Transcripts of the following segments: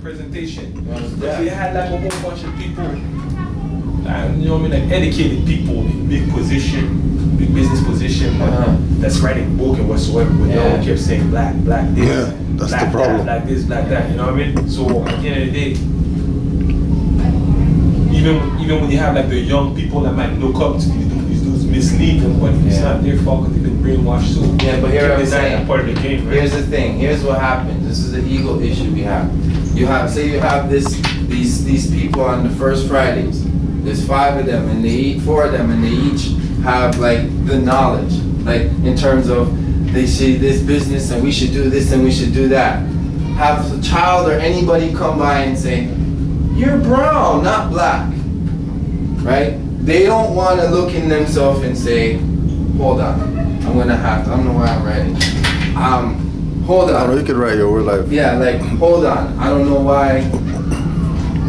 presentation. But you had like a whole bunch of people, you know what I mean, like educated people in big position, big business position, that's writing book and whatsoever, but they all kept saying black this, that's black the problem. that, black this, black that, you know what I mean? So at the end of the day, even when you have like the young people that might look up to these dudes mislead them, but it's not their fault because they've been brainwashed. So but here I'm saying, part of the game, right? Here's the thing. Here's what happens. This is the ego issue we have. Say you have these people on the first Fridays. There's 5 of them, and 4 of them, and they each have like the knowledge, like in terms of they see this business and we should do this and we should do that. Have a child or anybody come by and say, "You're brown, not black," right? They don't want to look in themselves and say, "Hold on, I'm gonna have to. I don't know why I'm writing. Hold on." I know you can write your word life. Yeah, like hold on. I don't know why.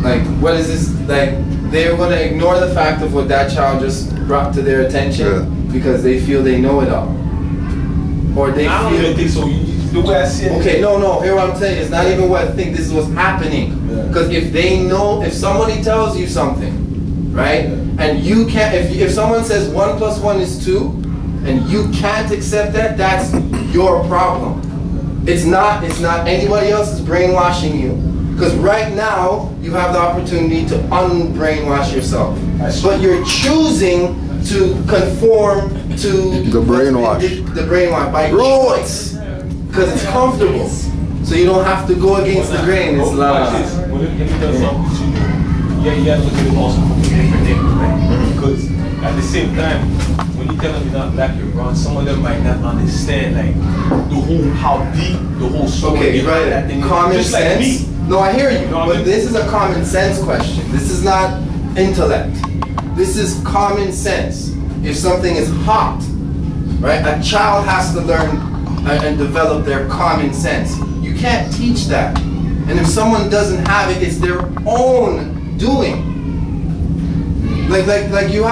Like, what is this? Like, they're gonna ignore the fact of what that child just brought to their attention because they feel they know it all, or they I don't even think so. The way I see it. Okay, no. Here what I'm saying is not even what I think. This is what's happening. Because if they know, if somebody tells you something, right, and you can't, if someone says 1 + 1 is 2, and you can't accept that, that's your problem. It's not anybody else is brainwashing you. Because right now you have the opportunity to unbrainwash yourself, but you're choosing to conform to the brainwash. The brainwash by choice. Because it's comfortable, so you don't have to go against the grain. It's loud. When it does something, you have to look at it also from a different angle, right? Because at the same time, when you tell them you're not black, you're brown, some of them might not understand like how deep the whole story. Okay, right. That thing Common just sense. Like me. No, I hear you, You know what but I mean? this is a common sense question. This is not intellect. This is common sense. If something is hot, right? A child has to learn and develop their common sense. You can't teach that. And if someone doesn't have it, it's their own doing. Like you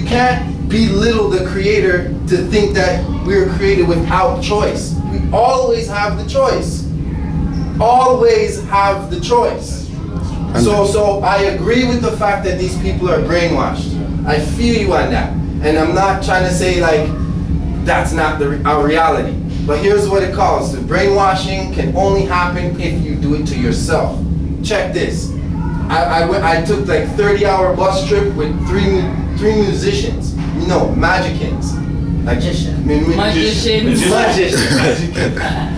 can't belittle the creator to think that we were created without choice. We always have the choice. Always have the choice. So I agree with the fact that these people are brainwashed. I feel you on that. And I'm not trying to say like that's not our reality. But here's what it calls. The brainwashing can only happen if you do it to yourself. Check this. I took like 30-hour bus trip with three musicians. You know, magicians. Magicians.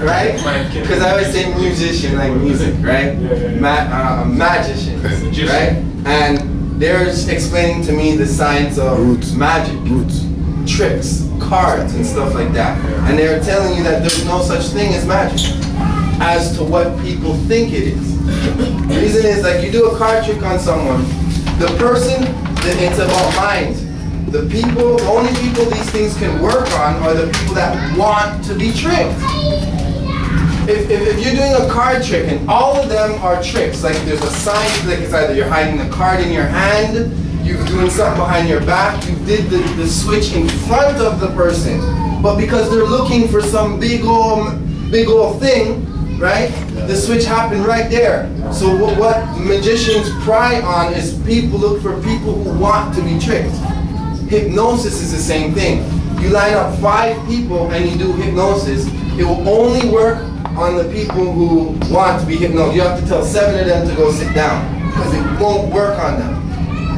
Right? Because I always say musician like music, right? Magicians, right? And they're explaining to me the science of magic, tricks, cards, and stuff like that. And they're telling you that there's no such thing as magic, as to what people think it is. The reason is, like, you do a card trick on someone, the person, it's about mind. The only people these things can work on are the people that want to be tricked. If you're doing a card trick and all of them are tricks, like there's a sign, like it's either you're hiding the card in your hand, you're doing something behind your back, you did the switch in front of the person, but because they're looking for some big old thing, right? The switch happened right there. So what magicians pry on is people look for people who want to be tricked. Hypnosis is the same thing. You line up 5 people and you do hypnosis, it will only work on the people who want to be hypnotized. You have to tell 7 of them to go sit down because it won't work on them.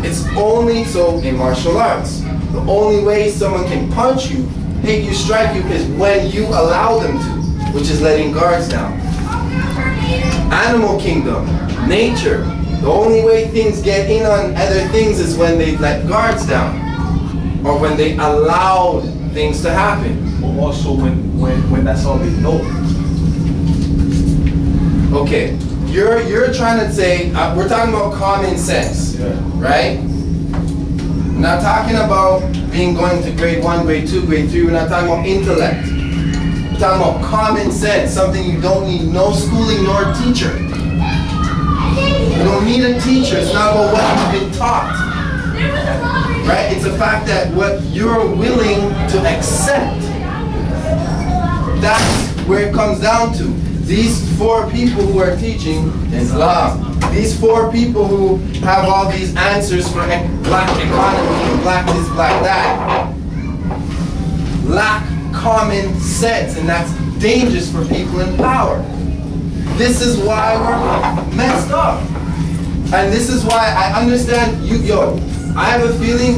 It's only so in martial arts. The only way someone can punch you, hit you, strike you is when you allow them to, which is letting guards down. Animal kingdom, nature, the only way things get in on other things is when they let guards down or when they allowed things to happen. But also when that's all they know. Okay, you're trying to say, we're talking about common sense, right? We're not talking about going to grade 1, grade 2, grade 3. We're not talking about intellect. We're talking about common sense, something you don't need no schooling nor teacher. You don't need a teacher. It's not about what you've been taught. Right? It's the fact that what you're willing to accept, that's where it comes down to. these 4 people who are teaching Islam, these 4 people who have all these answers for black economy, black this, black that, lack common sense, and that's dangerous for people in power. This is why we're messed up. And this is why I understand you, I have a feeling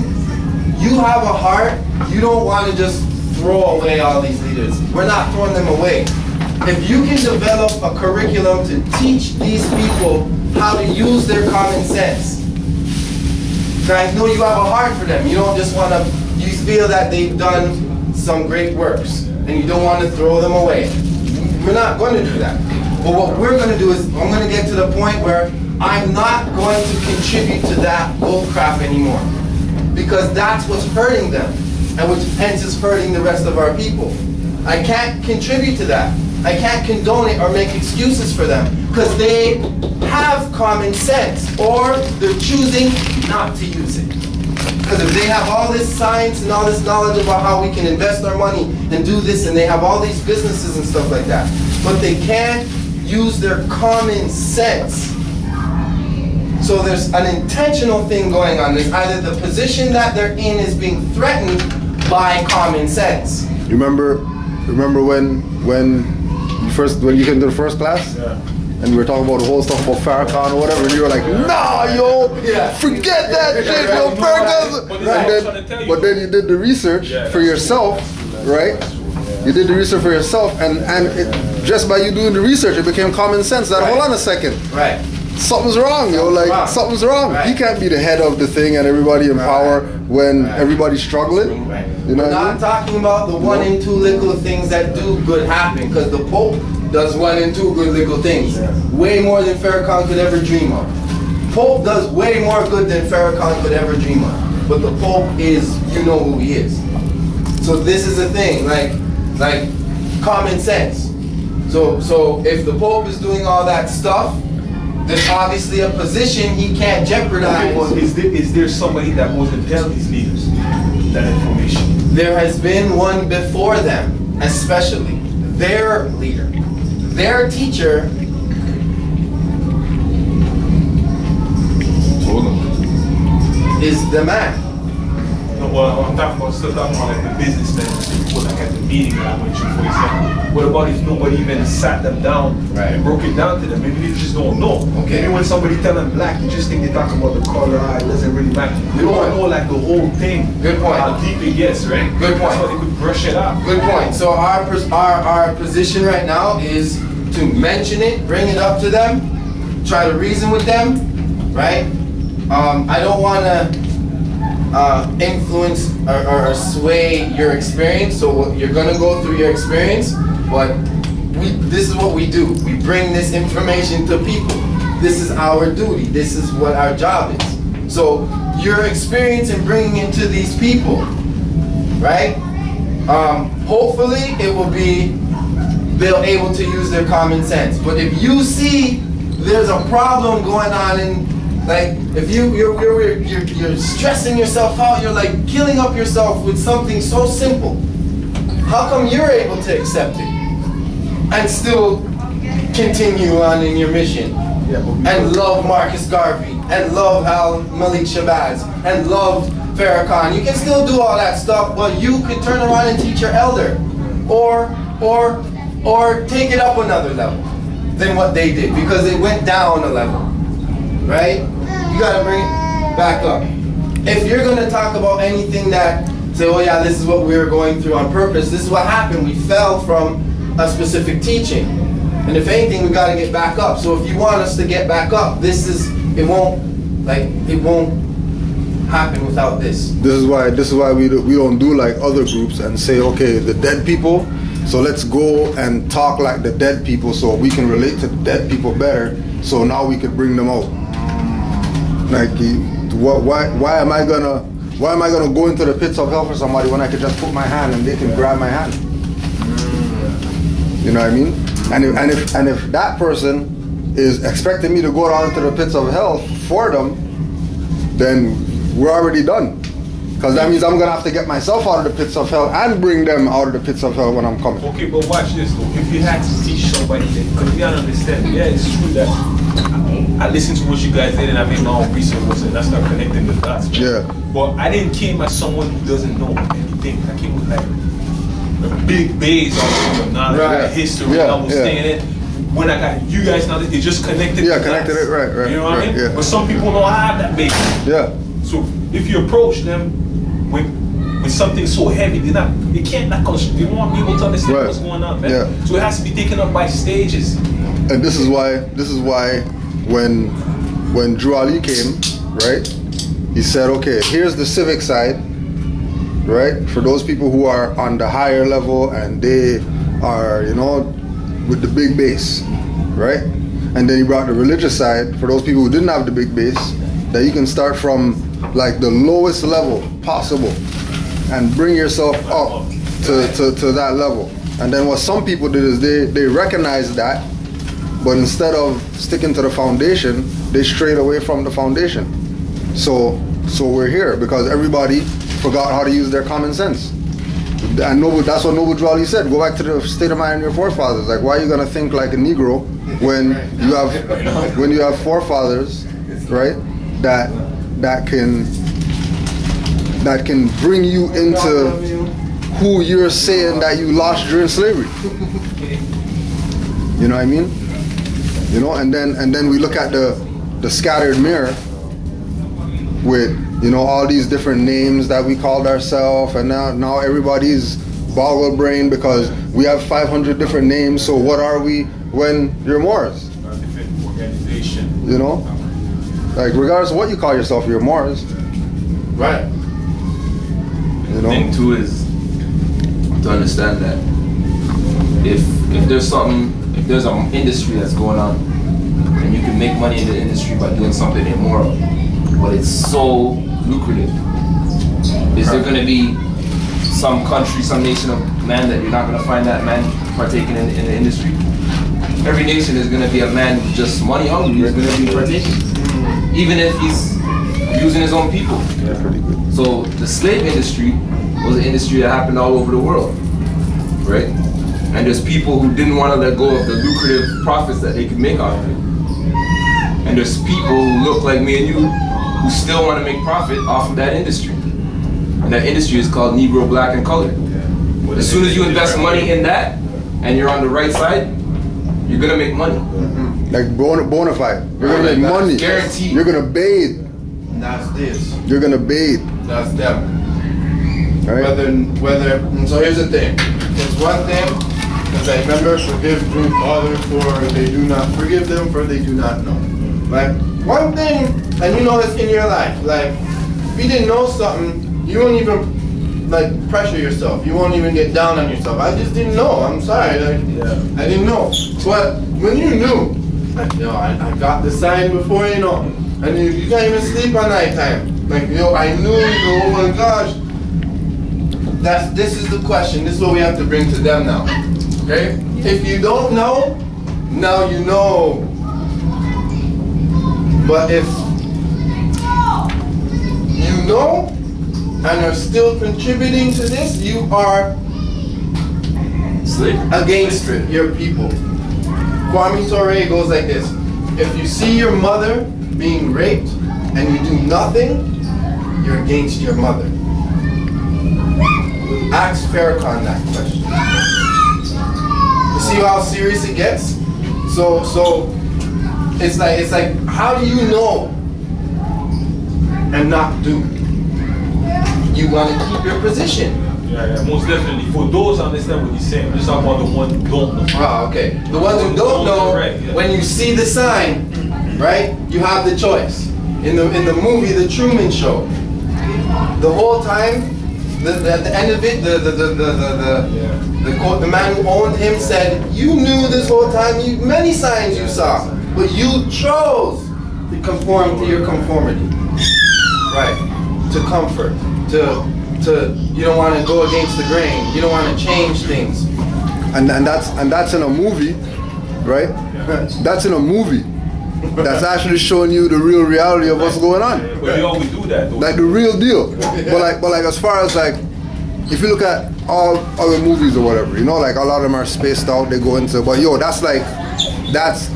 you have a heart, you don't want to just throw away all these leaders. We're not throwing them away. If you can develop a curriculum to teach these people how to use their common sense, guys know you have a heart for them. You don't just want to, you feel that they've done some great works and you don't want to throw them away. We're not going to do that. But what we're going to do is, I'm going to get to the point where I'm not going to contribute to that bullcrap anymore. Because that's what's hurting them, and which hence is hurting the rest of our people. I can't contribute to that. I can't condone it or make excuses for them, because they have common sense, or they're choosing not to use it. Because if they have all this science and all this knowledge about how we can invest our money and do this, and they have all these businesses and stuff like that, but they can't use their common sense. So there's an intentional thing going on. There's either the position that they're in is being threatened by common sense. You remember when you came to the first class? Yeah. And we were talking about the whole stuff about Farrakhan or whatever, and you were like, nah, yo, forget that shit, yo, Farrakhan. But then you did the research for yourself, right? You did the research for yourself, and just by you doing the research, it became common sense that, hold on a second. Right. Something's wrong, yo, like, something's wrong. Right. He can't be the head of the thing and everybody in power when everybody's struggling. Right. You know We're not talking about the 1 and 2 little things that do good happen, because the Pope does 1 and 2 good little things. Way more than Farrakhan could ever dream of. Pope does way more good than Farrakhan could ever dream of. But the Pope is, you know who he is. So this is the thing, like common sense. So if the Pope is doing all that stuff, there's obviously a position he can't jeopardize. Okay, well, is there somebody that goes and tell these leaders that information? There has been one before them, especially their leader, their teacher. Is the man. No, well, I'm still talking about like the businessmen, people like at the meeting that I went to, for example. What about if nobody even sat them down and broke it down to them? Maybe they just don't know. Okay. Maybe when somebody tell them black, you just think they talk about the color, it doesn't really matter. They don't know like the whole thing. Good point. How deep it gets, right? Good point. So they could brush it up. Good point. So our position right now is to mention it, bring it up to them, try to reason with them, right? I don't want to influence or sway your experience, so you're going to go through your experience, but this is what we do. We bring this information to people. This is our duty. This is what our job is. So your experience in bringing it to these people, right? Hopefully it will be they're able to use their common sense. But if you see there's a problem going on in, like, if you're stressing yourself out, you're like killing up yourself with something so simple, how come you're able to accept it and still continue on in your mission and love Marcus Garvey and love Malik Shabazz and love Farrakhan? You can still do all that stuff, but you could turn around and teach your elder or take it up another level than what they did, because it went down a level, right? You gotta bring it back up. If you're gonna talk about anything that say, oh yeah, this is what we were going through on purpose, this is what happened, we fell from a specific teaching, and if anything, we gotta get back up. So if you want us to get back up, it won't happen without this. This is why we don't do like other groups and say, okay, the dead people, so let's go and talk like the dead people so we can relate to the dead people better, so now we can bring them out. Like, why am I gonna go into the pits of hell for somebody when I could just put my hand and they can grab my hand? You know what I mean? And if that person is expecting me to go down to the pits of hell for them, then we're already done. Because that means I'm gonna have to get myself out of the pits of hell and bring them out of the pits of hell when I'm coming. Okay, but watch this though. If you had to teach somebody, because we gotta understand, yeah, it's true that I listened to what you guys did and I made my own research and I started connecting the dots. Man. Yeah. But I didn't came as someone who doesn't know anything. I came with like a big base of knowledge, right. history, I was staying in. When I got you guys now, it just connected. Yeah, connected it, right. You know what I mean? Yeah. But some people don't have that base. Yeah. So if you approach them with something so heavy, they can't they won't be able to understand what's going on, man. Yeah. So it has to be taken up by stages. And this is why when Drew Ali came, right? He said, okay, here's the civic side, right? For those people who are on the higher level and they are, you know, with the big base, right? And then he brought the religious side for those people who didn't have the big base, that you can start from like the lowest level possible and bring yourself up to that level. And then what some people did is they recognized that, but instead of sticking to the foundation, they strayed away from the foundation. So we're here because everybody forgot how to use their common sense. And that's what Noble Drew Ali said. Go back to the state of mind of your forefathers. Like, why are you gonna think like a Negro when you have forefathers, right? That can bring you into who you're saying that you lost during slavery. You know what I mean? You know, and then we look at the scattered mirror with, you know, all these different names that we called ourselves, and now everybody's boggle brain because we have 500 different names. So what are we when you're Moors? Organization. You know, like regardless of what you call yourself, you're Moors. Right. You know? The thing too is to understand that if there's an industry that's going on and you can make money in the industry by doing something immoral, but it's so lucrative, is there going to be some country, some nation of man that you're not going to find that man partaking in the industry? Every nation is going to be a man who's just money hungry who's going to be partaking, even if he's using his own people. Yeah, pretty good. So the slave industry was an industry that happened all over the world, right? And there's people who didn't want to let go of the lucrative profits that they could make off of it. And there's people who look like me and you who still want to make profit off of that industry. And that industry is called Negro, Black, and Colored. Yeah. As soon as you invest money in that, and you're on the right side, you're gonna make money. Like bona fide. You're gonna make money. Guaranteed. You're gonna bathe. That's this. You're gonna bathe. That's them. All right? Whether so here's the thing. It's one thing, because I remember forgive your father for they do not forgive them for they do not know. Like one thing, and you know this in your life. Like if you didn't know something, you won't even like pressure yourself. You won't even get down on yourself. I just didn't know. I'm sorry. I didn't know. But when you knew, like, yo, I got the sign before, you know, and you can't even sleep at night time. Like, yo, I knew, oh my gosh. This is the question. This is what we have to bring to them now. Okay? If you don't know, now you know. But if you know and are still contributing to this, you are against your people. Kwame Ture goes like this: if you see your mother being raped and you do nothing, you're against your mother. Ask Farrakhan that question. You see how serious it gets? So it's like how do you know and not do? You want to keep your position. Yeah, most definitely. For those who understand what he's saying, I'm just talking about the ones who don't know. Ah, okay. The ones who don't know, when you see the sign, right, you have the choice. In the movie, The Truman Show, the whole time, at the end of it, the man who owned him said, you knew this whole time, many signs you saw, but you chose to conform to your conformity. Right. To comfort. To you don't want to go against the grain. You don't want to change things. And that's in a movie, right? That's in a movie. that's actually showing you the real reality of what's going on. But you always do that, though. Like the real deal. But like as far as like, if you look at all other movies or whatever, you know, like a lot of them are spaced out, they go into, but yo, that's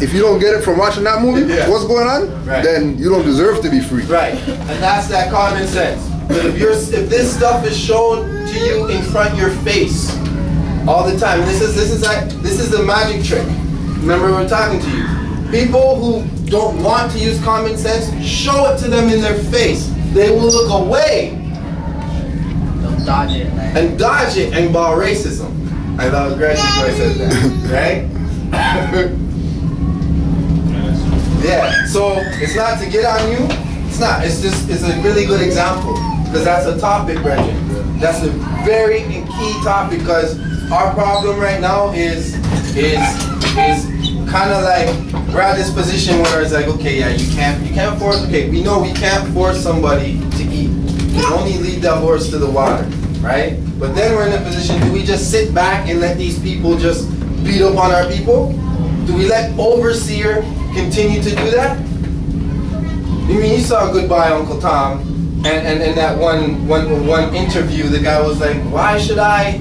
if you don't get it from watching that movie, what's going on, then you don't deserve to be free. Right, and that's that common sense. But if this stuff is shown to you in front of your face all the time, and this is the magic trick. Remember, we're talking to you. People who don't want to use common sense, show it to them in their face. They will look away. They'll dodge it. And dodge it and ball racism. I thought it was Gracie who said that, right? Yeah, so it's not to get on you. It's not. It's a really good example because that's a topic, Brendan. That's a very key topic because our problem right now is kind of like we're at this position where it's like, okay, yeah, you can't force. Okay, we know we can't force somebody to eat. We only lead the horse to the water, right? But then we're in a position, do we just sit back and let these people just beat up on our people? Do we let overseer continue to do that? I mean, you saw Goodbye Uncle Tom, and in that one interview, the guy was like, why should I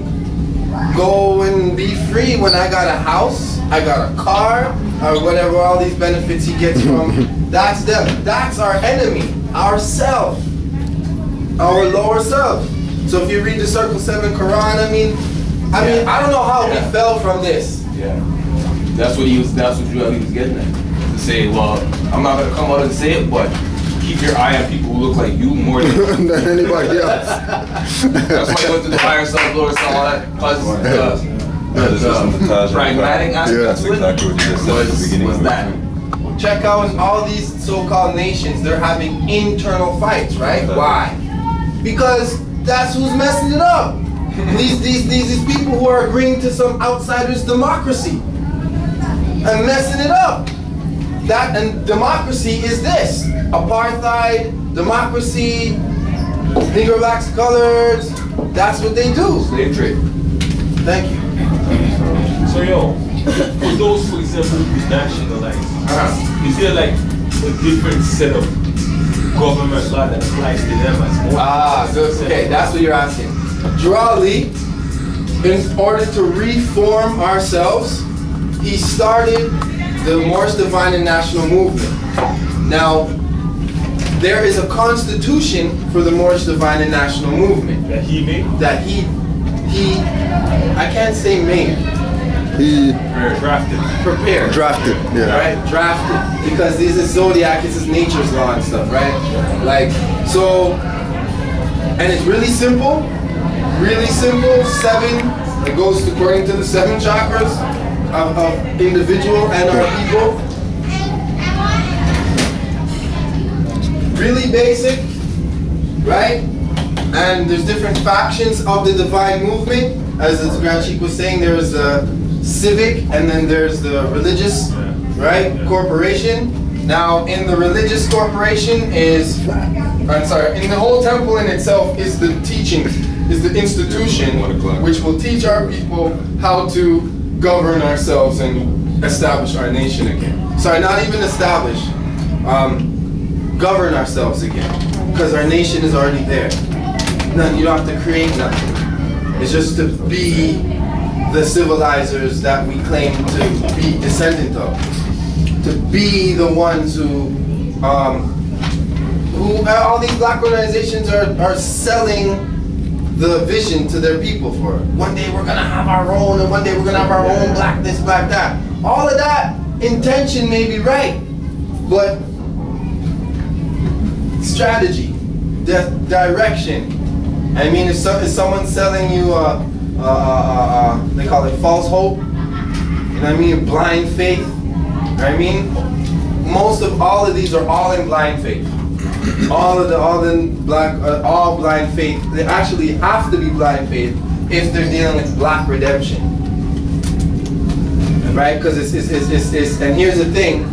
go and be free when I got a house, I got a car, or whatever, all these benefits he gets from, that's them. That's our enemy, ourself, our lower self. So if you read the Circle 7 Quran, I mean, I don't know how we fell from this. Yeah. That's what he was getting at. To say, well, I'm not gonna come out and say it, but keep your eye on people who look like you more than anybody else. That's why you went to the higher self, lower self, all that, because the pragmatic aspect that's exactly what you just said at the beginning. Was that. Check out all these so-called nations, they're having internal fights, right? Why? Because that's who's messing it up. These people who are agreeing to some outsiders' democracy and messing it up. That and democracy is this: apartheid, democracy, nigger, blacks, colors. That's what they do. Slave trade. Thank you. So yo, for those, for example, who's nationalized, is there like a different set of government law that applies to them as more? Good. Okay, that's what you're asking. Drawley, in order to reform ourselves, he started the Moorish Divine and National Movement. Now, there is a constitution for the Moorish Divine and National Movement. That he made? That he I can't say made. He drafted. Prepared. Drafted, yeah. Right? Drafted. Because this is zodiac, this is nature's law and stuff, right? Like, so, and it's really simple. Really simple. 7, it goes according to the 7 chakras of individual and our people. Really basic, right? And there's different factions of the divine movement. As the Grand Sheikh was saying, there's the civic and then there's the religious, right? Corporation. Now, in the religious corporation in the whole temple in itself is the teachings, is the institution which will teach our people how to govern ourselves and establish our nation again. Sorry, not even establish, govern ourselves again, because our nation is already there. You don't have to create nothing. It's just to be the civilizers that we claim to be descendant of. To be the ones who all these black organizations are selling the vision to their people for. One day we're gonna have our own, and one day we're gonna have our own black this, black that. All of that intention may be right, but strategy, direction. I mean, if someone's selling you they call it false hope, you know what I mean, blind faith, you know what I mean? All of these are all in blind faith. All blind faith. They actually have to be blind faith if they're dealing with black redemption, right? Because it's and here's the thing.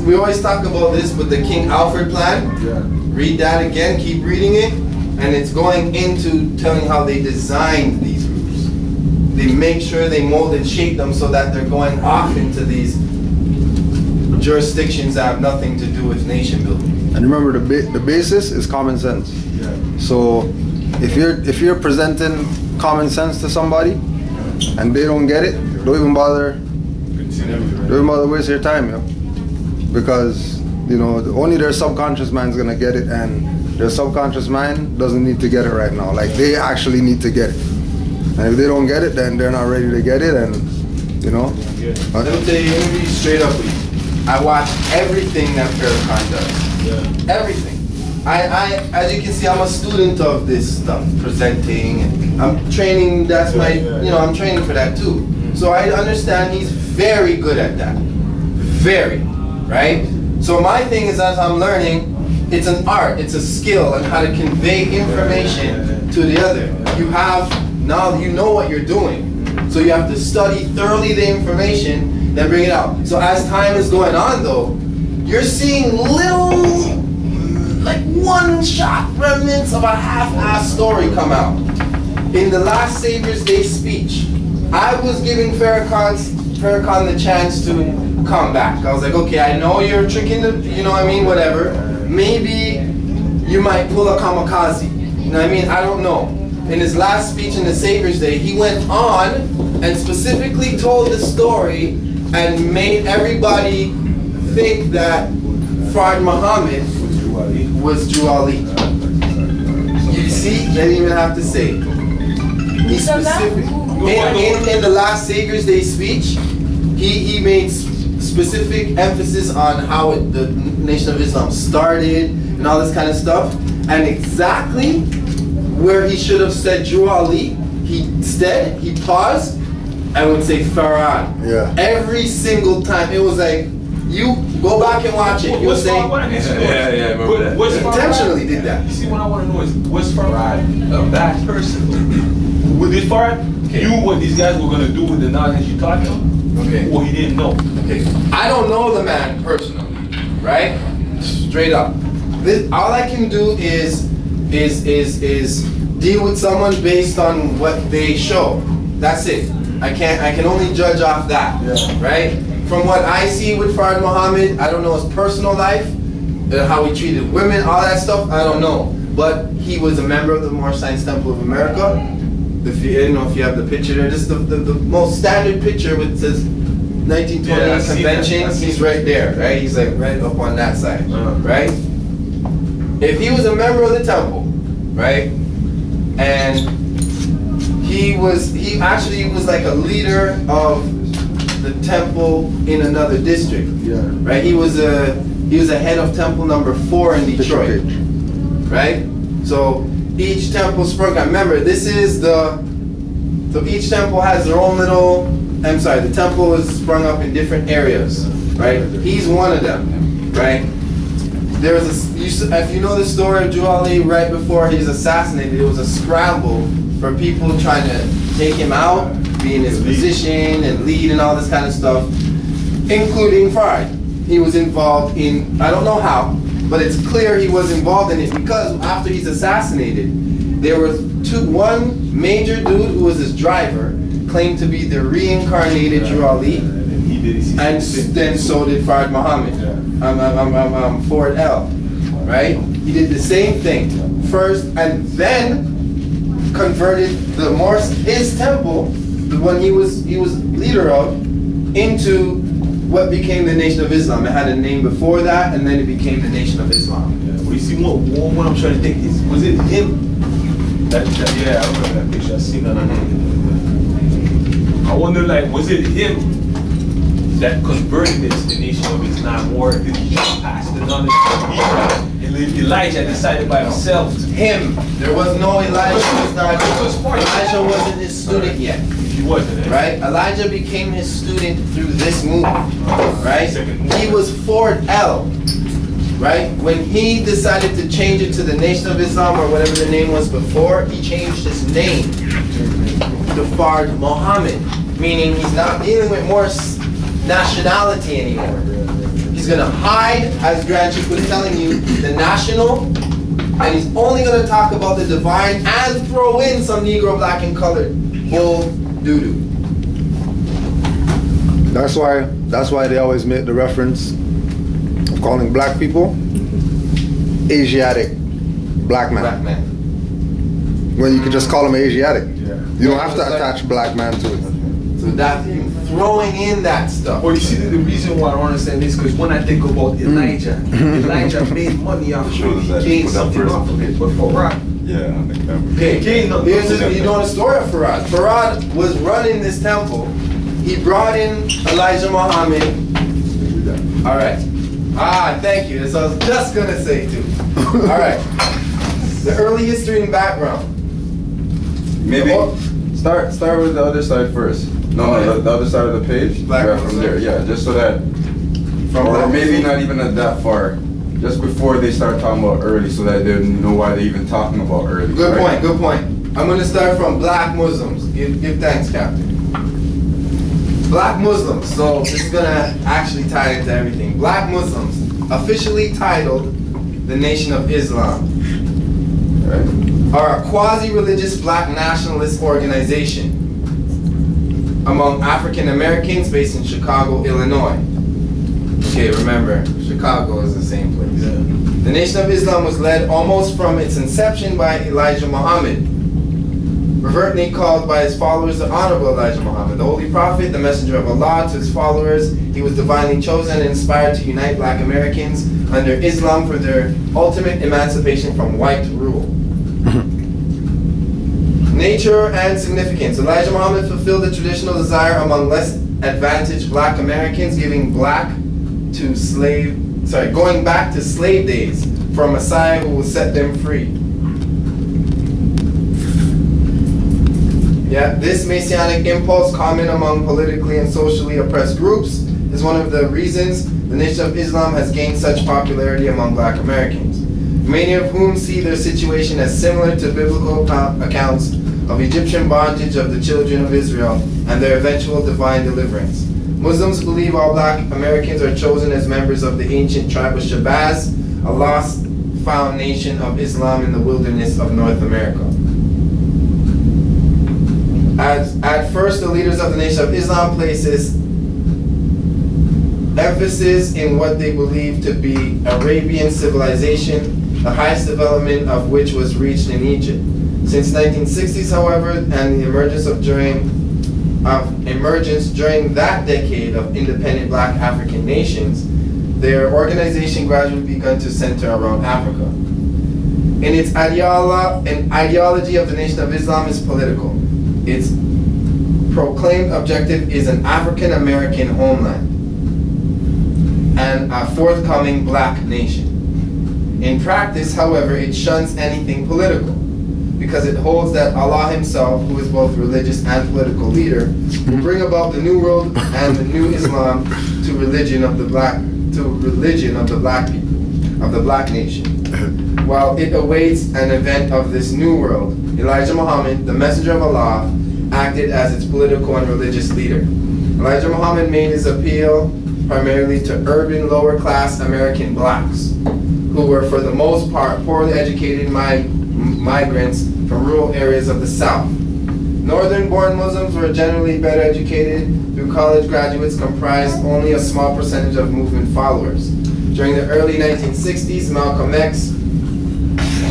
We always talk about this with the King Alfred plan. Yeah. Read that again. Keep reading it, and it's going into telling how they designed these groups. They make sure they mold and shape them so that they're going off into these jurisdictions that have nothing to do with nation building. And remember, the basis is common sense. Yeah. So if you're presenting common sense to somebody and they don't get it, don't even bother waste your time, yo. Because only their subconscious mind's gonna get it, and their subconscious mind doesn't need to get it right now. Like, they actually need to get it. And if they don't get it, then they're not ready to get it, and Let me tell you, let me be straight up with you. I watch everything that Farrakhan does. Yeah. Everything. I as you can see, I'm a student of this stuff, presenting, and I'm training. That's I'm training for that too. So I understand he's very good at that. Very, right? So my thing is, as I'm learning, it's an art, it's a skill on how to convey information to the other. Now you know what you're doing. So you have to study thoroughly the information, then bring it out. So as time is going on though, you're seeing little, like one-shot remnants of a half-assed story come out. In the last Savior's Day speech, I was giving Farrakhan the chance to come back. I was like, okay, I know you're tricking the, whatever. Maybe you might pull a kamikaze. I don't know. In his last speech in the Savior's Day, he went on and specifically told the story and made everybody think that Fard Muhammad was Drew Ali. You see, they didn't even have to say it. He specific. In the last Savior's Day speech, he made specific emphasis on how the Nation of Islam started and all this kind of stuff, and exactly where he should have said Drew Ali, he paused and would say Farad. Yeah. Every single time. It was like, you go back and watch it. He was saying, intentionally did that. You see, what I want to know is, was Farad a bad person? Did Farad knew what these guys were going to do with the knowledge you taught him? Okay. Or he didn't know? Okay. I don't know the man personally, right? Straight up. All I can do is deal with someone based on what they show. That's it. I can only judge off that, right? From what I see with Fard Muhammad, I don't know his personal life, how he treated women, all that stuff, I don't know. But he was a member of the Moorish Science Temple of America. If you have the picture there, just the most standard picture with says 1920 convention, he's right there, right? He's like right up on that side, right? If he was a member of the temple, right, and he actually was like a leader of the temple in another district, right? He was a head of temple number 4 in Detroit, right? So each temple sprung up. Remember, this is so each temple has their own little. I'm sorry, the temple is sprung up in different areas, right? He's one of them, right? There was if you know the story of Drew Ali, right before he was assassinated, it was a scramble for people trying to take him out, be in his position and lead and all this kind of stuff, including Fard. He was involved in, I don't know how, but it's clear he was involved in it because after he's assassinated, there was one major dude who was his driver, claimed to be the reincarnated Drew Ali, and then so did Fard Muhammad. Ford L, right? He did the same thing first, and then converted his temple, the one he was leader of, into what became the Nation of Islam. It had a name before that, and then it became the Nation of Islam. Well, you see, what I'm trying to think is, was it him? Yeah, I remember that picture. I seen that. I wonder, like, was it him that converted it to the Nation of Islam, or did he pass the knowledge to Elijah decided by himself? Him. There was no Elijah. Elijah wasn't his student yet. He wasn't, right? Elijah became his student through this movement, right? He was Ford L, right? When he decided to change it to the Nation of Islam, or whatever the name was before, he changed his name to Fard Muhammad, meaning he's not dealing with Moorish nationality anymore. He's going to hide, as Granchik was telling you, the national, and he's only going to talk about the divine and throw in some Negro, black, and colored bull doo-doo. That's why they always make the reference of calling black people Asiatic black man. Black man. When you could just call them Asiatic. Yeah. You don't have to attach black man to it. So that's you throwing in that stuff. Well, you see, the reason why I don't understand this because when I think about Elijah, Elijah made money off of it. He gained something off of it. But for Farad, Yeah, I think that was. Okay, you know the story of Farad. Farad was running this temple. He brought in Elijah Muhammad. All right. Thank you. That's what I was just gonna say too. All right. The early history and background. Maybe start with the other side first. No, the other side of the page. Black Yeah, from there. Yeah, just so that, or maybe not even at that far. Just before they start talking about early, so that they know why they're even talking about early. Good right? point. Good point. I'm gonna start from black Muslims. Give thanks, Captain. Black Muslims. So this is gonna actually tie into everything. Black Muslims, officially titled the Nation of Islam, Right. are a quasi-religious black nationalist organization among African Americans based in Chicago, Illinois. Okay, remember, Chicago is the same place. Yeah. The Nation of Islam was led almost from its inception by Elijah Muhammad, reverently called by his followers the Honorable Elijah Muhammad, the Holy Prophet, the Messenger of Allah. To his followers, he was divinely chosen and inspired to unite black Americans under Islam for their ultimate emancipation from white rule. Nature and significance. Elijah Muhammad fulfilled the traditional desire among less advantaged black Americans, going back to slave days for a Messiah who will set them free. Yeah, this messianic impulse, common among politically and socially oppressed groups, is one of the reasons the Nation of Islam has gained such popularity among black Americans, many of whom see their situation as similar to biblical accounts of Egyptian bondage of the children of Israel and their eventual divine deliverance. Muslims believe all black Americans are chosen as members of the ancient tribe of Shabazz, a lost found nation of Islam in the wilderness of North America. At first, the leaders of the Nation of Islam places emphasis in what they believe to be Arabian civilization, the highest development of which was reached in Egypt. Since 1960s, however, and the emergence during that decade of independent black African nations, their organization gradually began to center around Africa. In its ideology of the Nation of Islam is political. Its proclaimed objective is an African American homeland and a forthcoming black nation. In practice, however, it shuns anything political, because it holds that Allah himself, who is both religious and political leader, will bring about the new world and the new Islam to religion of the black people, of the black nation. While it awaits an event of this new world, Elijah Muhammad, the messenger of Allah, acted as its political and religious leader. Elijah Muhammad made his appeal primarily to urban lower class American blacks, who were for the most part poorly educated migrants from rural areas of the South. Northern-born Muslims were generally better educated, though college graduates comprised only a small percentage of movement followers. During the early 1960s, Malcolm X,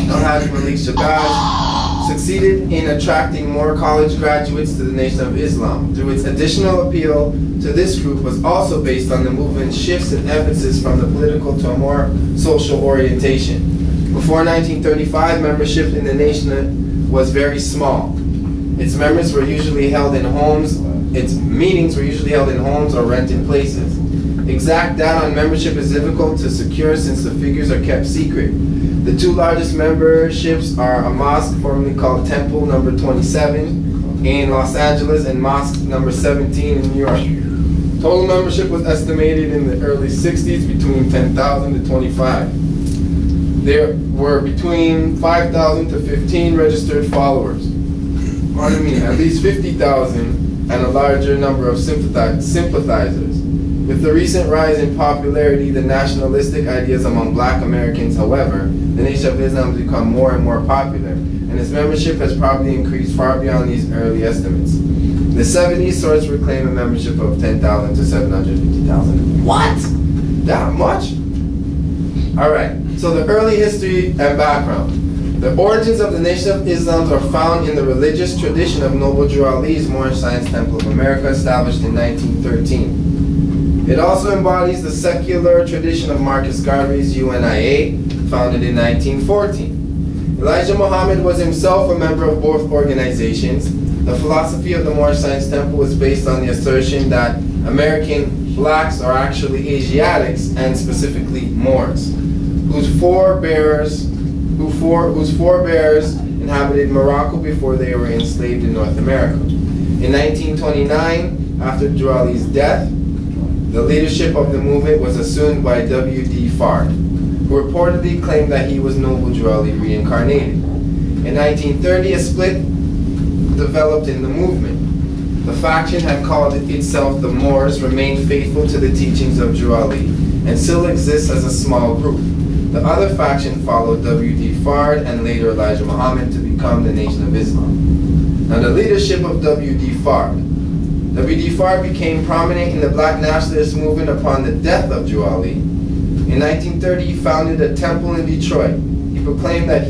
Al-Hajj Malik Shabazz, succeeded in attracting more college graduates to the Nation of Islam. Through its additional appeal to this group was also based on the movement's shifts in emphasis from the political to a more social orientation. Before 1935, membership in the nation was very small. Its meetings were usually held in homes or rented places. Exact data on membership is difficult to secure since the figures are kept secret. The two largest memberships are a mosque formerly called Temple number 27 in Los Angeles and Mosque number 17 in New York. Total membership was estimated in the early 60s between 10,000 to 25. There were between 5,000 to 15 registered followers. Pardon me, at least 50,000 and a larger number of sympathizers. With the recent rise in popularity, the nationalistic ideas among black Americans, however, the Nation of Islam has become more and more popular, and its membership has probably increased far beyond these early estimates. The 70s source would claim a membership of 10,000 to 750,000. What? That much? All right. So the early history and background. The origins of the Nation of Islam are found in the religious tradition of Noble Drew Ali's Moorish Science Temple of America, established in 1913. It also embodies the secular tradition of Marcus Garvey's UNIA, founded in 1914. Elijah Muhammad was himself a member of both organizations. The philosophy of the Moorish Science Temple was based on the assertion that American blacks are actually Asiatics, and specifically Moors, whose forebears inhabited Morocco before they were enslaved in North America. In 1929, after Drew Ali's death, the leadership of the movement was assumed by W.D. Fard, who reportedly claimed that he was Noble Drew Ali reincarnated. In 1930, a split developed in the movement. The faction had called itself the Moors, remained faithful to the teachings of Drew Ali, and still exists as a small group. The other faction followed W.D. Fard and later Elijah Muhammad to become the Nation of Islam. Now, the leadership of W.D. Fard. W.D. Fard became prominent in the black nationalist movement upon the death of Drew Ali. In 1930, he founded a temple in Detroit. He proclaimed that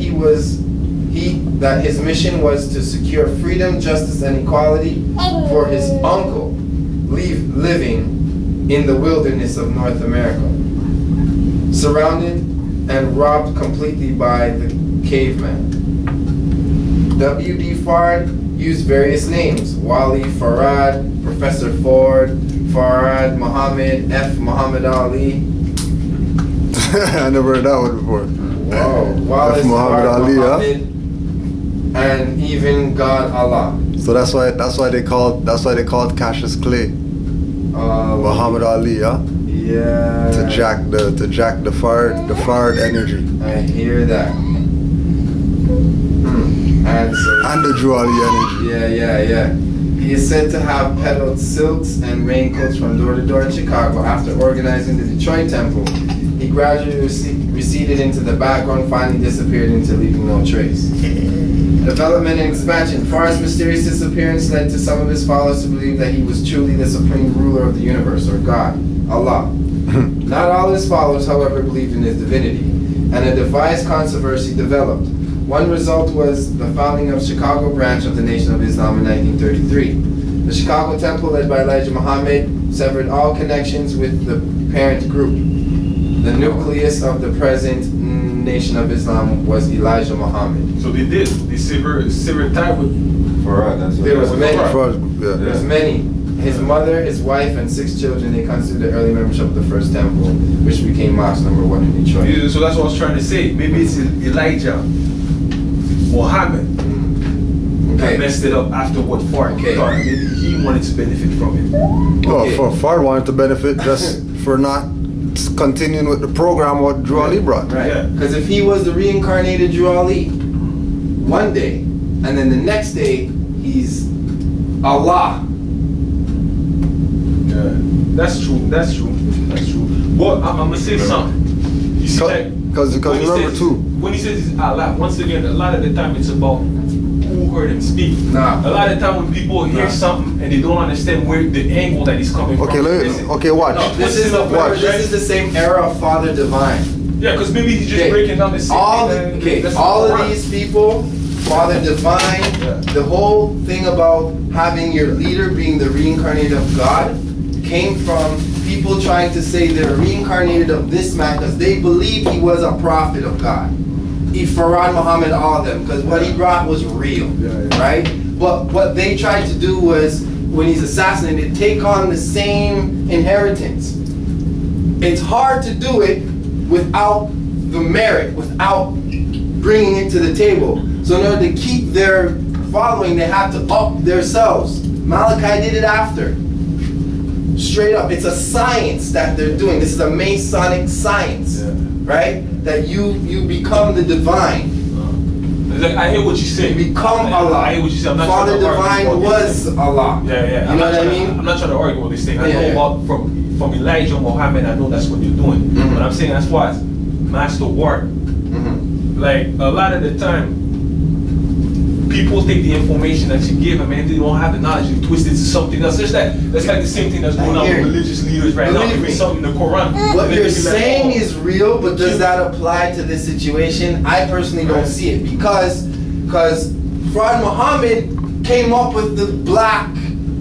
his mission was to secure freedom, justice, and equality for his uncle living in the wilderness of North America, surrounded and robbed completely by the caveman. W.D. Fard used various names: Wali, Farad, Professor Ford, Farad, Muhammad, F. Muhammad Ali. I never heard that one before. Whoa. Wallace, F. Muhammad Ali, Muhammad, and even God Allah. So that's why they called Cassius Clay Muhammad Ali, yeah? Yeah. To jack the Fard energy. I hear that. And the Drew Ali energy. Yeah. He is said to have peddled silks and raincoats from door to door in Chicago. After organizing the Detroit Temple, he gradually receded into the background, finally disappeared into leaving no trace. Development and expansion. Fard's mysterious disappearance led to some of his followers to believe that he was truly the supreme ruler of the universe, or God, Allah. Not all his followers, however, believed in his divinity, and a devised controversy developed. One result was the founding of Chicago branch of the Nation of Islam in 1933. The Chicago Temple, led by Elijah Muhammad, severed all connections with the parent group. The nucleus of the present Nation of Islam was Elijah Muhammad. So they did. They severed tie with. There was many. Yeah. There's many. His mother, his wife, and 6 children, they constituted the early membership of the first temple, which became mosque number 1 in Detroit. Yeah, so that's what I was trying to say. Maybe it's Elijah Muhammad that messed it up after what Fard thought. Maybe he wanted to benefit from it. Oh, Fard wanted to benefit just for not continuing with the program what Drew Ali brought. Right. Because if he was the reincarnated Drew Ali, one day, and then the next day, he's Allah. That's true. But I'm gonna say something. You see that? Because remember too. When he says it's Allah, once again, a lot of the time it's about who heard him speak. A lot of the time when people hear something and they don't understand where the angle that he's coming from. Watch. No, this is the same era of Father Divine. Yeah, because maybe he's just breaking down the same all of these people, Father Divine, the whole thing about having your leader being the reincarnated of God came from people trying to say they're reincarnated of this man because they believe he was a prophet of God. Farad Muhammad, all of them, because what he brought was real, right? But what they tried to do was, when he's assassinated, take on the same inheritance. It's hard to do it without the merit, without bringing it to the table. So in order to keep their following, they have to up themselves. Malachi did it after. Straight up, it's a science that they're doing. This is a Masonic science, right? That you become the divine. I hear what you say. You become Allah. I hear what you say. I'm not Father Divine was Allah. Yeah. You know what I mean? I'm not trying to argue with this thing. I know about from Elijah Muhammad. I know that's what they're doing. But I'm saying as far as master work, like a lot of the time, people take the information that you give them, and if they don't have the knowledge, you twist it to something else. That's like the same thing that's going on with religious leaders right now. Give me something in the Quran. What you're saying is real, but does that apply to this situation? I personally don't see it because Prophet Muhammad came up with the black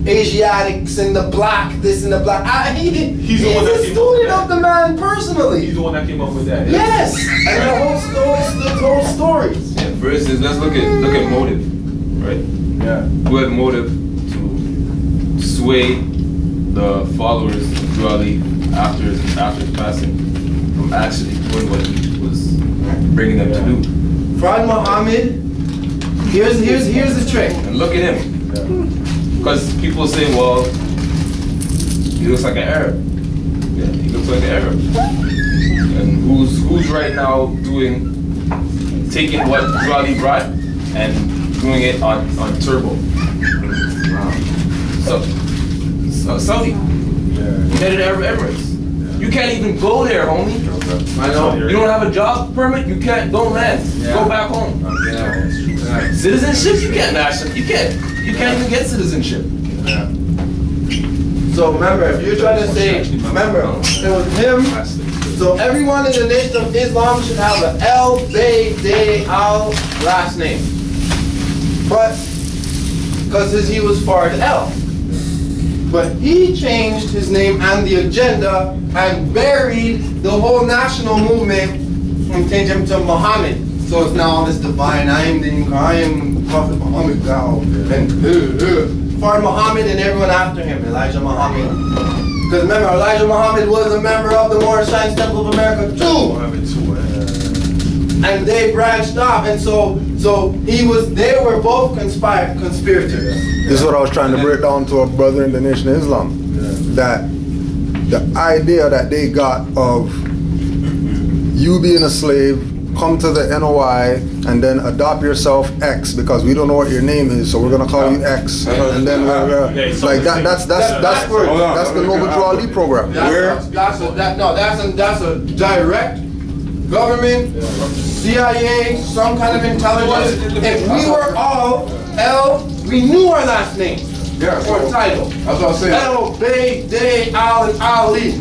Asiatics and the black this and the black. He's a student of the man personally. He's the one that came up with that. Yes, and the whole stories. Yeah, for instance, let's look at motive, right? Yeah. Who had motive to sway the followers of Ali after his passing from actually doing what he was bringing them to do? Prophet Muhammad. Here's the trick. And look at him. Because people say, well, he looks like an Arab. Yeah, he looks like an Arab. And who's right now taking what Ali brought and doing it on turbo? So Saudi. United Arab Emirates. You can't even go there, homie. I know. You don't have a job permit, you don't land. Go back home. Citizenship, you can't even get citizenship. Yeah. So remember, if you're trying to say, it was him. So everyone in the Nation of Islam should have an Al last name. But because he was Fard L. But he changed his name and the agenda and buried the whole national movement and changed him to Muhammad. So it's now all this divine, I am Prophet Muhammad now. And Fard Muhammad and everyone after him, Elijah Muhammad. Because remember, Elijah Muhammad was a member of the Moorish Science Temple of America too. And they branched off, and so they were both conspirators. This is what I was trying to break down to a brother in the Nation of Islam. That the idea that they got of you being a slave, come to the NOI and then adopt yourself X because we don't know what your name is, so we're gonna call you X, and then like that. That's the Noble Drew Ali program. That's a direct government, CIA, some kind of intelligence. If we were all we knew our last name or title. That's what I'm saying. L, Bay, Day, Al, and Ali.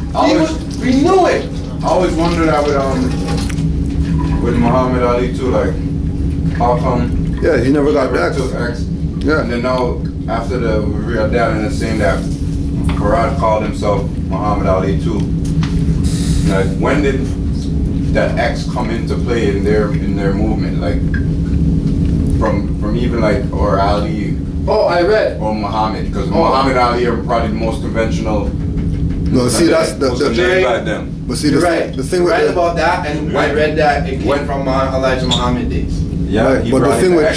We knew it. I always wondered that with Muhammad Ali too, like how come? Yeah, he never got X. Yeah. And then now after we read that and it's saying that Farad called himself Muhammad Ali too. Like when did that X come into play in their movement? Like from even like or Ali. Oh, I read. Or Muhammad, because Muhammad Ali are probably the most conventional. No, see that's the name by them. But see, the thing with about that, and I read that it came from Elijah Muhammad days. Yeah, right, but the thing with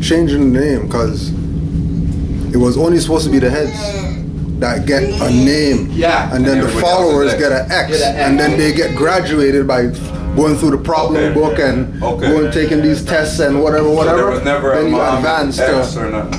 changing the name, because it was only supposed to be the heads that get a name, and then the followers get an X, and then they get graduated by going through the problem book and going taking these tests and whatever. So there was never then you advance to.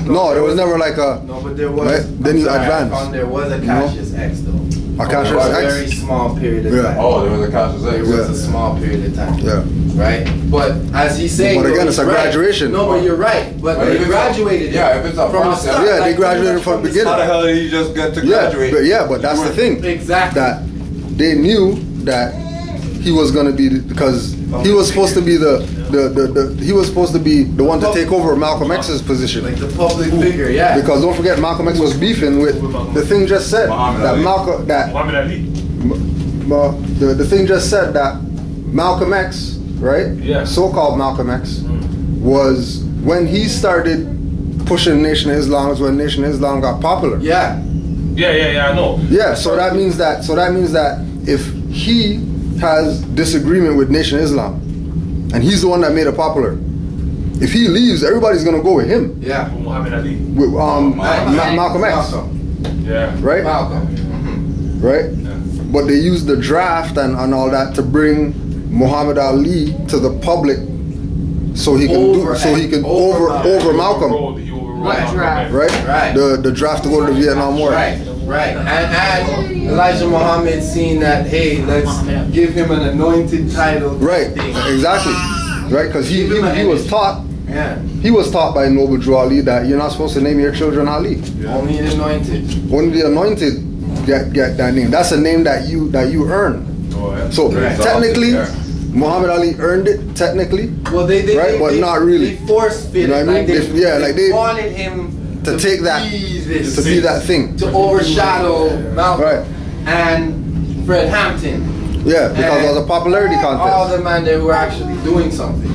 No, there was never like a. No, but there was. Right? Then you advance. There was a Cassius X though. A Cassius X. A very small period of time. Oh, there was a Cassius X. It was a small period of time. Yeah. Right? But as he's saying, but again, it's a graduation. No, but you're right. But they graduated. Yeah, if it's a process. Yeah, they graduated from the beginning. How the hell did he just get to graduate? But that's the thing. Exactly. That they knew that he was going to be, because he was supposed to be the one to take over Malcolm X's position. Like the public figure, yeah. Because don't forget, Malcolm X was beefing with the thing just said that Muhammad Ali. The thing just said that Malcolm X, right? Yeah. So-called Malcolm X was when he started pushing Nation of Islam, was when Nation of Islam got popular. Yeah. Yeah, I know. Yeah, so that means that if he has disagreement with Nation of Islam, and he's the one that made it popular, if he leaves, everybody's gonna go with him. Yeah. Muhammad Ali. With Malcolm X. Yeah. Right? Malcolm. Right? Yeah. But they used the draft and all that to bring Muhammad Ali to the public so he can over Malcolm. Right? The draft to go to the Vietnam War. Right. And Elijah Muhammad seen that, hey, let's give him an anointed title. Right. Exactly. Right? Because he was taught Yeah. He was taught by Noble Drew Ali that you're not supposed to name your children Ali. Yeah. Only the anointed. Only the anointed get that name. That's a name that you earn. Oh, yeah. So technically, Muhammad Ali earned it technically. Well, they but not really. They force fit. You know what I mean? They wanted him to take that, to be that thing, to overshadow Malcolm right, and Fred Hampton. Yeah, because it was a popularity contest. All the men there who were actually doing something.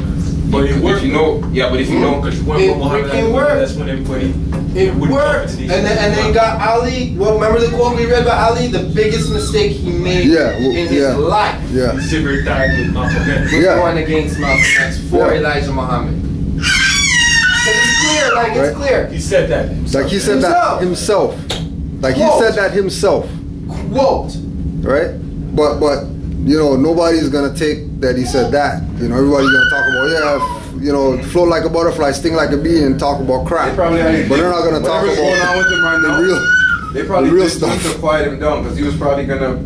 But it worked. If you know, because you went it from Muhammad Ali, worked. that's when everybody. It worked, and then got Ali. Well, remember the quote we read about Ali? The biggest mistake he made in his life. Yeah. He severed ties with Malcolm X. Was going against Malcolm X for Elijah Muhammad. Because it's clear, it's clear. He said that. Like he said that himself. Like he said that himself. Quote. Right? But nobody's gonna take that he said that. Everybody's gonna talk about float like a butterfly, sting like a bee, and talk about crap. But they're not gonna talk about going on with him right now, they probably the real did stuff to quiet him down because he was probably gonna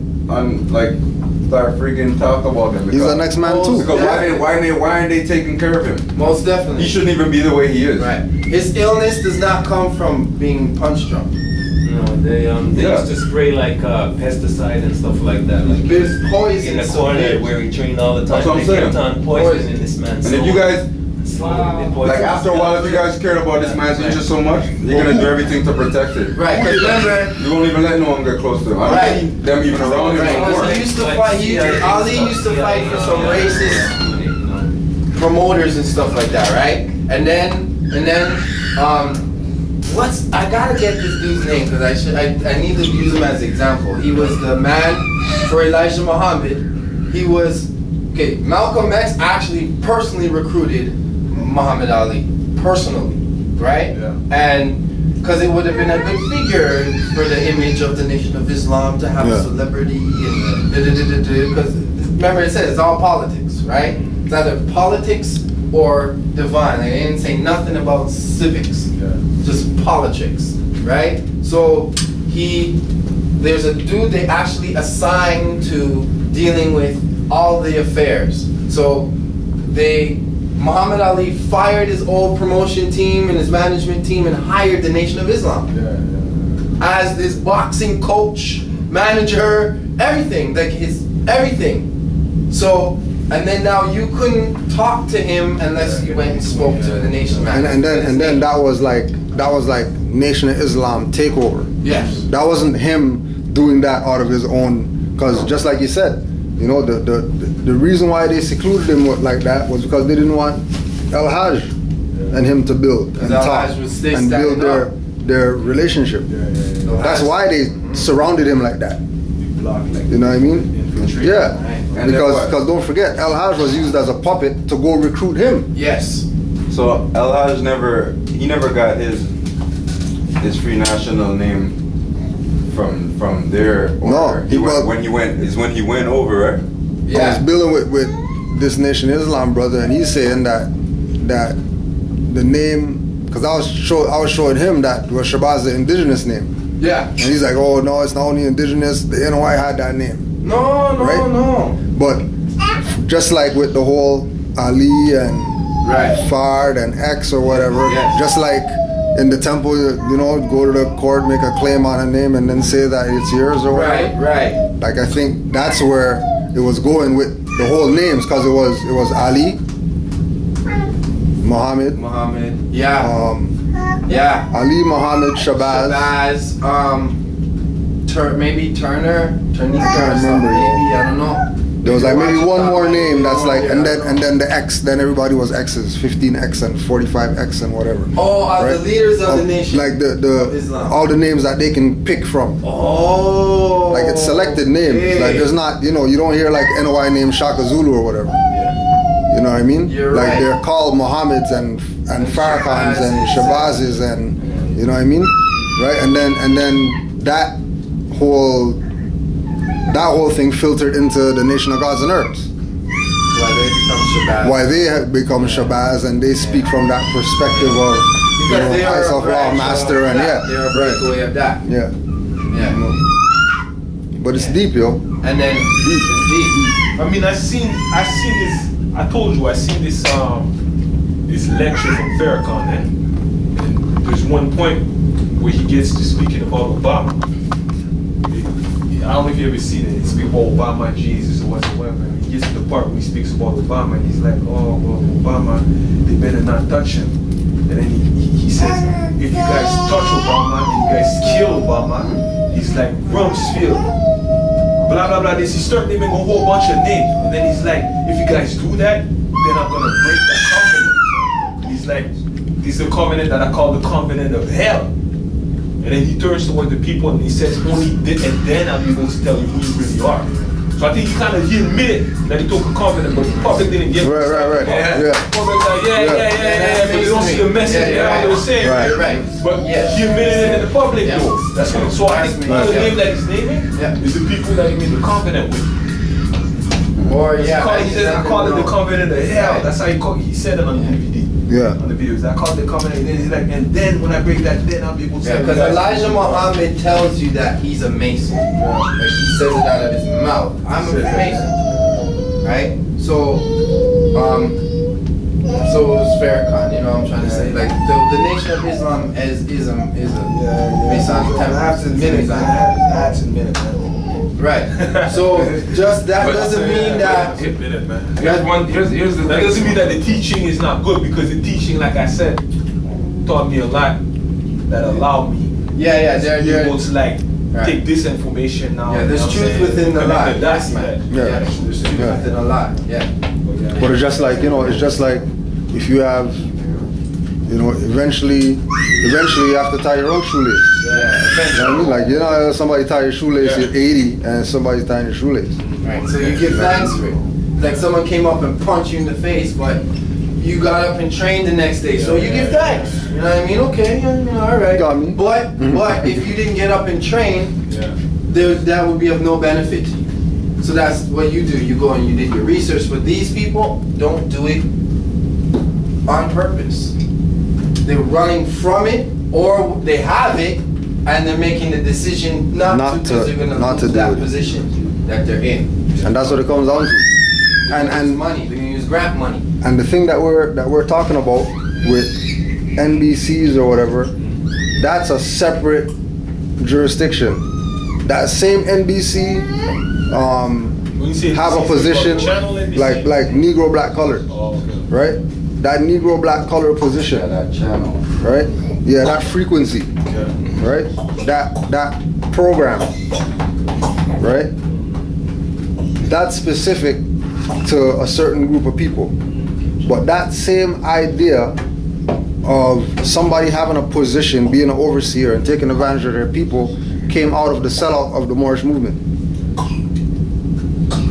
start freaking talk about him. He's the next man too. Because why aren't they taking care of him? Most definitely. He shouldn't even be the way he is. Right. His illness does not come from being punch drunk. No, they used to spray pesticide and stuff like that. Like there's poison in the corner where we train all the time. That's what I'm they saying. kept on poison in this man's And if you guys, slowly, after a while, if you guys cared about this man's interest so much, you're gonna do everything to protect it. Right, because remember, you won't even let no one get close to him. I don't think them even around him anymore. He used to fight. Ali used to fight for some racist promoters and stuff like that, right? And then, I gotta get this dude's name because I need to use him as an example. He was the man for Elijah Muhammad. He was Malcolm X actually personally recruited Muhammad Ali personally, right? Yeah. And because it would have been a good figure for the image of the Nation of Islam to have a celebrity and because remember it says it's all politics, right? It's either politics or divine. They didn't say nothing about civics, just politics, right? So there's a dude they actually assigned to dealing with all the affairs. So Muhammad Ali fired his old promotion team and his management team and hired the Nation of Islam as this boxing coach, manager, everything, everything. So, and then now you couldn't talk to him unless you went and spoke to the Nation man. And then that was like Nation of Islam takeover. Yes. That wasn't him doing that out of his own, because just like you said, the reason why they secluded him like that was because they didn't want El Hajj and him to build and talk and build their relationship. That's why they surrounded him like that. You know what I mean? Yeah. Because don't forget, El Hajj was used as a puppet to go recruit him. Yes. So El Hajj never got his free national name from there. No, when he went over, right? Yeah. I was building with this Nation Islam brother, and he's saying that the name, because I was showing him that was Shabazz the indigenous name. Yeah. And he's like, oh no, it's not only indigenous. The NOI had that name. No. But just like with the whole Ali and Fard and X or whatever, just like in the temple, go to the court, make a claim on a name, and then say that it's yours or whatever. Right. Like I think that's where it was going with the whole names, because it was Ali, Muhammad. Ali, Muhammad, Shabazz. Maybe Turner. I can't remember. Maybe, I don't know. There was like maybe one more name that's like, and then the X, then everybody was X's, 15X and 45X and whatever. Oh, the leaders of the nation. Like all the names that they can pick from. Oh. Like it's selected names. Like there's not, you don't hear like NOI name Shaka Zulu or whatever. You know what I mean? You're like right. they're called Muhammads and Farrakhan's and Shabazz's and, you know what I mean? Right? And then that whole thing filtered into the Nation of Gods and Earths. Why they have become Shabazz, and they speak from that perspective of Eyes of Law Master and they're a breakaway of that. Yeah. But it's deep, yo. And then it's deep. I mean, I seen this. I told you I seen this this lecture from Farrakhan, and there's one point where he gets to speaking about Obama. I don't know if you ever seen it. He speaks about Obama and Jesus or whatsoever. And he gets to the part where he speaks about Obama, and he's like, oh, well, Obama, they better not touch him. And then he says, if you guys touch Obama, and you guys kill Obama, he's like, Rumsfeld, blah, blah, blah. This, he starts naming a whole bunch of names. And then he's like, if you guys do that, then I'm going to break that covenant. He's like, this is the covenant that I call the covenant of hell. And then he turns towards the people and he says, only then, and then I'll be able to tell you who you really are. So I think he admitted that he took a covenant, but the public didn't get it. Right. Yeah. The public like, yeah, but they don't see the message. They don't understand. Right. But he admitted it in the public though. That's what. So I think the name that he's naming is the people that he made the covenant with. Or he says, I call it the covenant of hell. That's how he said it on the DVD. On the videos, I call it the covenant, and then he's like, and then when I break that, then I'll be able to. Yeah, because Elijah Muhammad tells you that he's a Mason. Like he says it out of his mouth. I'm a Mason, right? So it was Farrakhan. You know what I'm trying to say? Like the Nation of Islam is a Masonic temple. I have to admit it. Right. So just that doesn't mean that. Here's the that doesn't mean that the teaching is not good, because the teaching, like I said, taught me a lot that allowed me to be able to take this information now. Yeah, there's truth within the lie. That's man. There's truth within a lie. Yeah. But it's just like, it's just like if you have, eventually you have to tie your own shoelace. You know what I mean? Like, somebody tie your shoelace at 80 and somebody's tying your shoelace. Right, so you give thanks for it. Like someone came up and punched you in the face, but you got up and trained the next day, so you give thanks. You know what I mean? Okay, all right. Got me. But if you didn't get up and train, that would be of no benefit to you. So that's what you do. You go and you did your research. But these people don't do it on purpose. They're running from it, or they have it, and they're making the decision not to, because they're going to lose that position that they're in. And that's what it comes down to. And money, they're going to use grant money. And the thing that we're talking about with NBCs or whatever, that's a separate jurisdiction. That same NBC have a position like Negro black color, right? That Negro black color position, that channel, right? Yeah, that frequency, right? That program, right? That's specific to a certain group of people. But that same idea of somebody having a position, being an overseer and taking advantage of their people came out of the sellout of the Moorish movement,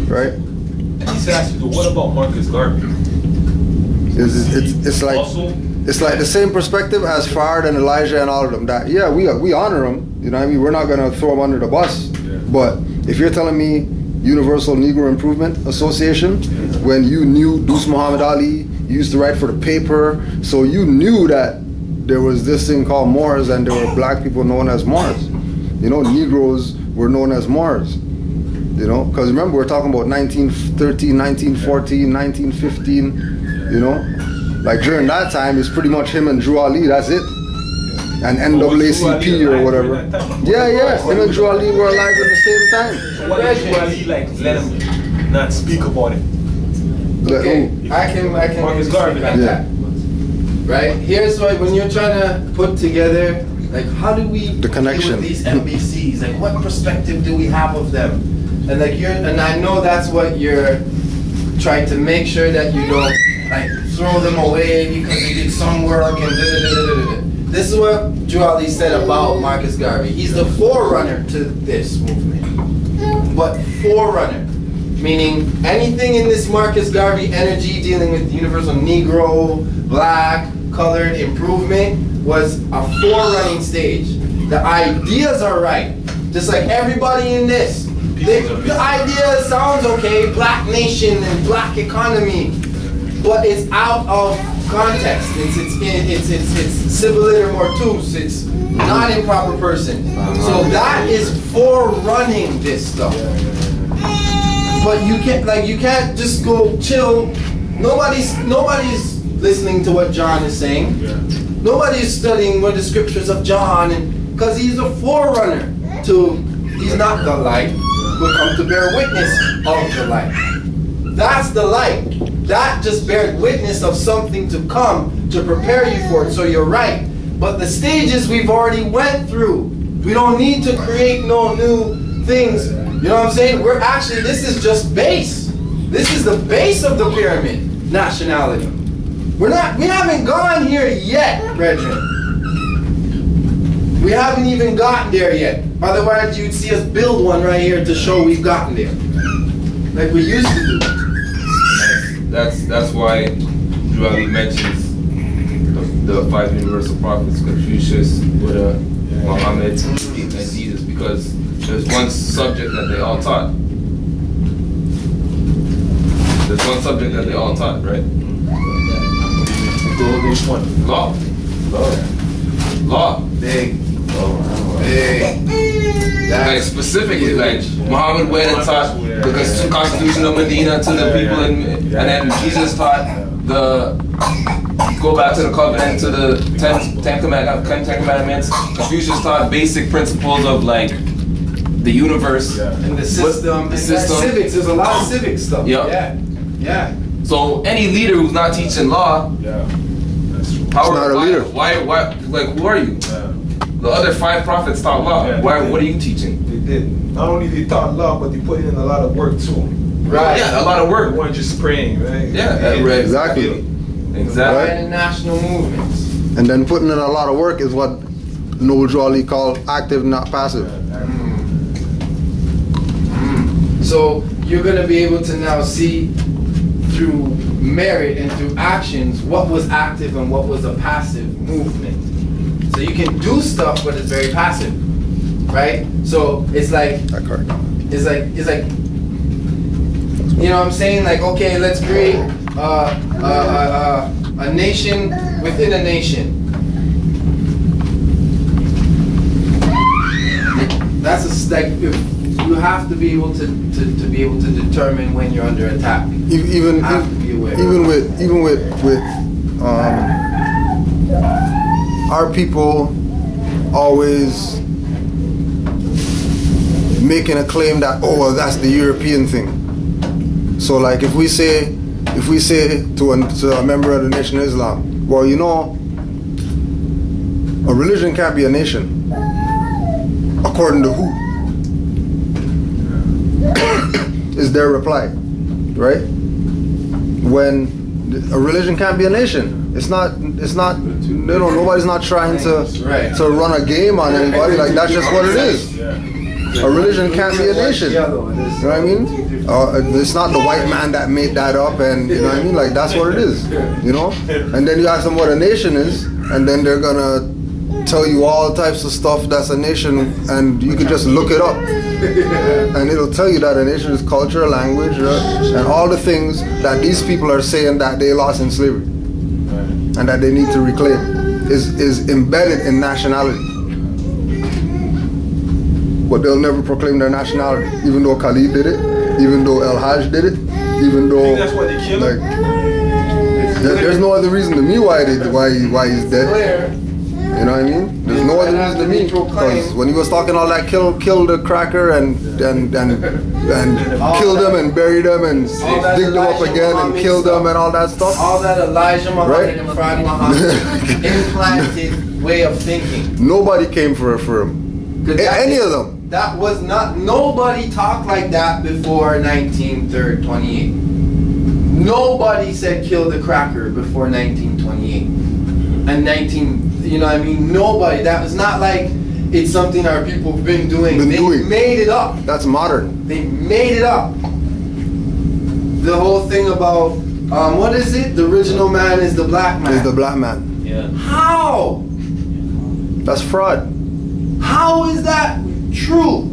right? And he says, what about Marcus Garvey? It's like the same perspective as Fard and Elijah and all of them. That we honor them. You know what I mean? We're not gonna throw them under the bus. But if you're telling me Universal Negro Improvement Association, when you knew Deuce Muhammad Ali, you used to write for the paper, so you knew that there was this thing called Moors, and there were black people known as Moors. Negroes were known as Moors. Because remember, we're talking about 1913, 1914, 1915. Like during that time, it's pretty much him and Drew Ali. That's it. And NAACP or whatever. Yeah. Him and Drew Ali were alive at the same time. So why did Drew Ali let him not speak about it? Okay, I can Marcus Garvey. that. Right? Here's why when you're trying to put together, like, how do we the connection deal with these NBCs? Like, what perspective do we have of them? And and I know that's what you're trying to make sure that you don't throw them away because they did some work and da-da-da-da-da-da. This is what Drew Ali said about Marcus Garvey. He's the forerunner to this movement. But forerunner, meaning anything in this Marcus Garvey energy dealing with universal Negro, black, colored improvement was a forerunning stage. The ideas are right. Just like everybody in this. The idea sounds okay, black nation and black economy, but it's out of context. It's civiliter mortuus. It's not in proper person. So that is forerunning this stuff. But you can't just go chill. Nobody's listening to what John is saying. Yeah. Nobody is studying what the scriptures of John, and because he's a forerunner to, he's not the light, but come to bear witness of the light. That's the light. That just bears witness of something to come to prepare you for it. So you're right. But the stages we've already went through. We don't need to create no new things. You know what I'm saying? We're actually, this is just base. This is the base of the pyramid, nationality. We haven't gone here yet, brethren. We haven't even gotten there yet. Otherwise, you'd see us build one right here to show we've gotten there. Like we used to do. That's why Joel mentions the 5 universal prophets, Confucius, Buddha, Muhammad, and Jesus, because there's one subject that they all taught. There's one subject that they all taught, right? Which one? Law. Law. Big. Big. Like specifically, like Muhammad went and taught the Constitution of Medina to the people, and then Jesus taught the go back to the covenant, to the Ten Commandments. Confucius taught basic principles of like the universe and the system. The system. Civics. There's a lot of civic stuff. Yep. Yeah. So any leader who's not teaching law, That's true. how not a leader. Why? Like, who are you? The other 5 prophets taught law. What are you teaching? They did. Not only they taught law, but they put in a lot of work too. Right. Yeah, a lot of work. They weren't just praying, right? Yeah, Exactly. Exactly. And national movements. And then putting in a lot of work is what Noble Jolly called active, not passive. So you're going to be able to now see through merit and through actions what was active and what was a passive movement. So you can do stuff, but it's very passive, right? So it's like, it's like, you know what I'm saying? Like, okay, let's create a nation within a nation. That's like, you have to be able to be able to determine when you're under attack. Even with our people always making a claim that, oh well, that's the European thing. So like if we say to a member of the Nation of Islam, well, you know, a religion can't be a nation. According to who? Is their reply, right? When a religion can't be a nation, it's not. Nobody's not trying to run a game on anybody. Like that's just what it is. A religion can't be a nation. You know what I mean? It's not the white man that made that up, and you know what I mean? Like that's what it is. You know? And then you ask them what a nation is, and then they're gonna tell you all types of stuff that's a nation, and you can just look it up. And it'll tell you that a nation is culture, language, and all the things that these people are saying that they lost in slavery and that they need to reclaim is embedded in nationality. But they'll never proclaim their nationality, even though Khalid did it, even though El Hajj did it, even though that's why they kill him? There's no other reason to me why he's dead. You know what I mean? There's no other reason to me, because when he was talking all that kill the cracker and kill them and bury them and dig them up again and kill them and all that stuff. All that Elijah Muhammad and Friday Muhammad implanted way of thinking. Nobody came for him. Any of them. That was not, nobody talked like that before 1928. Nobody said kill the cracker before 1928. And you know what I mean? Nobody. That was not like it's something our people have been doing. They made it up. That's modern. They made it up. The whole thing about, what is it? The original man is the black man. Is the black man. Yeah. How? That's fraud. How is that true?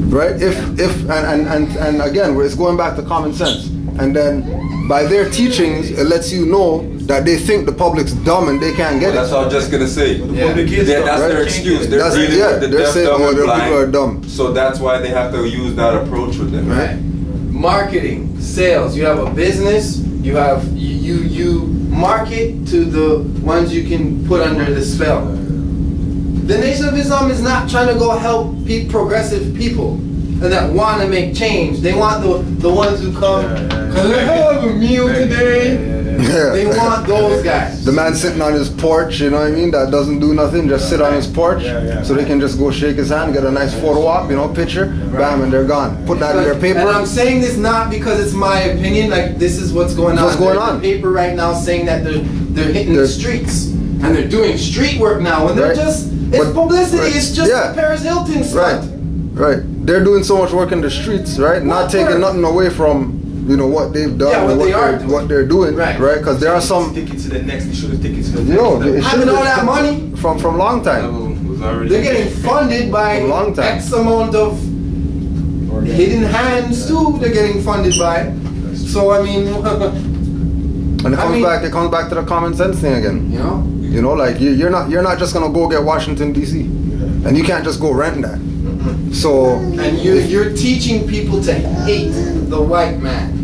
Right? And again, it's going back to common sense. And then by their teachings, it lets you know that they think the public's dumb and they can't get it. That's what I was just gonna say. Yeah. That's their excuse. They're dealing with the they're deaf, saying, dumb, and people are blind. dumb. So that's why they have to use that approach with them. Right. marketing, sales. You have a business. You have you market to the ones you can put under the spell. The Nation of Islam is not trying to go help progressive people that want to make change. They want the ones who come. Can I have a meal today? They want those guys. The man sitting on his porch, you know what I mean, that doesn't do nothing, just sit on his porch, so they can just go shake his hand, get a nice photo op, you know, picture, bam, and they're gone. Put that in their paper. And I'm saying this not because it's my opinion, like this is what's going on. What's going on? The paper right now saying that they're hitting the streets, and they're doing street work now, and they're just, it's publicity, it's just Paris Hilton stuff. Right. They're doing so much work in the streets, right? Not taking nothing away from, you know, what they've done, what they're doing, right? Because there are some. Take it to the next. They should have taken it to the next. No, they having all that money from long time. They're getting funded by X amount of hidden hands too. They're getting funded by. So I mean, and it comes back to the common sense thing again. You know, like you're not just gonna go get Washington D.C. and you can't just go rent that. So and you're teaching people to hate the white man.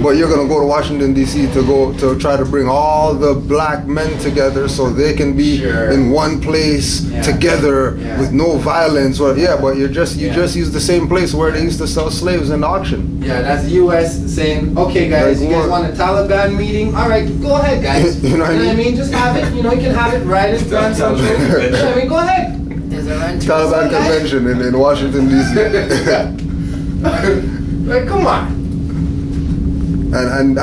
But you're gonna go to Washington D.C. to try to bring all the black men together so they can be in one place together with no violence. Or but you just use the same place where they used to sell slaves in the auction. Yeah, that's the U.S. saying, okay, guys, you guys want a Taliban meeting? All right, go ahead, guys. You know what I mean? Just have it. You know, you can have it right in front of you. I mean, go ahead. Taliban convention in Washington D.C. Like, come on. And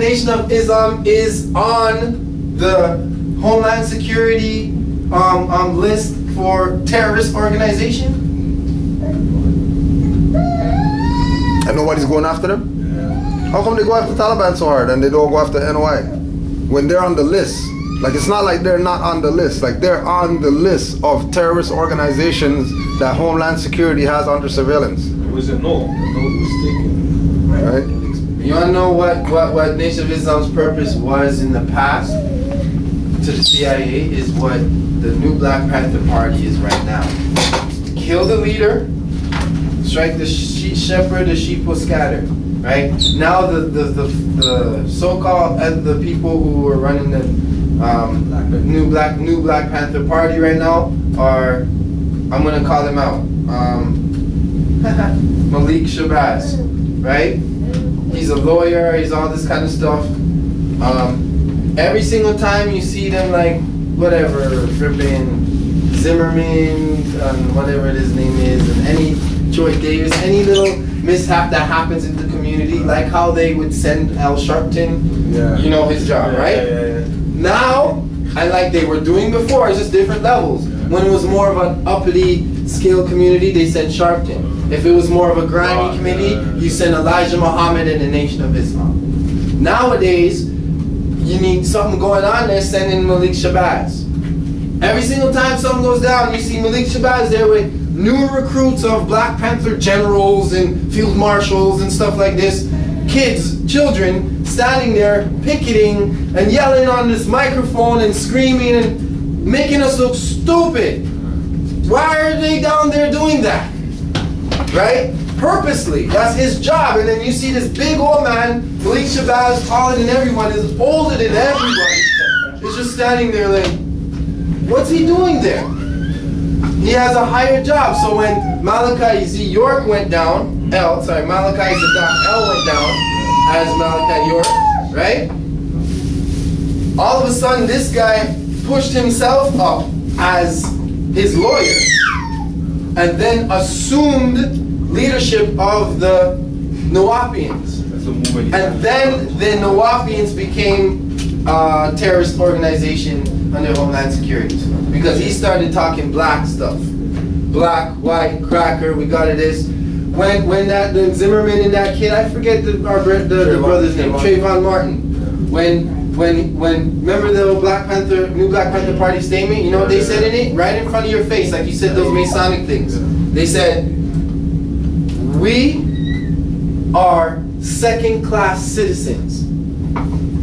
Nation of Islam is on the Homeland Security list for terrorist organization. And nobody's going after them? How come they go after Taliban so hard and they don't go after NOI? When they're on the list. Like, it's not like they're not on the list. Like, they're on the list of terrorist organizations that Homeland Security has under surveillance. It was a no. No was taken. Right? You want to know what Nation of Islam's purpose was in the past to the CIA is what the new Black Panther Party is right now. Kill the leader, strike the shepherd, the sheep will scatter. Right? Now the so-called the people who are running the new Black Panther Party right now are, I'm gonna call them out. Malik Shabazz, right? He's a lawyer, he's all this kind of stuff. Every single time you see them, like, whatever, flipping Zimmerman, whatever his name is, and any Joy Davis, any little mishap that happens in the community, like how they would send Al Sharpton, you know his job, right? Now, and like they were doing before, it's just different levels. When it was more of an uppity scale community, they sent Sharpton. If it was more of a grimy community, you send Elijah Muhammad and the Nation of Islam. Nowadays, you need something going on there, sending Malik Shabazz. Every single time something goes down, you see Malik Shabazz there with new recruits of Black Panther generals and field marshals and stuff like this. Kids, children, standing there, picketing and yelling on this microphone and screaming and making us look stupid. Why are they down there doing that? Right? Purposely. That's his job. And then you see this big old man, Malik Shabazz, taller than everyone, is older than everybody. He's just standing there like, what's he doing there? He has a higher job. So when Malachi Z. York went down, Malachi Zadok L went down as Malachi York, right? All of a sudden this guy pushed himself up as his lawyer and then assumed leadership of the Nawapians. And then the Nawapians became a terrorist organization under Homeland Security because he started talking black stuff. Black, white, cracker, we got this. When the Zimmerman and that kid, I forget the brother's name, Trayvon Martin. When remember the new Black Panther Party statement? You know what they said in it? Right in front of your face, like you said those Masonic things. They said, we are second-class citizens.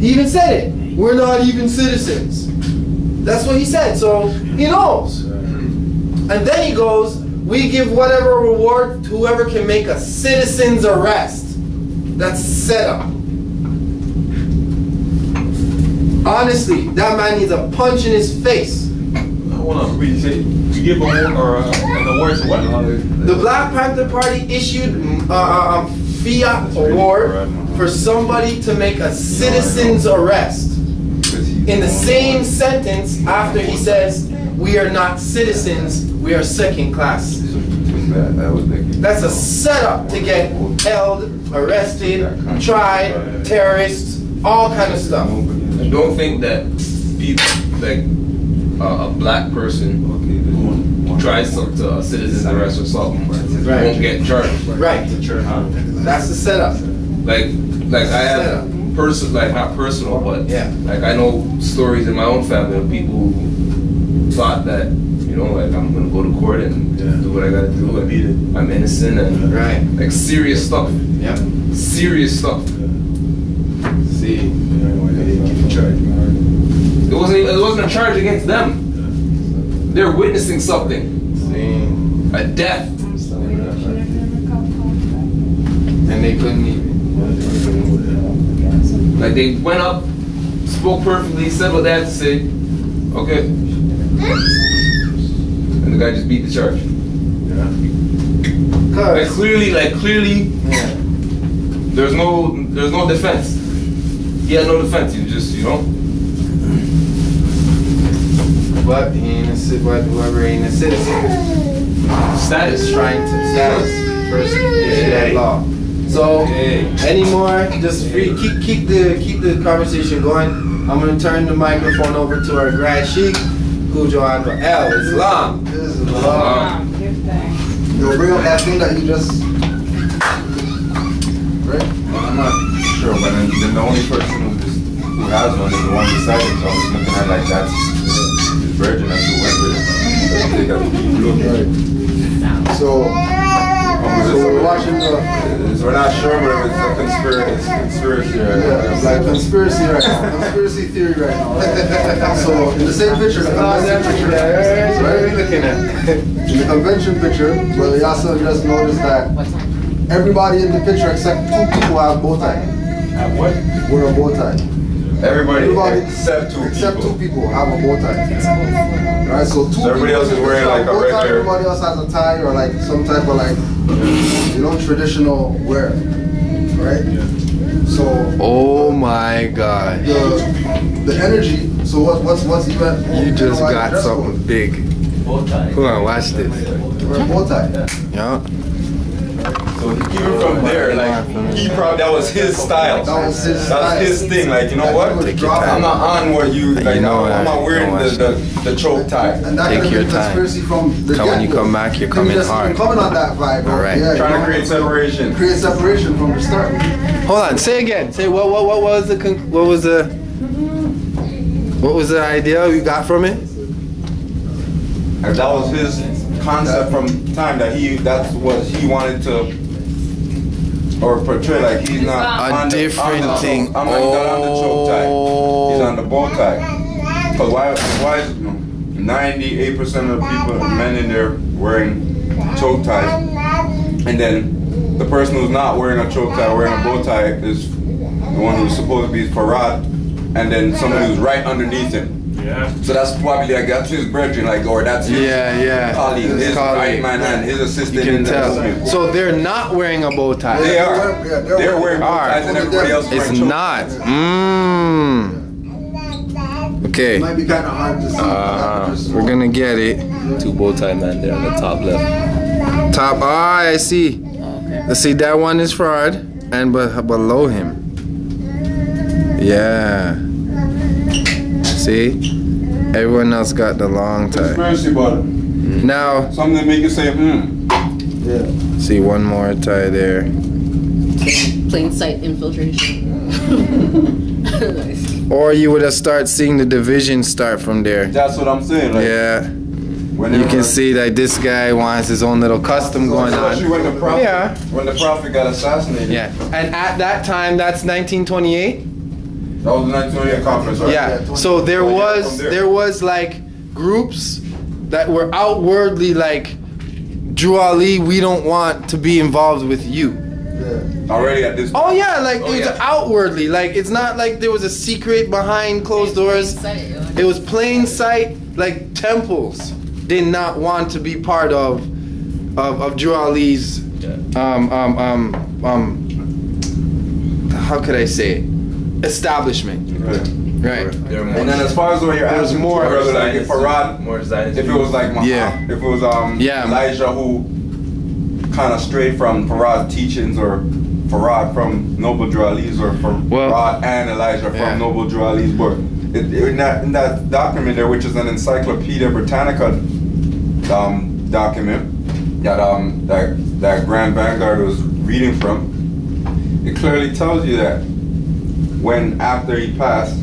He even said it. We're not even citizens. That's what he said, so he knows. And then he goes, we give whatever reward to whoever can make a citizen's arrest. That's set up. Honestly, that man needs a punch in his face. Hold on, read it. You give an award to what? The Black Panther Party issued a fiat award for somebody to make a citizen's arrest. In the same sentence after he says, we are not citizens, we are second class. That's a setup to get held, arrested, tried, terrorists, all kind of stuff. I don't think that people, like a black person who tries to a citizen's arrest or something won't get charged. Right. That's the setup. Like I have not personal, but yeah. Like I know stories in my own family of people who thought that, you know, like I'm gonna go to court and do what I gotta do and I'm innocent and like serious stuff. Yeah. Serious stuff. See. It wasn't a charge against them. They're witnessing something. A death. And they couldn't even. Like they went up, spoke perfectly, said what they had to say. Okay. And the guy just beat the charge. Like clearly, there's no defense. He had no defense. He was just, you know. But he ain't whoever ain't a citizen. Status. Trying to status first issue that law. So anymore, just free keep the conversation going. I'm gonna turn the microphone over to our grad sheik, Cujo Alpha L. Islam. Islam. Yo, bring up that thing that you just right? I'm not sure, but then the only person who has one is the one beside him, so I was looking at like that's his virgin as who went with it. So we're watching the. We're not sure, but it's a conspiracy right now. Yeah, it's like conspiracy right now. Conspiracy theory right now. Right? So in the same picture, the convention picture, in the convention picture, Brother Yasser just noticed that everybody in the picture except 2 people have bow tie. Have what? Wear a bow tie. Everybody except two people have a bow tie. Right, so everybody else is wearing like a regular. Everybody else has a tie or like some type of like, you know, traditional wear. Right? So. Oh my God. The energy. So what's even? You just got something big. Bow tie. Come on, watch this. Wear a bow tie. Yeah. So even from there, like that was his style. That's his thing. Like, you know what? I'm not on what you like. I'm not wearing the choke tie. And that take your time. When you come back, you're coming hard. Coming on that vibe. All right. Yeah, trying to create separation. Create separation from the start. Hold on. Say again. Say what was the idea you got from it? And that was his concept from time that's what he wanted to or portray, like he's not a different thing. I'm not on the choke tie. He's on the bow tie. Because why is 98% of the people, men in there, wearing choke ties, and then the person who's not wearing a choke tie, wearing a bow tie, is the one who's supposed to be Farad, and then somebody who's right underneath him. Yeah. So that's probably like that's his brethren, like, or that's his colleague, his right man and his assistant. You can tell. So they're not wearing a bow tie. They are. They're wearing bow ties and everybody else is it's wearing not. Okay. It might be kind of hard to see. We're gonna get it. 2 bow tie man there on the top left. Top. I see. Let's see. That one is fraud, and below him. Yeah. See? Everyone else got the long tie. Conspiracy about it. Now. Something that make you say, Yeah. See one more tie there. Plain sight infiltration. Or you would have started seeing the division start from there. That's what I'm saying. Like, yeah. You can see that this guy wants his own little custom going on. Especially when the prophet got assassinated. Yeah. And at that time, that's 1928. That was the 1928 conference, right? Yeah. So there was like groups that were outwardly like, Drew Ali, we don't want to be involved with you. Already at this point. Oh yeah, like it was outwardly. Like it's not like there was a secret behind closed doors. It was plain sight. Like temples did not want to be part of Drew Ali's how could I say it? Establishment. Right. And then as far as what you're asking, more brother, like if Farad, if it was like Muhammad, if it was Elijah who kind of strayed from Farad's teachings, or Farad from Noble Drew Ali's, or Farad and Elijah from Noble Drew Ali's book. In that document there, which is an Encyclopedia Britannica document that Grand Vanguard was reading from, it clearly tells you that when after he passed,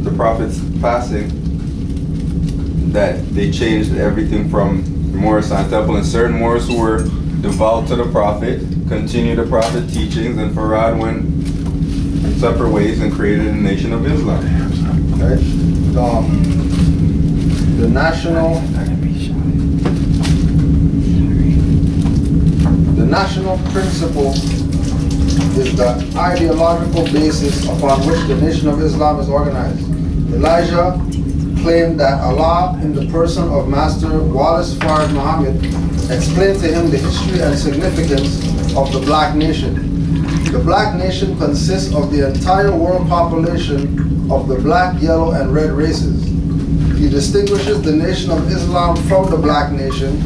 the prophet's passing, that they changed everything from the Moorish temple, and certain Moors who were devout to the prophet continued the prophet teachings, and Farad went separate ways and created a nation of Islam. Okay. The national principle is the ideological basis upon which the Nation of Islam is organized. Elijah claimed that Allah, in the person of Master Wallace Fard Muhammad, explained to him the history and significance of the black nation. The black nation consists of the entire world population of the black, yellow, and red races. He distinguishes the Nation of Islam from the black nation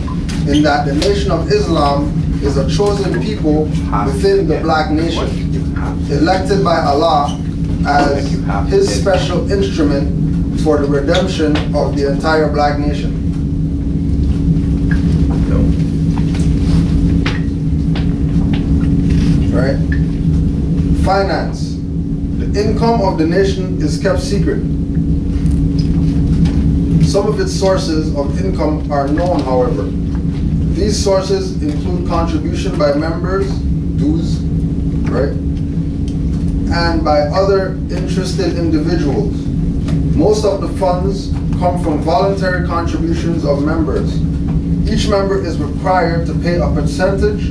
in that the Nation of Islam is a chosen people within the black nation, elected by Allah as his special instrument for the redemption of the entire black nation. Right? Finance. The income of the nation is kept secret. Some of its sources of income are known, however. These sources include contribution by members, dues, right? And by other interested individuals. Most of the funds come from voluntary contributions of members. Each member is required to pay a percentage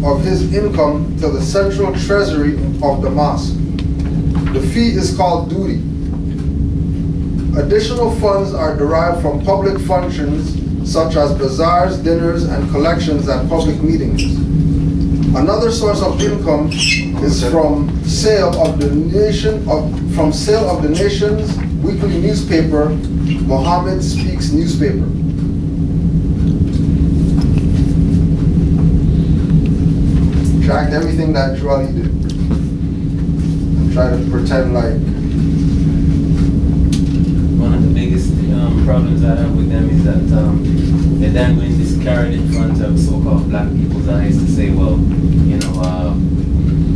of his income to the central treasury of the mosque. The fee is called duty. Additional funds are derived from public functions such as bazaars, dinners, and collections at public meetings. Another source of income is from sale of the nation's weekly newspaper, Muhammad Speaks newspaper. Tracked everything that Drew Ali did. And try to pretend like. One of the biggest problems I have with them is that they're then going discarded in front of so-called black people's eyes to say, well, you know,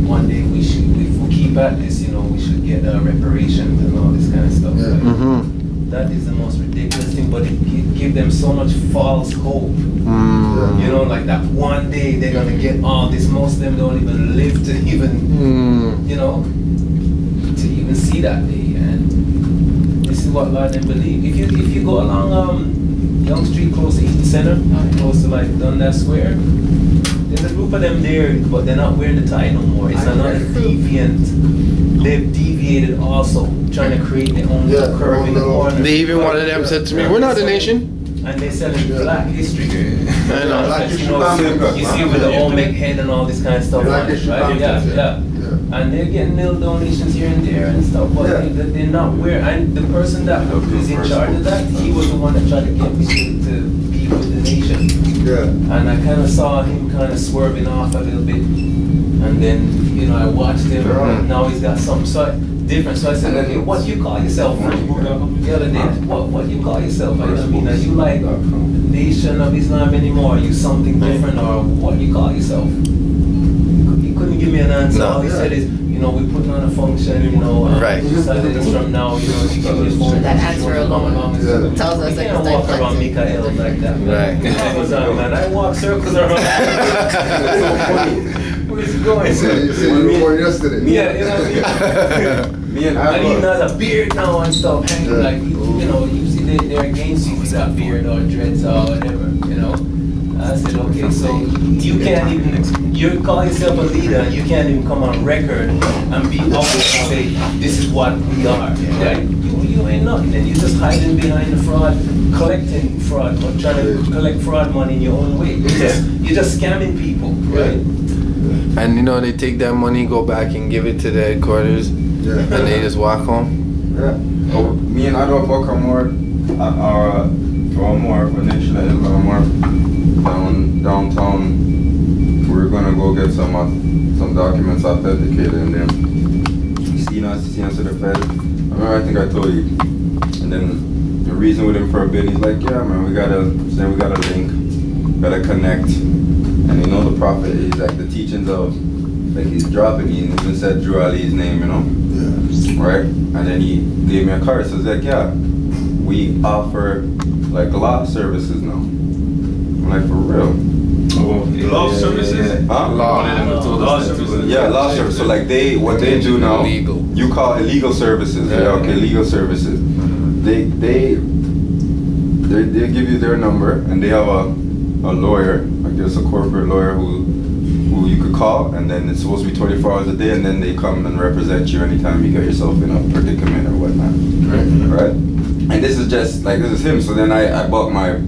one day if we keep at this, you know, we should get reparations and all this kind of stuff. Yeah. Like, that is the most ridiculous thing, but it give them so much false hope. You know, like that one day they're gonna get all this. Most of them don't even live to even, you know, to even see that day. And this is what a lot of them believe. If you go along Young Street, close to Eaton Center, close to like Dundas Square, there's a group of them there, but they're not wearing the tie no more. It's another deviant. They've deviated also, trying to create their own little curve in the corner. They even one of them said to me, "We're not a nation." And they selling black history. I know. You see with the Olmec head and all this kind of stuff, right? Yeah. And they're getting little donations here and there and stuff, but they're not wearing. And the person that is in charge of that, he was the one that tried to get me to be with the nation. And I kind of saw him kind of swerving off a little bit, and then you know I watched him. And now he's got something different. So I said, okay, what do you call yourself? The other day, what do you call yourself? I mean, are you like Nation of Islam anymore? Are you something different, or what do you call yourself? He couldn't give me an answer. All he said is, you know, we're putting on a function, you know, Saturdays from now, you know, you give your phone. That answer alone tells us you that can't walk around Mikael like that. Right. Man, I walk circles around. Where's he going? You said you were born yesterday. Yeah, you know. And he has a beard now and stuff, hanging like, you know, usually they're against you if you got beard or dreads or whatever, you know. I said, okay, so you can't even you call yourself a leader, and you can't even come on record and be honest and say, this is what we are. Right? You ain't nothing, and you're just hiding behind the fraud, collecting fraud, or trying to collect fraud money in your own way. You're just scamming people, right? And you know, they take that money, go back and give it to the headquarters, and they just walk home. Yeah. Oh, me and Ado Bokar more, for Nation Islam more downtown. We're gonna go get some documents authenticated and then see us to the Fed. I think I told you. And then the reason with him for a bit, he's like, yeah man, we gotta link, gotta connect. And you know the prophet is like the teachings of, like he's dropping, he even said Drew Ali's name, you know? Yeah. Right? And then he gave me a card, so he's like, yeah, we offer like law services now. I'm like, for real? Law services? Huh? Law services. Yeah, law services. So like what they do now, you call it legal services. Yeah, okay, legal services. They give you their number and they have a lawyer, I guess a corporate lawyer who you could call, and then it's supposed to be 24 hours a day, and then they come and represent you anytime you get yourself in a predicament or whatnot. Right? And this is just like, this is him. So then I bought my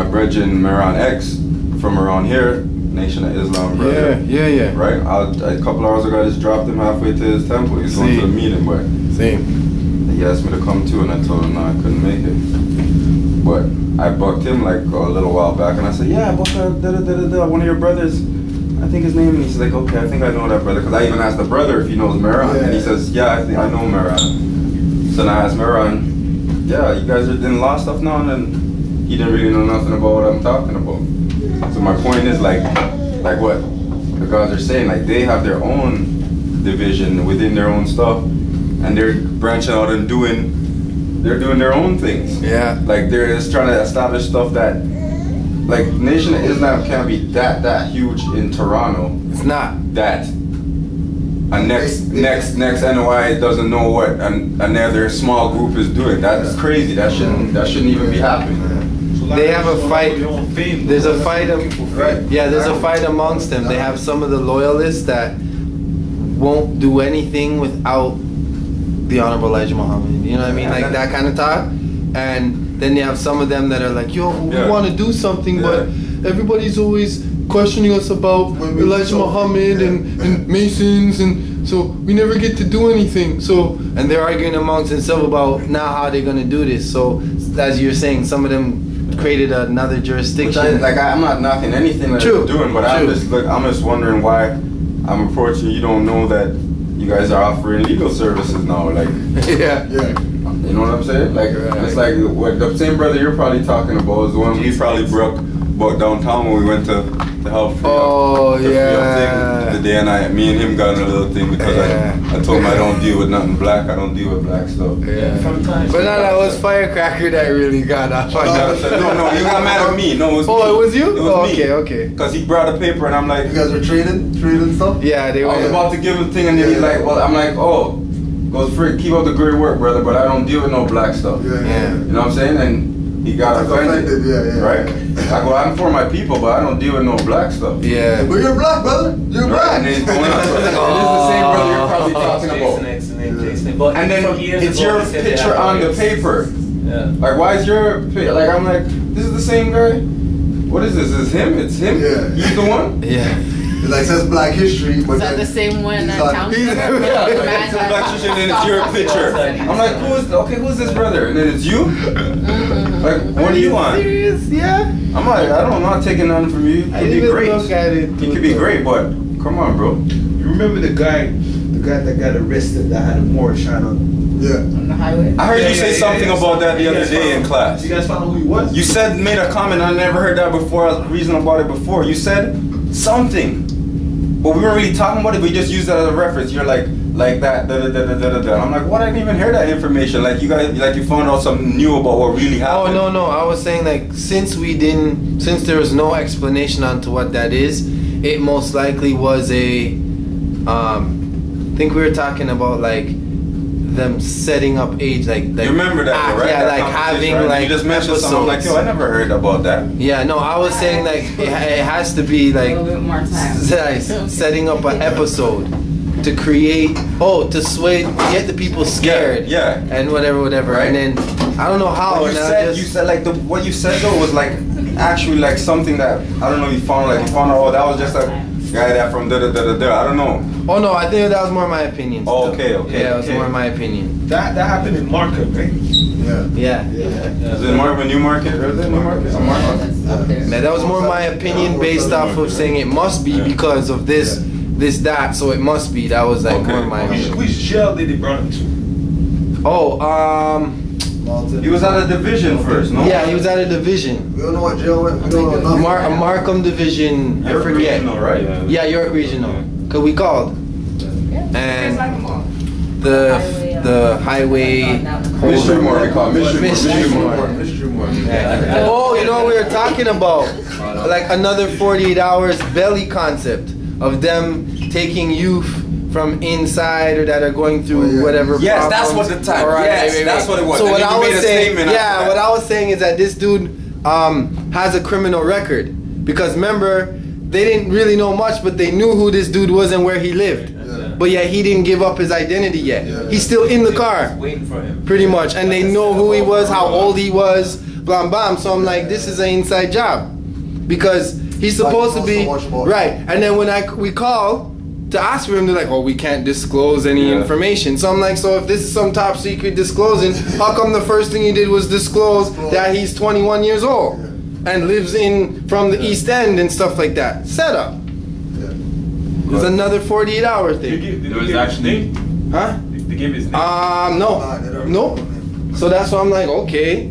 brethren Meron X from around here, Nation of Islam, brother. Yeah. Right? A couple hours ago, I just dropped him halfway to his temple. He's going to the meeting, but he asked me to come too, and I told him no, I couldn't make it. But I bucked him like a little while back, and I said, yeah, I bucked one of your brothers. I think his name, and he's like, okay, I think I know that brother, because I even asked the brother if he knows Meron, and he says, yeah, I think I know Meron. So then I asked Meron, yeah, you guys are doing law stuff now, and then he didn't really know nothing about what I'm talking about. So my point is like what the guys are saying, like they have their own division within their own stuff, and they're branching out and doing their own things. Yeah. Like they're just trying to establish stuff that, like Nation of Islam can't be that huge in Toronto. It's not. That. And next NOI doesn't know what another small group is doing. That's crazy. That shouldn't even be happening. They have a fight. There's a fight. There's a fight amongst them. They have some of the loyalists that won't do anything without the Honorable Elijah Muhammad. You know what I mean? Like that kind of talk. And then you have some of them that are like, yo, we want to do something, but everybody's always questioning us about Elijah Muhammad and Masons, and so we never get to do anything. So, and they're arguing amongst themselves about now how they're gonna do this. So, as you're saying, some of them created another jurisdiction. I'm not knocking anything that they're doing, but I'm just wondering why I'm approaching. You don't know that you guys are offering legal services now, like yeah. You know what I'm saying? Like it's like what the same brother you're probably talking about is the one we probably brought downtown when we went to help free up the day, and me and him got in a little thing because I told him I don't deal with nothing black. I don't deal with black stuff. Yeah. Sometimes. But no, that was Firecracker that really got off. No, you got mad at me. No, it was me. It was you? It was me. Okay. Because he brought a paper and I'm like, you guys were trading stuff? Yeah, they were. I was about to give him a thing and then he's like, well, I'm like, oh, goes free. Keep up the great work, brother. But I don't deal with no black stuff. Yeah. You know what I'm saying? And he got offended. Right? I go, I'm for my people, but I don't deal with no black stuff. Yeah. But you're black, brother. You're black. And then it's going on. It is the same brother you're probably talking about. And then it's your picture on the paper. Yeah. Like, why is your picture? Like, I'm like, this is the same guy? What is this? Is him? It's him? Yeah. He's the one? Yeah. It like says Black History, but is that the same one that Black History, and then it's your picture. I'm like, who's this brother? And then it's you? Like, what are you on? Serious? Yeah. I'm like, I'm not taking nothing from you. You could be great. You could be great, but come on, bro. You remember the guy that got arrested that had a Moorish hat on? Yeah. On the highway? I heard you say something about that the other day in class. You guys found out who he was? You made a comment, I never heard that before, I was reasoning about it before. You said something, but we weren't really talking about it, but you just used that as a reference. You're like that, I'm like, what? I didn't even hear that information. Like you guys, like you found out something new about what really happened. Oh, no, I was saying like, since there was no explanation onto what that is, it most likely was I think we were talking about like them setting up age, like you remember that, right? Yeah, that like having right? like you just mentioned something like, yo, I never heard about that. Yeah, no, I was saying like it has to be like A little bit more time. setting up an episode to create, to sway, get the people scared, yeah, and whatever, right. and then I don't know how. You said like what you said though was like actually like something that I don't know. You found out that was just a guy that from I don't know. Oh no, I think that was more my opinion. Oh, okay. Yeah, it was more my opinion. That happened in Market, right? Yeah. Is it more of a new market? Is it new market? Man, that was more my opinion based off of saying it must be because of this, that, so it must be. That was like more my opinion. Which jail did they bring him to? He was at a division first, no? Yeah, he was at a division. We don't know what jail went. We don't know nothing. Markham division. I forget. Regional, right? Yeah, York Regional. Cause we called. And the highway. Mystery More, we call it. Mystery More. Oh, you know what we were talking about? Like another 48 hours belly concept of them taking youth from inside or that are going through whatever. Yes, problems. that's what the time. Right, Yes, right. that's what it was. So And what then I you was made a saying, statement after that. what I was saying is that this dude has a criminal record because remember they didn't really know much, but they knew who this dude was and where he lived. But yet he didn't give up his identity yet. He's still in the car, Waiting for him. pretty much, and they know who he was, how old he was, blah blah. So I'm like, this is an inside job because he's supposed to be right. And then when we call to ask for him, they're like, oh, we can't disclose any information. So I'm like, so if this is some top secret disclosing, how come the first thing he did was disclose that he's 21 years old and lives from the East End and stuff like that? Set up. It was another 48-hour thing. Did they give his name? Huh? Did they give his name? No. So that's why I'm like, okay.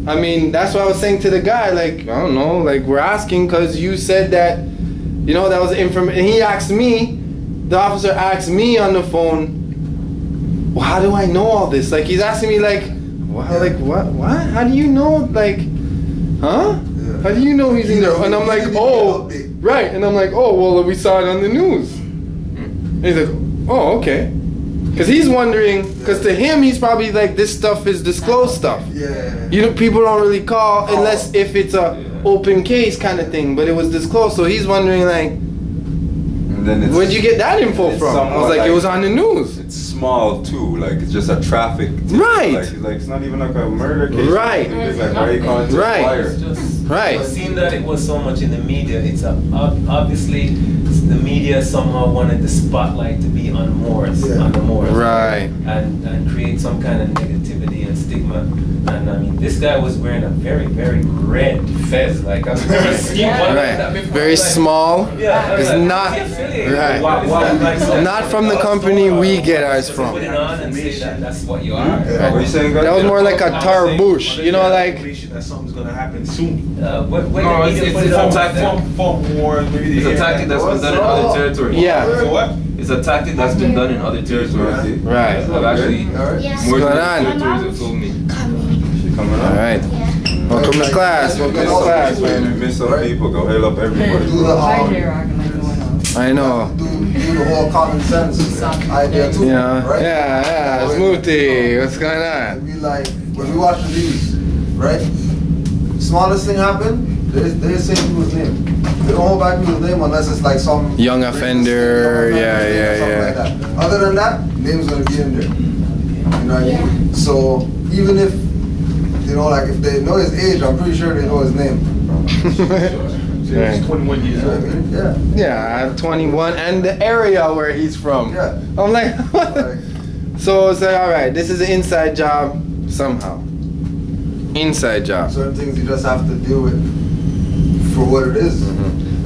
I mean, that's what I was saying to the guy, like, I don't know, like, we're asking because you said that, you know, that was information. And he asked me, the officer asked me on the phone, well, how do I know all this? Like, he's asking me, like, wow, like, what? How do you know, like, huh? How do you know he's in there? And I'm like, oh, right. And I'm like, oh, well, we saw it on the news. And he's like, oh, okay. Because he's wondering, because to him, he's probably like, this stuff is disclosed stuff. You know, people don't really call unless if it's a open case kind of thing, but it was disclosed. So he's wondering, like, where'd you get that info from? I was like, it was on the news. It's small too, like it's just a traffic thing. Right. Like it's not even like a murder case. Right. It's like, why are you calling it a fire? Right. It seemed that it was so much in the media. It's obviously the media somehow wanted the spotlight to be on Moors, on the Moors, Right. and create some kind of negativity and stigma. And I mean, this guy was wearing a very, very red fez. Like I've never seen one like that before. Very small. Yeah, It's like, not right. Like, Not from the company we get ours from. Put it on and say that's what you are. What are you saying, guys? That was more like a tarbush, you know, like. That something's gonna happen soon. When No, the media it's put it a on, tactic. maybe It's a tactic that's been done in other territories. Yeah. What? It's a tactic that's been done in other territories. Right. I've actually more going than on? territories have told me. All right. Welcome to class. Welcome to class, When you man. miss some people, go hail up everybody. Do the I know. do the whole common sense idea too. Yeah. Right? Yeah. Smoothie. What's going on? We like when we watch the news, right? Smallest thing happen, they say people's name. They don't hold back people's name unless it's like some Young offender. something Yeah. like that. Other than that, name's gonna be in there. You know what I mean? So even if you know, like if they know his age, I'm pretty sure they know his name. He's 21 years You know what I old. mean? Yeah. Yeah, I'm 21 and the area where he's from. Yeah. I'm like, what? Like, So it's like, all right, this is an inside job somehow. Inside job. certain things you just have to deal with for what it is.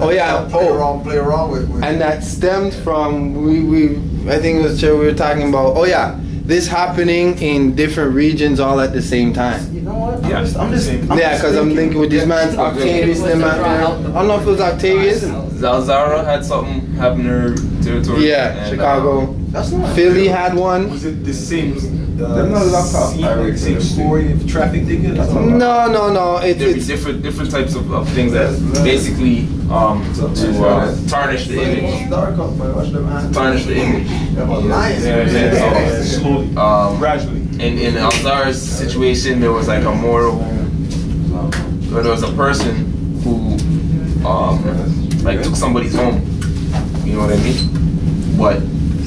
Oh yeah. Play around with. And that stemmed from I think it was we were talking about. Oh yeah, this happening in different regions all at the same time. You know what? Yeah, I'm just Yeah, because I'm thinking with this man Octavius, the man. I don't know if it was Octavius. Zalzara had something Havner territory. Yeah, and, Chicago. That's not Philly had one. Was it the same? They're not locked up. Same story of traffic tickets? No. There's different types of things that basically to tarnish the image. Tarnish the image. Slowly, gradually. In Alzar's situation, there was like a moral. There was a person who like took somebody's home. You know what I mean? But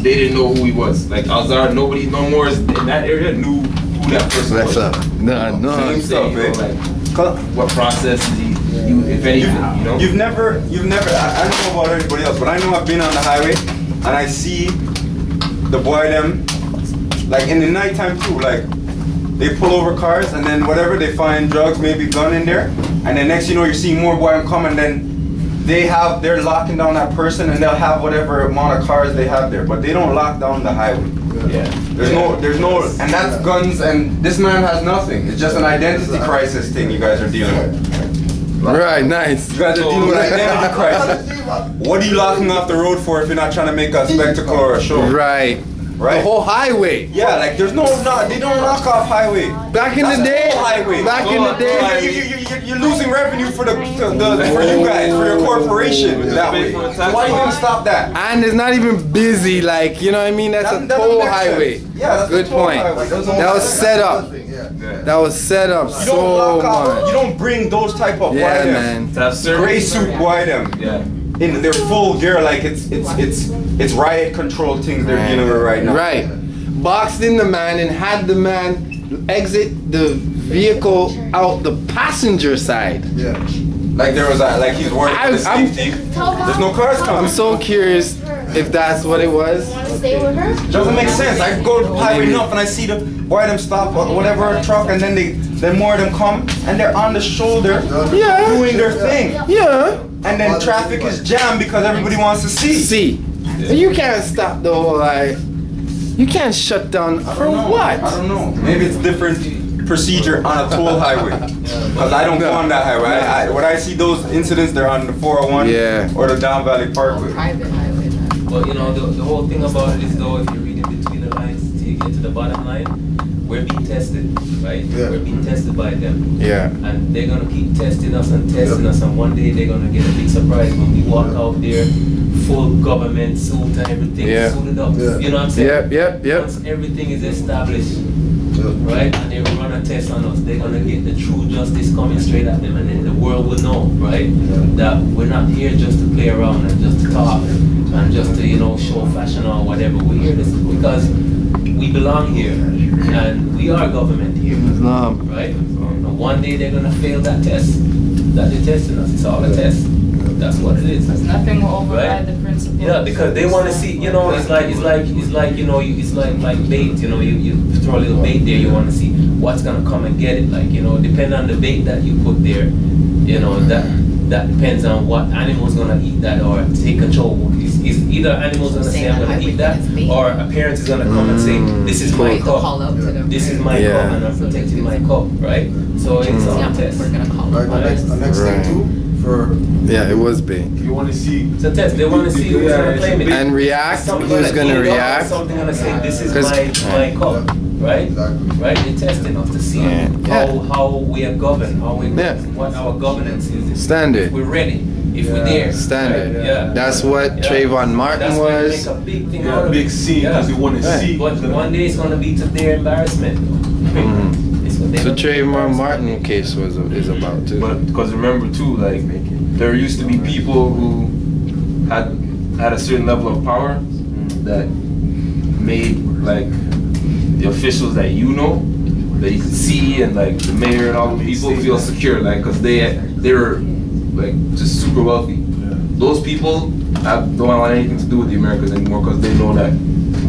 they didn't know who he was. Like Alzar, nobody no more in that area knew who that person was. Same stuff, like, what process is he, if anything, you know? You've never, I don't know about everybody else, but I know I've been on the highway and I see the boy them, like in the nighttime too, like they pull over cars and then whatever, they find drugs, maybe gun in there, and then next you know you're seeing more boy them come and then they're locking down that person and they'll have whatever amount of cars they have there, but they don't lock down the highway. Yeah. There's no, and that's guns, and this man has nothing. It's just an identity crisis thing you guys are dealing with. Right, nice. You guys are dealing with identity crisis. What are you locking off the road for if you're not trying to make a spectacle or a show? Right. Right? The whole highway. Yeah, like there's no, they don't lock off highway. Back in That's the day. whole highway. Back in the day. You're losing revenue for for you guys, for your corporation that way. So why are you gonna stop that? And it's not even busy, like, you know what I mean? That's a toll highway. Yeah, that's Good a toll point. highway. That was set up. That was set up You don't so lock off. much. You don't bring those type of Yeah, boy them. man. To have Gray service. suit boy them. Yeah. In their full gear, like it's riot control things they're dealing with right now. Right. Boxed in the man and had the man exit the vehicle out the passenger side. Yeah. Like there was like he's worried for the safety. There's no cars coming. I'm so curious if that's what it was. Stay with her? Doesn't make sense. I go to highway enough and I see the boy them stop or whatever truck and then more of them come and they're on the shoulder doing their thing. Yeah. And then traffic is jammed because everybody wants to see. You can't stop the whole like. You can't shut down for what? I don't know. Maybe it's different procedure on a toll highway. Because I don't go on that highway. When I see those incidents, they're on the 401 or the Down Valley Parkway. Private highway. Well, you know, the whole thing about it is though, if you're reading between the lines till you get to the bottom line, we're being tested, right? Yeah. We're being tested by them. Yeah. And they're gonna keep testing us and testing us, and one day they're gonna get a big surprise when we walk out there, full government suit and everything suited up. You know what I'm saying? Yep. Once everything is established, right, and they run a test on us, they're gonna get the true justice coming straight at them, and then the world will know, right, that we're not here just to play around and just to talk and just to, you know, show fashion or whatever. We're here because we belong here and we are government here, right? And one day they're gonna fail that test that they're testing us. It's all a test. That's what it is. Because nothing will override the principle. Yeah, because they want to see, you know, it's like, you know, it's like bait, you know, you throw a little bait there, you want to see what's gonna come and get it. Like, you know, depending on the bait that you put there, you know, that depends on what animal's gonna eat that or take control. Is either animal's gonna say I'm gonna eat that, or a parent is gonna come and say this is my cup, this is my cup, and I'm protecting my cup, right? So it's all a test. We're gonna call Right, it. the next thing too. Yeah, it was big. You want to see. It's a test. They want to see who's gonna claim it. And react. Who's gonna react? Something gonna say this is my cup, right? Right? They're testing us to see how we are governed, how we what our governance is. Standard. If we're ready. If we're there. Standard. Right? Yeah. That's what Trayvon Martin was. That's why they make a big thing out of big it. scene because you want to see. But one day it's gonna be to their embarrassment. So Trayvon Martin case is about too. But because remember too, like there used to be people who had a certain level of power that made like the officials that you know that you could see and like the mayor and all the people feel secure, like because they're like just super wealthy. Those people don't want anything to do with the Americans anymore because they know that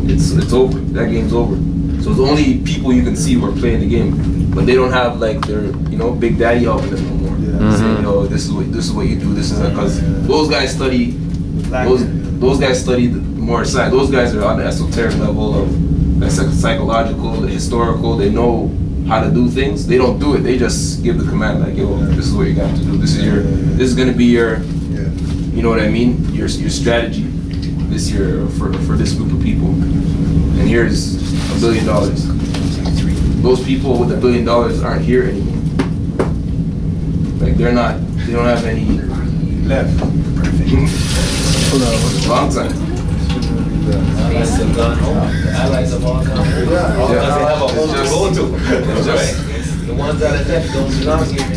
it's over. That game's over. So it's only people you can see who are playing the game, but they don't have like their big daddy helping them no more. Saying, yo, this is what you do. This is because those guys study. Those guys study the more side. Those guys are on the esoteric level of the psychological, the historical. They know how to do things. They don't do it. They just give the command like, yo, this is what you got to do. This is gonna be your, you know what I mean? Your strategy. this year for this group of people, and here's $1 billion. Those people with $1 billion aren't here anymore. Like they don't have any left. Long time. Allies have gone home. The allies have all gone home. Because they have a home to go to. The ones that are left don't belong here.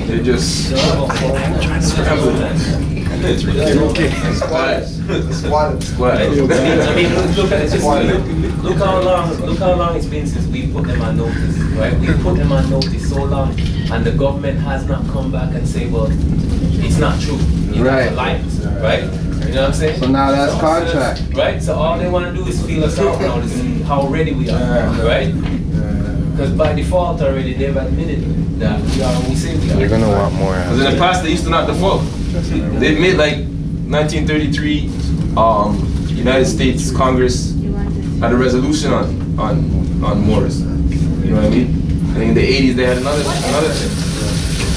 They're just scrambling. Squad. I mean, look at it. Look how long it's been since we put them on notice, right? We put them on notice so long, and the government has not come back and say, well, it's not true. You right. Right? You know what I'm saying? So now that's contract. Right? So all they want to do is feel us out now to see how ready we are, right? Because by default already they've admitted that we are what we say we are. You're gonna want more. Because in the past they used to not default. They made like 1933 United States Congress had a resolution on Moors. You know what I mean? And in the 80s they had another thing.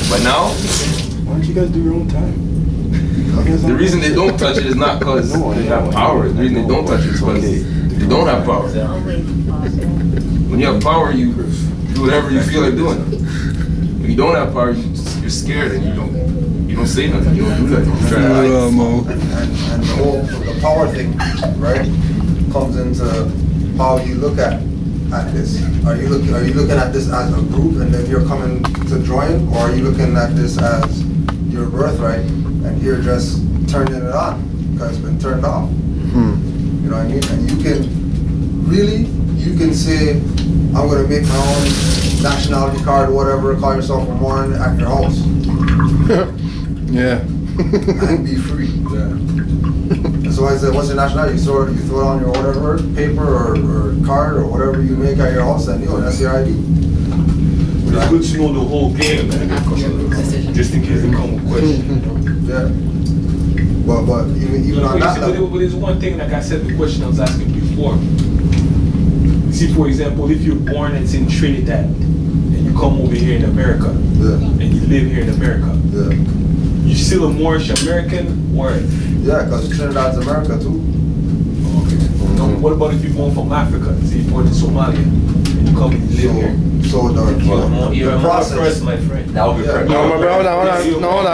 But now, Why don't you guys do your own time? the reason they don't touch it is not because they have power. The reason they don't touch it is because they don't have power. When you have power, you do whatever you feel like doing. When you don't have power, you're scared and you don't say nothing. You don't do nothing. You try to hide. And the whole power thing, right, comes into how you look at this. Are you looking at this as a group and then you're coming to join, or are you looking at this as your birthright and you're just turning it on because it's been turned off? You know what I mean? And you can say, I'm going to make my own nationality card or whatever, call yourself a Moran at your house. Yeah. And be free. And so I said, what's your nationality? You throw it on your whatever, paper or card or whatever you make at your house, and that's your ID. But it's good to know the whole game, man. Just in case they come with questions. Yeah. But even on that level. But there's one thing, like I said, the question I was asking before. See, for example, if you're born and it's in Trinidad, and you come over here in America, and you live here in America, you still a Moorish American, or? Yeah, because Trinidad's America too. Okay. Now, what about if you're born from Africa? Say you're born in Somalia, and you come and you live here? So you're the process, first, my friend. That would be perfect. No, my bro, hold on. Hold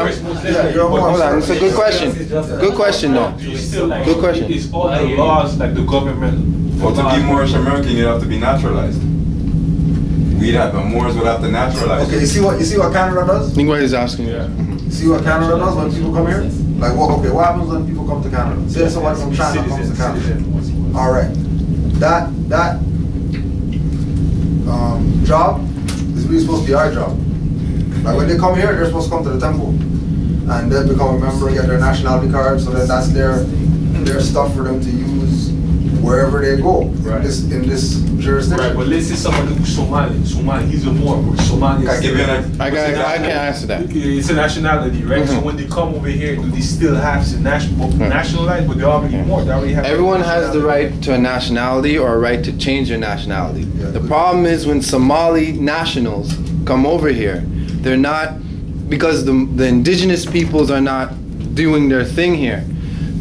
on, it's a good question. Good question, though. Good question. It's all the laws, like the government. Well, to be Moorish American, you'd have to be naturalized. Moors would have to naturalize. Okay, you see what Canada does? I think what he's asking. Yeah. See what Canada does when people come here? Like, what happens when people come to Canada? Say somebody from China comes to Canada. All right, that job is really supposed to be our job. Like when they come here, they're supposed to come to the temple and then become a member, get their nationality card, so that that's their stuff for them to use wherever they go in this jurisdiction. Right, but let's say somebody who's Somali, he's a Moor, but Somali I I can answer that. It's a nationality, right? So when they come over here, do they still have to nationalize, but they're already Moor? They already have. Everyone has the right to a nationality or a right to change their nationality. The problem is when Somali nationals come over here, they're not, because the indigenous peoples are not doing their thing here.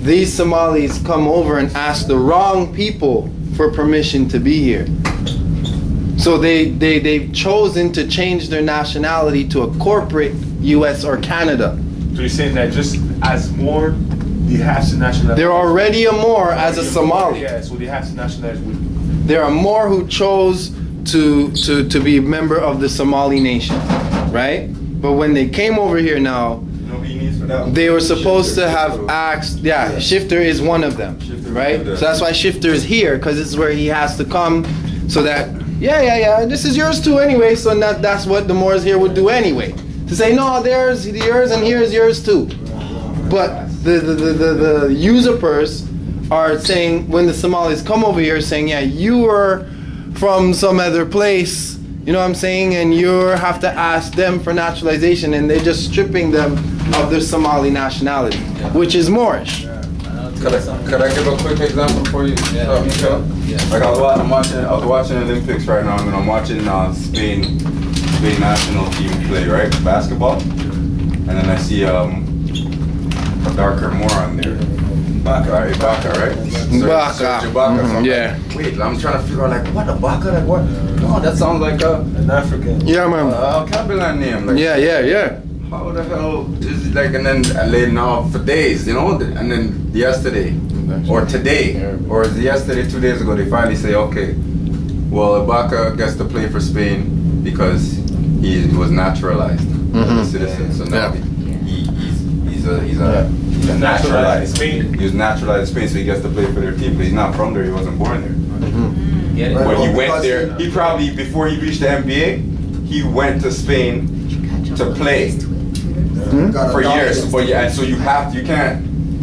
These Somalis come over and ask the wrong people for permission to be here. So they've chosen to change their nationality to a corporate US or Canada. So you're saying that just as Moor, they have to nationalize? They're already a Moor as a Somali. Yeah, so they have to nationalize with. There are more who chose to be a member of the Somali nation, right? But when they came over here now, they were supposed to have asked, Shifter is one of them, right? So that's why Shifter is here, because this is where he has to come, so that, this is yours too anyway, so that's what the Moors here would do anyway. To say, no, there's yours and here's yours too. But the usurpers are saying, when the Somalis come over here, saying, you were from some other place, you know what I'm saying, and you have to ask them for naturalization, and they're just stripping them of their Somali nationality, which is Moorish. Could I give a quick example for you? Like I was watching Olympics right now, and I'm watching Spain national team play, right, basketball, and then I see a darker Moor on there. Ibaka, right? Ibaka. Ibaka. So I'm Yeah. like, wait, I'm trying to figure out like what Ibaka, like what? No, that sounds like An African. Yeah, man. Canaanland name. Like, Yeah. how the hell is it like? And then I laid now for days, you know. And then yesterday, or today, or is it yesterday, 2 days ago, they finally say, okay, well, Ibaka gets to play for Spain because he was naturalized as a citizen. So now he's a naturalized. He was naturalized in Spain, so he gets to play for their team. But he's not from there. He wasn't born there. When he went there, he probably before he reached the NBA, he went to Spain to play for years. But yeah, and so you can't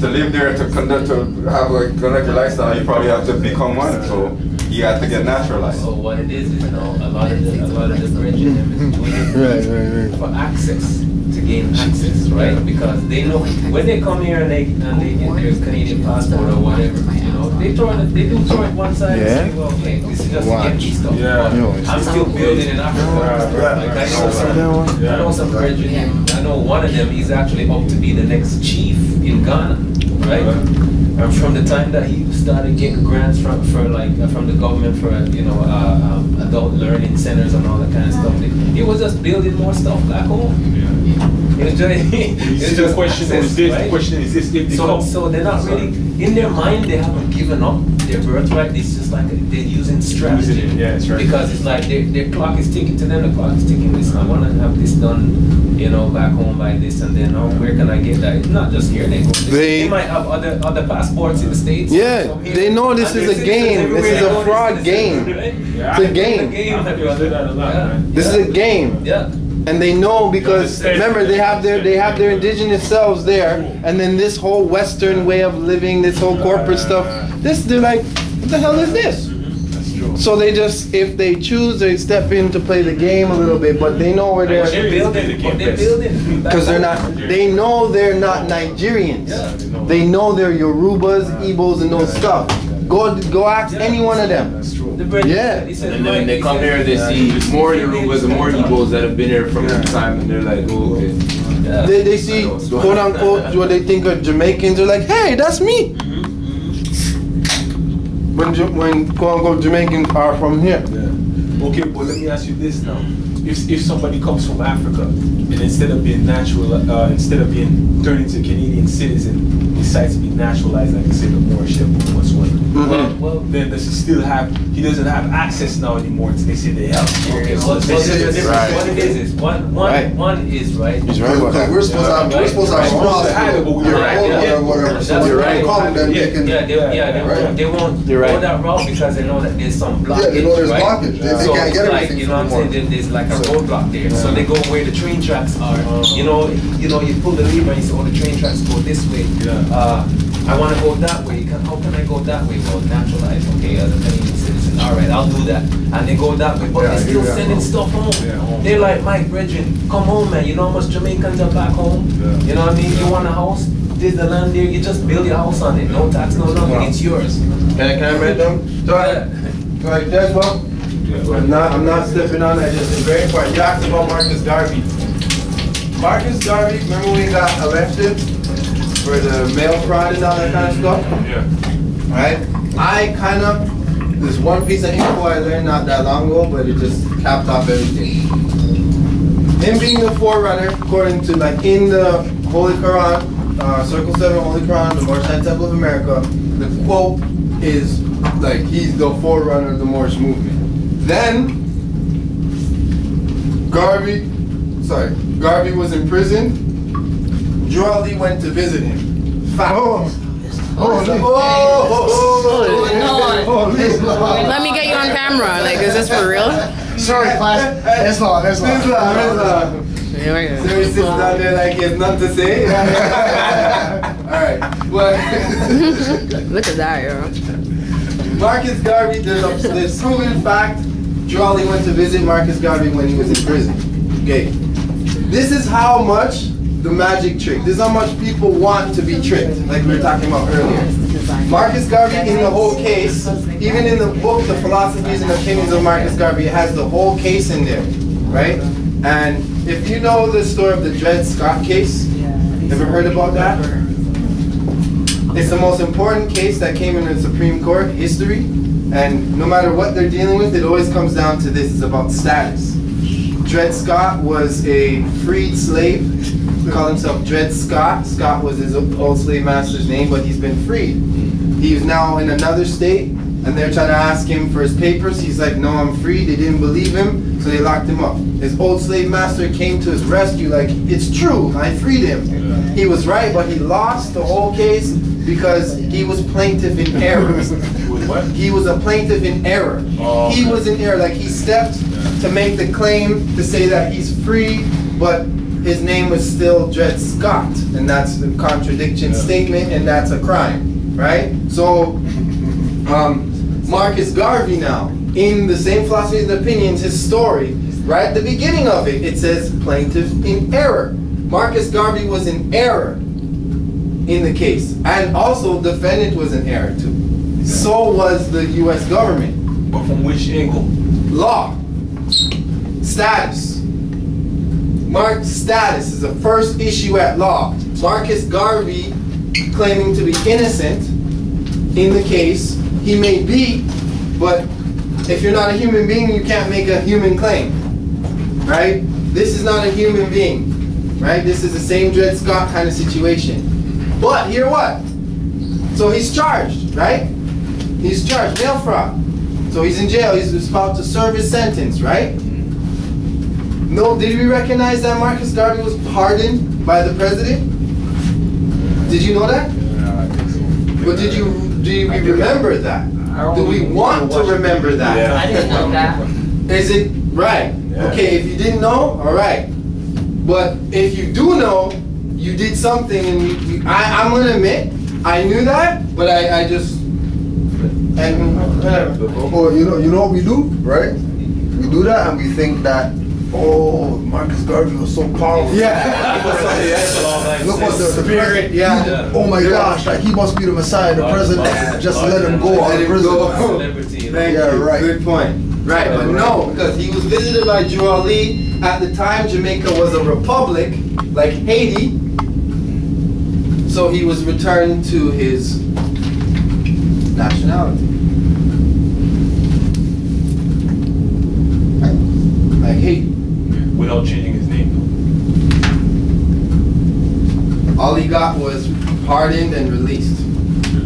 to live there to have a connected lifestyle. You probably have to become one. So he had to get naturalized. So what it is, you know, a lot of the bridging is doing for access, to gain access, right? Because they know when they come here and they get their Canadian passport or whatever, you know, they do throw it one side and say, well, okay, this is just to get me stuff. I'm still building in Africa. Like I know some bridging. I know one of them. He's actually up to be the next chief in Ghana, right? And from the time that he started getting grants from the government for adult learning centers and all that kind of stuff, he was just building more stuff back home. It's just the question is this. Right? The question is this: if they so they're not really in their mind. They haven't given up their birthright. It's just like they're using strategy. Yeah, that's right. Because it's like their clock is ticking to them. The clock is ticking. This I want to have this done, you know, back home by this, and then where can I get that? It's not just here. They might have other passports in the States. Yeah, they know this is a game. This is a fraud game. It's a game. This is a game. Yeah. And they know because remember they have their indigenous selves there, and then this whole Western way of living, this whole corporate stuff. They're like, what the hell is this? That's true. So they just, if they choose, they step in to play the game a little bit, but they know where they're building. Because they know they're not Nigerians. They know they're Yorubas, Igbos, and those stuff. Go ask any one of them. That's true. Yeah. And then when they come here, they see more Yorubas and more Igbos that have been here from the time, and they're like, oh, okay. Yeah. They see, quote unquote, what they think of Jamaicans. They're like, hey, that's me. When quote unquote Jamaicans are from here. Yeah. Okay, but let me ask you this now. If somebody comes from Africa and instead of being turned into a Canadian citizen, decides to be naturalized, like you say, the Moorship or whatsoever, well, then does he still have? He doesn't have access now anymore to they say the health care. Okay, what it is one is right. He's right about that. We're supposed to have it, but we whatever. So you're right. They won't go that route because they know that there's some blockage. Yeah, they know there's right? blockage. They So can't it's get like, everything. you know what I'm saying? There's like a roadblock there. So they go where the train tracks are. You know, you pull the lever and you say, oh, the train tracks go this way. I want to go that way. How can I go that way? Well, naturalize. Okay, as a Canadian citizen. All right, I'll do that. And they go that way. But they're still sending stuff home. They're like, Mike, Bridget, come home, man. You know how much Jamaicans are back home? You know what I mean? You want a house? There's the land there. You just build your house on it. No tax, no nothing. It's yours. Can I read them? So like that, well. I'm not stepping on that. It's very important. You asked about Marcus Garvey. Marcus Garvey, remember when he got arrested for the mail fraud and all that kind of stuff? Yeah. Right? There's one piece of info I learned not that long ago, but it just capped off everything. Him being the forerunner, according to like in the Holy Quran, Circle 7 Holy Quran, the Moorish Temple of America, the quote is like he's the forerunner of the Moorish movement. Then Garvey was in prison. Jewelry went to visit him. Fact. Let me get you on camera. Like, is this for real? Sorry, class. It's long. Here we go. So he sits down there like he has nothing to say. Alright. Well, look at that, yo. Marcus Garvey, there's proven fact. Jolly went to visit Marcus Garvey when he was in prison. Okay. This is how much the magic trick. This is how much people want to be tricked, like we were talking about earlier. Marcus Garvey, in the whole case, even in the book, The Philosophies and Opinions of Marcus Garvey, it has the whole case in there, right? And if you know the story of the Dred Scott case, ever heard about that? It's the most important case that came in the Supreme Court history, and no matter what they're dealing with, it always comes down to this. It's about status. Dred Scott was a freed slave. He called himself Dred Scott. Scott was his old slave master's name, but he's been freed. He is now in another state, and they're trying to ask him for his papers. He's like, no, I'm free. They didn't believe him, so they locked him up. His old slave master came to his rescue like, it's true, I freed him. He was right, but he lost the whole case because he was plaintiff in error. He was a plaintiff in error. He was in error, like he stepped to make the claim to say that he's free, but his name was still Dred Scott, and that's the contradiction statement, and that's a crime, right? So, Marcus Garvey now, in the same Philosophies and Opinions, his story, right at the beginning of it, it says plaintiff in error. Marcus Garvey was in error in the case, and also defendant was in error too. So was the U.S. government. But from which angle? Law. Status. Mark's status is the first issue at law. Marcus Garvey claiming to be innocent in the case. He may be, but if you're not a human being, you can't make a human claim. Right? This is not a human being. Right? This is the same Dred Scott kind of situation. But hear what? So he's charged, right? He's charged, mail fraud. So he's in jail, he's about to serve his sentence, right? No, did we recognize that Marcus Garvey was pardoned by the president? Did you know that? Yeah, I think so. But do we remember that? Do we want to remember that? Yeah. I didn't know that. Is it right? Yeah. Okay, if you didn't know, all right. But if you do know, you did something, and I'm going to admit, I knew that, but I just, and whatever. Or you know what we do, right? We do that and we think that, oh, Marcus Garvey was so powerful. Yeah. Look what the Spirit, yeah. Oh my gosh, like he must be the Messiah, the president. Just let him go out of prison. Celebrity. Thank Yeah, you. right. Good point. Right, but no, because he was visited by Drew Ali. At the time, Jamaica was a republic, like Haiti. So he was returned to his nationality. Like Haiti. Without changing his name, though. All he got was pardoned and released.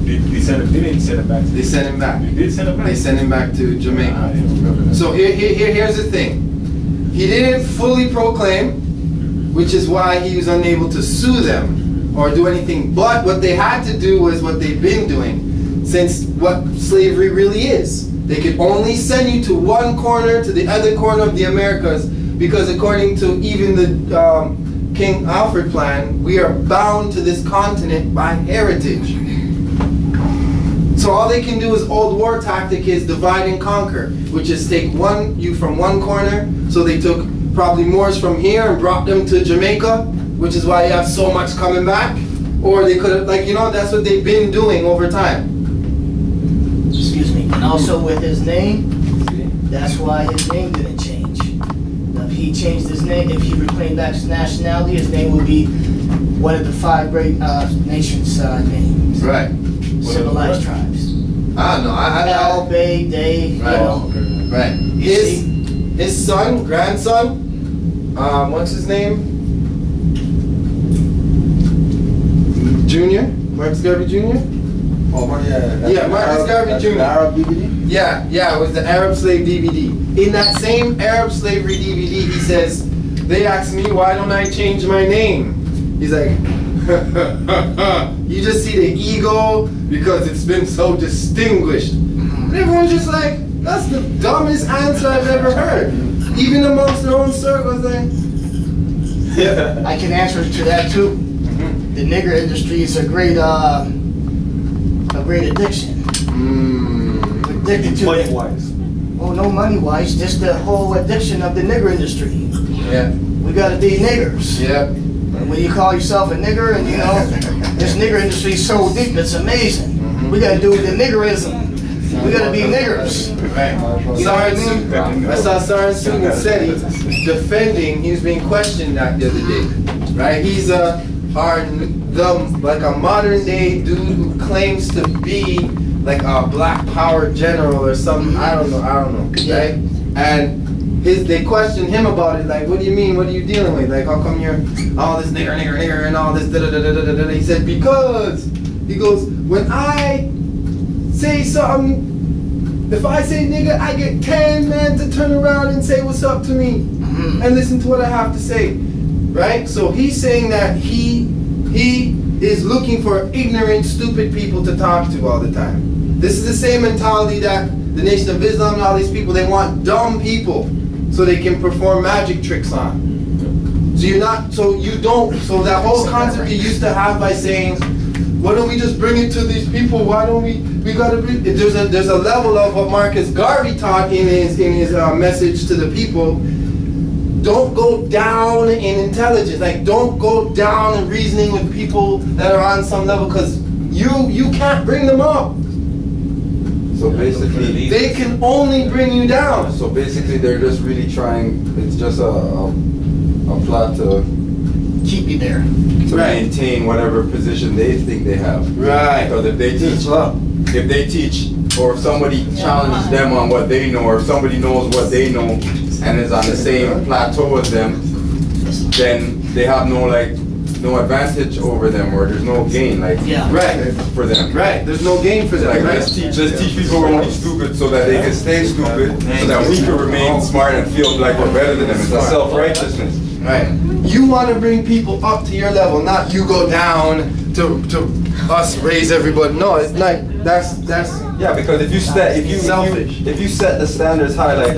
They didn't send him back. They sent him back. They did send him back? They sent him back to I Jamaica. didn't remember that. So here's the thing. He didn't fully proclaim, which is why he was unable to sue them or do anything. But what they had to do was what they've been doing since what slavery really is. They could only send you to one corner, to the other corner of the Americas, because according to even the King Alfred plan, we are bound to this continent by heritage. So all they can do is old war tactic is divide and conquer, which is take you from one corner. So they took probably Moors from here and brought them to Jamaica, which is why you have so much coming back. Or they could have, like, you know, that's what they've been doing over time. Excuse me. And also with his name, that's why his name didn't change. If he changed his name, if he reclaimed back his nationality, his name would be one of the 5 great nations' names. Right. Civilized tribes. I don't know. El, Bay, Day, Right. you know. Right. His son, grandson, what's his name? Junior? Marcus Garvey Jr.? Oh, yeah. Yeah, Marcus Garvey Jr. The Arab DVD? Yeah, it was the Arab slave DVD. In that same Arab slavery DVD, he says, they asked me, why don't I change my name? He's like, you just see the ego because it's been so distinguished. And everyone's just like, that's the dumbest answer I've ever heard. Even amongst their own circles, like, I can answer to that too. The nigger industry is a great addiction. We're addicted to it. Money-wise. Oh, no money-wise, just the whole addiction of the nigger industry. yeah, We gotta be niggers. yeah. And when you call yourself a nigger, and you know, this nigger industry is so deep, it's amazing. We gotta do the niggerism. We gotta be niggers. Right. I saw Sergeant Sugan Seti defending, he was being questioned that the other day. Right? He's our like a modern day dude who claims to be like a black power general or something. I don't know, right? And they questioned him about it, like, what do you mean, what are you dealing with? Like, how come you're all this nigger and all this da-da-da-da-da-da? He said, because, he goes, when I say something, if I say nigga, I get 10 men to turn around and say what's up to me and listen to what I have to say, right? So he's saying that he is looking for ignorant, stupid people to talk to all the time. This is the same mentality that the Nation of Islam and all these people, they want dumb people so they can perform magic tricks on. So so that whole concept you used to have by saying, why don't we just bring it to these people? Why don't we gotta bring, there's a level of what Marcus Garvey taught in his message to the people. Don't go down in intelligence, like don't go down in reasoning with people that are on some level, because you can't bring them up. So basically, they can only bring you down. So basically, they're just really trying. It's just a plot to keep you there, to maintain whatever position they think they have. Right. Because if they teach, or if somebody challenges them on what they know, or if somebody knows what they know and is on the same plateau as them, then they have no advantage over them, or there's no gain, for them. Right. There's no gain for them. Like let's teach people who are only stupid so that they can stay stupid, so that we can remain smart and feel like we're better than them. It's a self-righteousness. Right. You want to bring people up to your level, not you go down to us raise everybody. No, it's like that's yeah. Because if you set if you set the standards high, like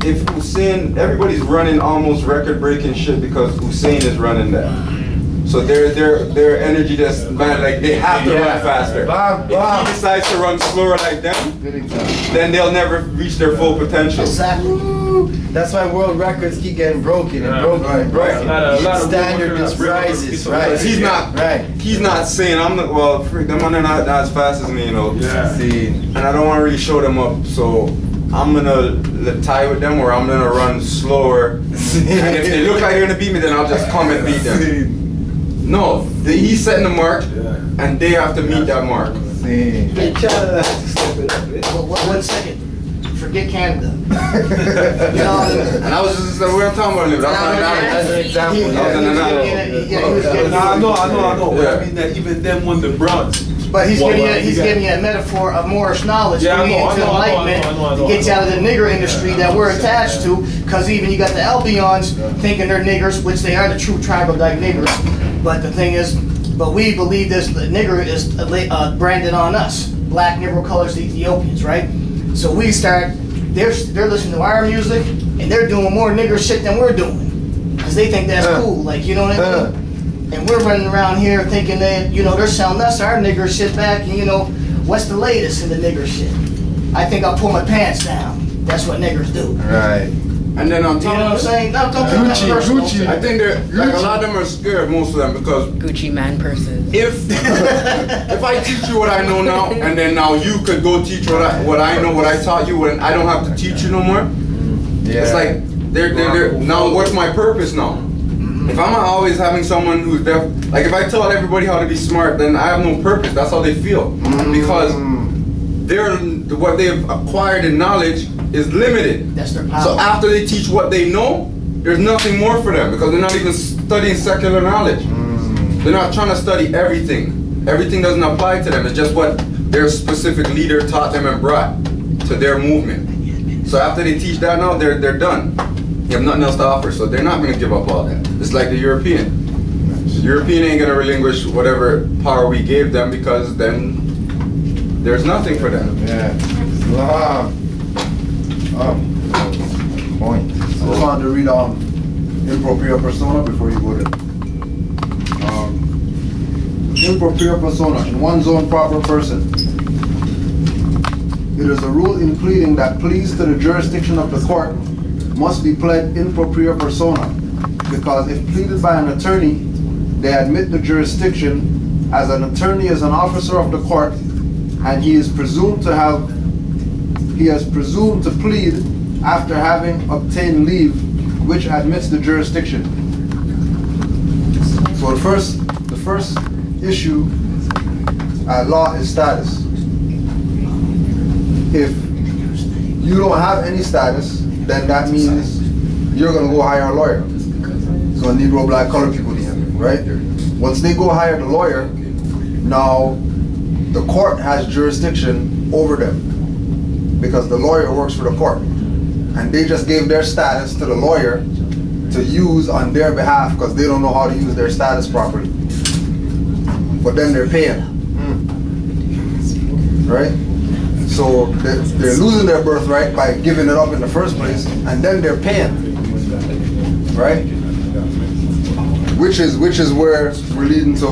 if Hussein, everybody's running almost record-breaking shit because Hussein is running that. So their energy just like they have to run faster. If he decides to run slower like them, then they'll never reach their full potential. Exactly. That's why world records keep getting broken and broken and broken. A lot of standard rises, right? He's not saying them are not as fast as me, you know. Yeah. See, and I don't want to really show them up, so I'm gonna tie with them, or I'm gonna run slower. And if they look like they're gonna beat me, then I'll just come and beat them. No, he's setting the mark, and they have to meet that mark. One second. Forget Canada. And I was just we're talking about it. That's an example. I know. But I mean that even them won the bronze. But he's giving you a metaphor of Moorish knowledge, bringing you into enlightenment to get you out of the nigger industry that we're attached to. Because even you got the Albions thinking they're niggers, which they are the true tribe of like niggers. But the thing is, we believe this nigger is branded on us. Black, Negro colors, the Ethiopians, right? So we start, they're listening to our music, and they're doing more nigger shit than we're doing. Because they think that's cool, like, you know what I mean? And we're running around here thinking that, you know, they're selling us our nigger shit back, and you know, what's the latest in the nigger shit? I think I'll pull my pants down. That's what niggers do. Right. And then on top, you know what I'm saying? No, don't take that personal. Gucci. I think they're like a lot of them are scared, most of them, because Gucci man person. If I teach you what I know now, and then now you could go teach what I know, what I taught you, and I don't have to teach you no more. Yeah. It's like they're now. What's my purpose now? If I'm always having someone who's deaf, like if I tell everybody how to be smart, then I have no purpose. That's how they feel, because what they've acquired in knowledge is limited. That's their power. So after they teach what they know, there's nothing more for them, because they're not even studying secular knowledge. They're not trying to study everything. Everything doesn't apply to them. It's just what their specific leader taught them and brought to their movement. So after they teach that now, they're done. They have nothing else to offer, so they're not going to give up all that. It's like the European. The European ain't going to relinquish whatever power we gave them, because then there's nothing for them. Yeah. Point. I just wanted to read impropria persona before you go there. Impropria persona, in one's own proper person. It is a rule in pleading that pleas to the jurisdiction of the court must be pled impropria persona, because if pleaded by an attorney, they admit the jurisdiction, as an attorney is an officer of the court, and he is presumed to plead after having obtained leave, which admits the jurisdiction. So the first issue at law is status. If you don't have any status, then that means you're gonna go hire a lawyer. So Negro, black, colored people need him, right? Once they go hire the lawyer, now the court has jurisdiction over them because the lawyer works for the court. And they just gave their status to the lawyer to use on their behalf because they don't know how to use their status properly. But then they're paying, right? So they're losing their birthright by giving it up in the first place, and then they're paying, right? Which is where we're leading to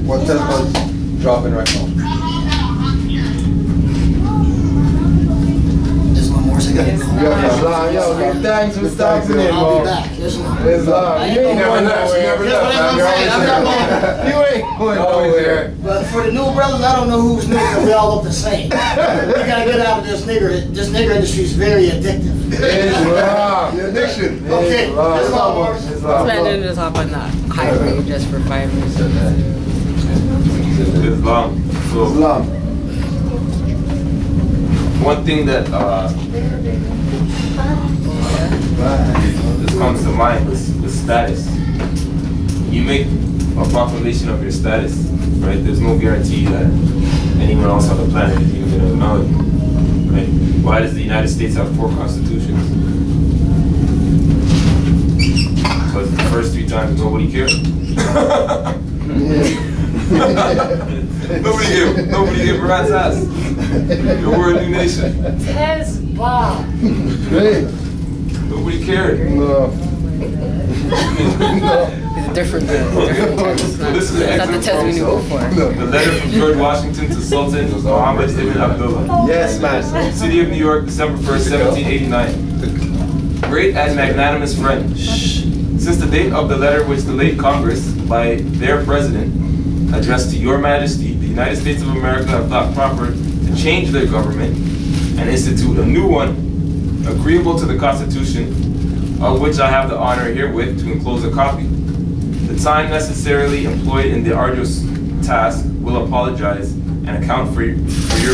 what Tesla's dropping right now. There's one more second. Islam, yo, big thanks for stopping in, I'll bro. be back. Islam. Islam, you ain't never left. You never left. You ain't going nowhere. But for the new brothers, I don't know who's nigger. We all look the same. We gotta get out of this nigger. This nigger industry is very addictive. Islam. The addiction. Okay, Islam. Spending just hop on that highway just for 5 minutes. Islam. So Islam. one thing that just comes to mind is status. You make a proclamation of your status, right? There's no guarantee that anyone else on the planet is even going to acknowledge you, right? Why does the United States have 4 constitutions? Because the first 3 times nobody cared. Nobody gave a rat's ass. We're a new nation. Tez Bob. Nobody cared. It's different than So this is an not the test we knew before. The letter from George Washington to Sultan Muhammad ibn Abdullah. Yes, man. City of New York, December 1st, 1789. Great and magnanimous friend. Since the date of the letter which the late Congress, by their president, addressed to your majesty, the United States of America have thought proper to change their government and institute a new one, agreeable to the Constitution, of which I have the honor herewith to enclose a copy. The time necessarily employed in the arduous task will apologize and account for your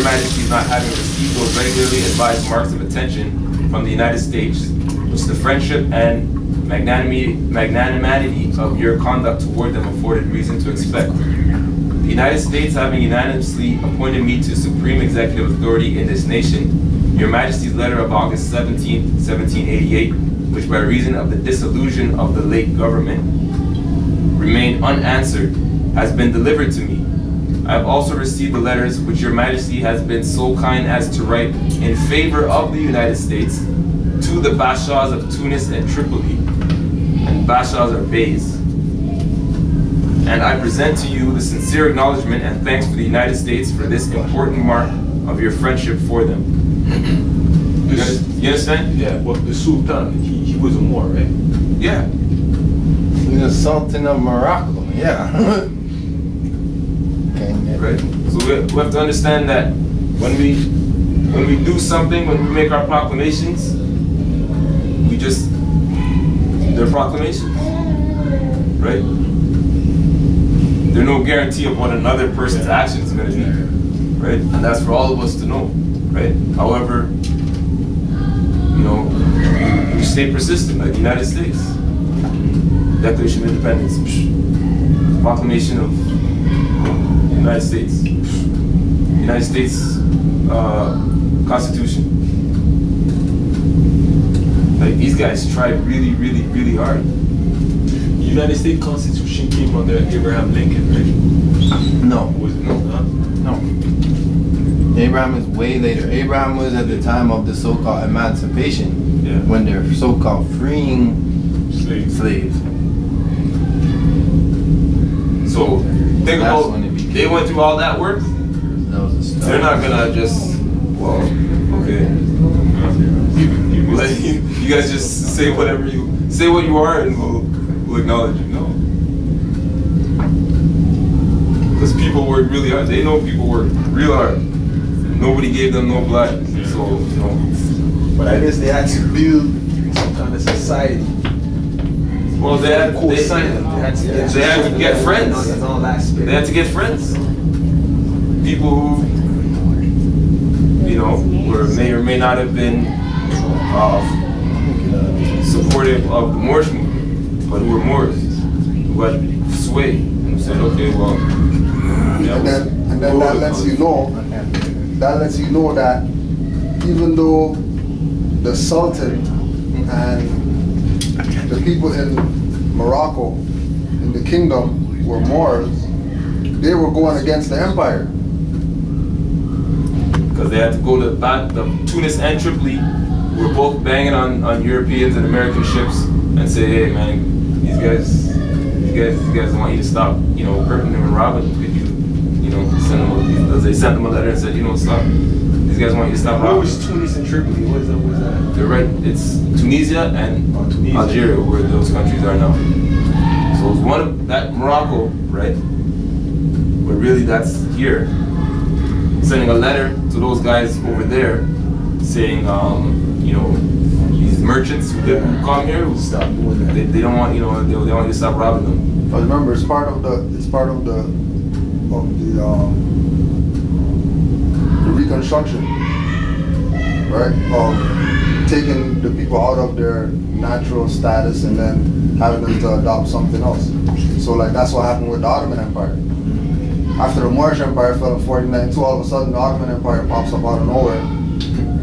majesty's not having received those regularly advised marks of attention from the United States, which the friendship and magnanimity of your conduct toward them afforded reason to expect. The United States having unanimously appointed me to supreme executive authority in this nation, your majesty's letter of August 17, 1788, which by reason of the dissolution of the late government remained unanswered, has been delivered to me. I have also received the letters which your majesty has been so kind as to write in favor of the United States to the Bashas of Tunis and Tripoli, and Bashas are Beys. And I present to you the sincere acknowledgement and thanks for the United States for this important mark of your friendship for them. You understand? Yeah, but the Sultan, he was a Moor, right? Yeah. He's the Sultan of Morocco, yeah. Right? So we have to understand that when we do something, when we make our proclamations, they're proclamations, right? There's no guarantee of what another person's action is going to be, right? And that's for all of us to know, right? However, we stay persistent, like the United States. Declaration of Independence, proclamation of the United States, United States Constitution. Like, these guys tried really, really, really hard. The United States Constitution came under Abraham Lincoln, right? No. Was it? No. No. Abraham is way later. Abraham was at the time of the so-called emancipation, Yeah. when they're so-called freeing slaves. So think That's about, when it became- they went through all that work. That was a start. They're not gonna just, well, okay. Let you guys just say whatever say what you are, and we'll acknowledge you. No, because people work really hard. They know people work real hard. Nobody gave them no black, so But I guess they had to build some kind of society Well, they had to get friends. They had to get friends. People who, you know, may or may not have been supportive of the Moorish movement, but who were Moors, who had sway, and said, okay, well, yeah, and then that lets you know that even though the Sultan and the people in Morocco, in the kingdom, were Moors, they were going against the empire. Because they had to go to Tunis and Tripoli, were both banging on Europeans and American ships and say, hey man, these guys want you to stop, you know, hurting them and robbing them. Could you know, send them they sent them a letter and said, you know, stop. These guys want you to stop robbing. Where was Tunis and Tripoli? What is that? They're right. It's Tunisia and Algeria, where those countries are now. So it's one of that Morocco, right? But really, that's here. Sending a letter to those guys over there, saying, you know, these merchants who come here, who stop doing that. They don't want, you know, they want you to stop robbing them. But remember, it's part of the Reconstruction, right? Taking the people out of their natural status and then having them to adopt something else. So like that's what happened with the Ottoman Empire. After the Moorish Empire fell in 1492, all of a sudden the Ottoman Empire pops up out of nowhere,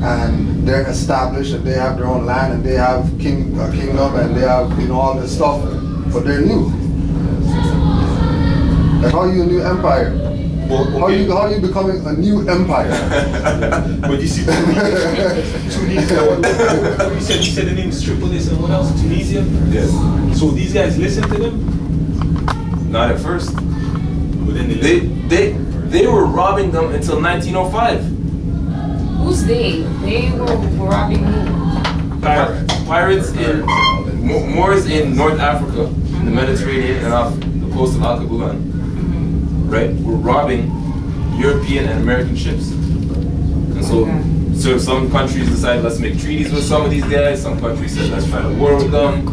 and they're established and they have their own land and they have a kingdom and they have, you know, all this stuff, but they're new. Like how are you a new empire? Well, okay. How are you becoming a new empire? But you see, Tunisia. You said the name is Tripolis and what else? Tunisia. Yes. So these guys listen to them? Not at first. But then they were robbing them until 1905. Who's they? They were robbing who? Pirates in Moors in North Africa, in the Mediterranean and off the coast of Al-Kabulan. Right, we're robbing European and American ships, and so some countries decided let's make treaties with some of these guys. Some countries said let's fight a war with them,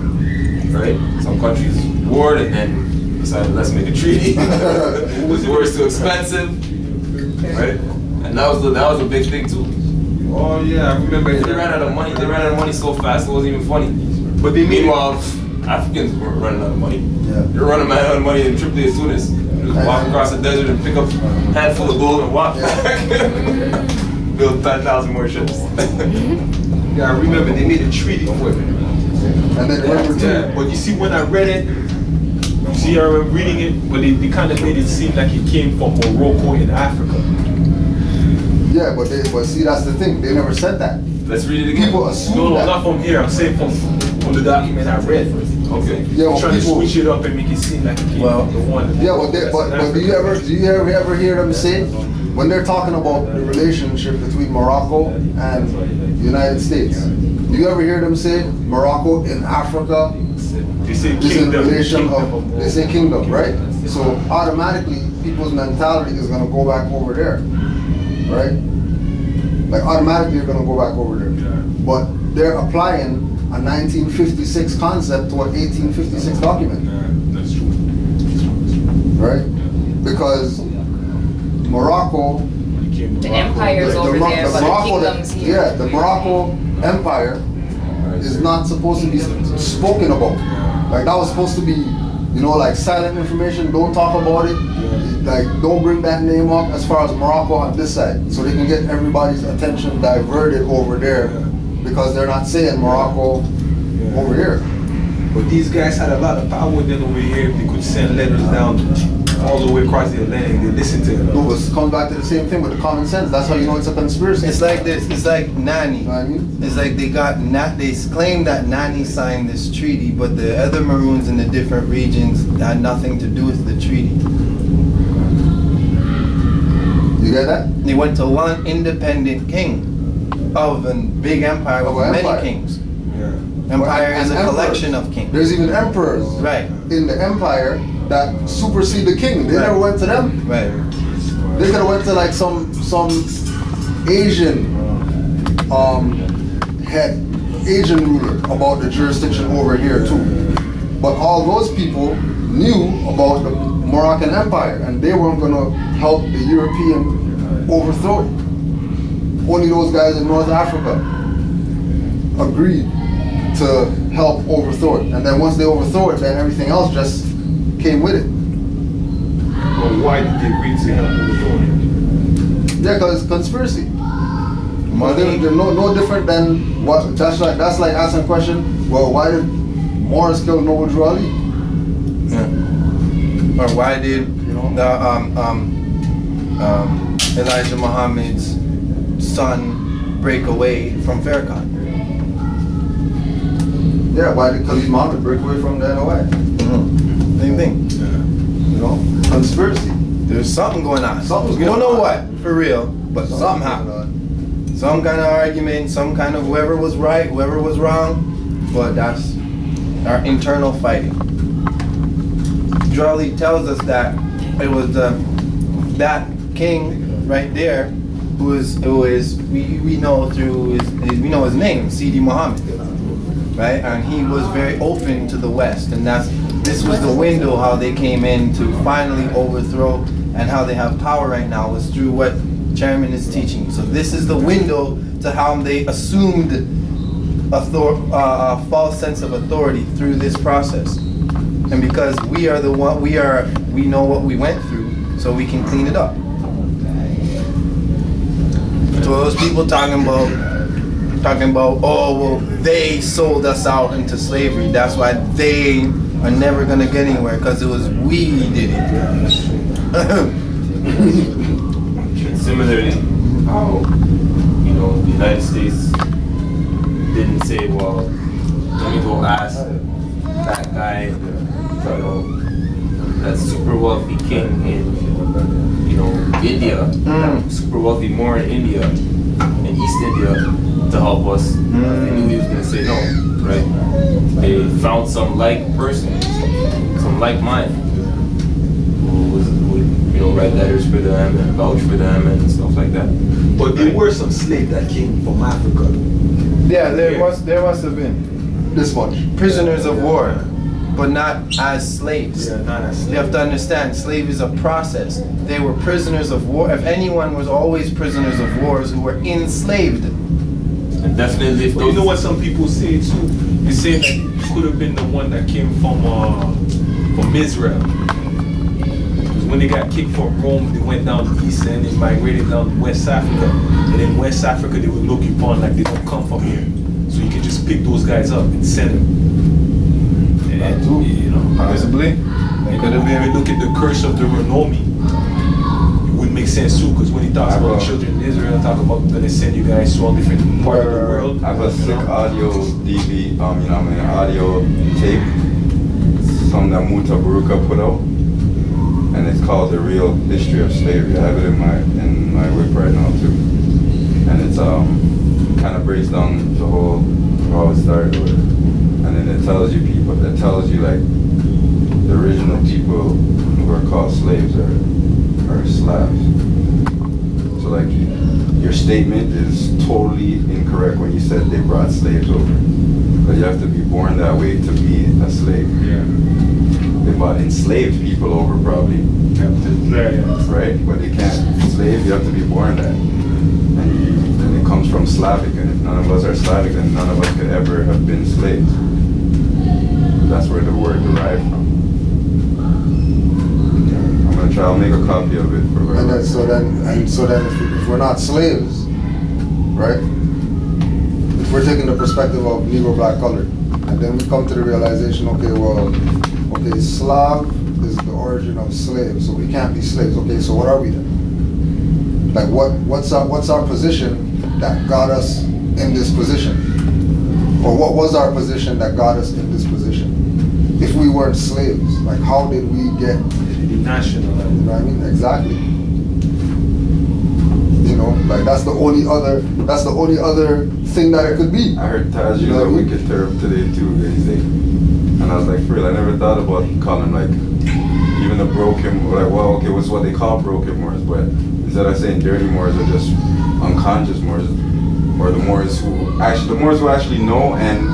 right? Some countries warred and then decided let's make a treaty. The war is too expensive, right? And that was a big thing too. Oh yeah, I remember. They ran out of money. They ran out of money so fast it wasn't even funny. But meanwhile, Africans weren't running out of money. Yeah. They're running out of money in Tripoli and Tunis. Just walk across the desert and pick up a handful of gold and walk back. Build 5,000 more ships. Yeah, I remember they made a treaty for it. And then but you see when I read it, I remember reading it, but they kind of made it seem like it came from Morocco in Africa. Yeah, but see, that's the thing. They never said that. Let's read it again. People assume that. Not from here. I'm saying from the document I read. Okay. Yeah, well, trying to switch it up and make it seem like it came from the one. Yeah, but do you ever hear them say when they're talking about the relationship between Morocco and the United States? Do you ever hear them say Morocco in Africa? They say kingdom. They say kingdom, right? So automatically, people's mentality is gonna go back over there, right? Like automatically, you're gonna go back over there. But they're applying a 1956 concept to an 1856 document. That's true. Right? Because Morocco, the empire's over there, but the kingdom's here. Yeah, the Morocco Empire is not supposed to be spoken about. Like that was supposed to be, you know, like silent information, don't talk about it. Like don't bring that name up as far as Morocco on this side. So they can get everybody's attention diverted over there. Because they're not saying Morocco over here. But these guys had a lot of power then over here. They could send letters down all the way across the Atlantic. They listen to them. No, but it comes back to the same thing with the common sense. That's how you know it's a conspiracy. It's like this. It's like Nani. You know what I mean? It's like they claim that Nani signed this treaty, but the other Maroons in the different regions had nothing to do with the treaty. You get that? They went to one independent king of a big empire with many kings. Yeah. Empire is a collection of kings. There's even emperors in the empire that supersede the king. They never went to them. Right. They could have went to like some Asian Asian ruler about the jurisdiction over here too. But all those people knew about the Moroccan Empire, and they weren't going to help the European overthrow it. Only those guys in North Africa agreed to help overthrow it. And then once they overthrow it, then everything else just came with it. Well, why did they agree to help overthrow it? Yeah, because it's conspiracy. They're no different than what. That's like asking a question. Well, why did Moors kill Noble Drew Ali? Yeah. Or why did Elijah Muhammad's son break away from Farrakhan? Yeah, why did Khalid Muhammad break away from the NOI? Same thing. Yeah. You know, conspiracy. There's something going on. Something's we don't going know on. what, for real, but something happened. Some kind of argument, some kind of whoever was right, whoever was wrong, but that's our internal fighting. Drawley tells us that it was that king right there who is we know through we know his name, Sidi Muhammad, right? And he was very open to the West, and this was the window how they came in to finally overthrow, and how they have power right now was through what Chairman is teaching. So this is the window to how they assumed a false sense of authority through this process. And because we are the one, we know what we went through, so we can clean it up. So those people talking about, oh well, they sold us out into slavery. That's why they are never gonna get anywhere, because it was we did it. Similarly, how the United States didn't say, well, let me go ask that guy, that super wealthy king in India, super wealthy Moor in India, in East India, to help us. They knew he was gonna say no, right? They found some like person, some like mind, who would write letters for them and vouch for them and stuff like that. But there were some slaves that came from Africa. Yeah, there must have been this much prisoners of war, but not as slaves. Yeah, not as slaves. You have to understand, slave is a process. They were prisoners of war. If anyone was always prisoners of wars who were enslaved. And definitely, if you know what some people say too? They say that you could have been the one that came from Israel. When they got kicked from Rome, they went down the east and they migrated down to West Africa. And in West Africa, they were looked upon like they don't come from here. So you can just pick those guys up and send them. And, possibly. Like, could have been. Look at the curse of the Renomi. It wouldn't make sense too, because when he talks about children in Israel, talk about going to send you guys to all different parts of the world. I have a sick audio DV, audio tape, something that Muta Baruka put out. And it's called The Real History of Slavery. I have it in my whip right now too. And it's kind of breaks down the whole how it started with. And then it tells you like the original people who were called slaves are Slavs. So like your statement is totally incorrect when you said they brought slaves over. But you have to be born that way to be a slave. Yeah. They brought enslaved people over probably. Right? But they can't slave, you have to be born that. And it comes from Slavic, and if none of us are Slavic, then none of us could ever have been slaves. That's where the word derived from. I'm gonna try to make a copy of it for her. So then if we're not slaves, right? If we're taking the perspective of Negro black color, and then we come to the realization, okay, Slav is the origin of slaves, so we can't be slaves. Okay, so what are we then? Like what's our position that got us in this position? Or what was our position that got us in this position? If we weren't slaves, like how did we get nationalized? You know what I mean? Exactly. Like that's the only other thing that it could be. I heard Taj use a wicked term today too, and I was like, for real, I never thought about calling like even the broken, like, well, okay, what's what they call broken Moors, but instead of saying dirty Moors or just unconscious Moors, or the Moors who actually know and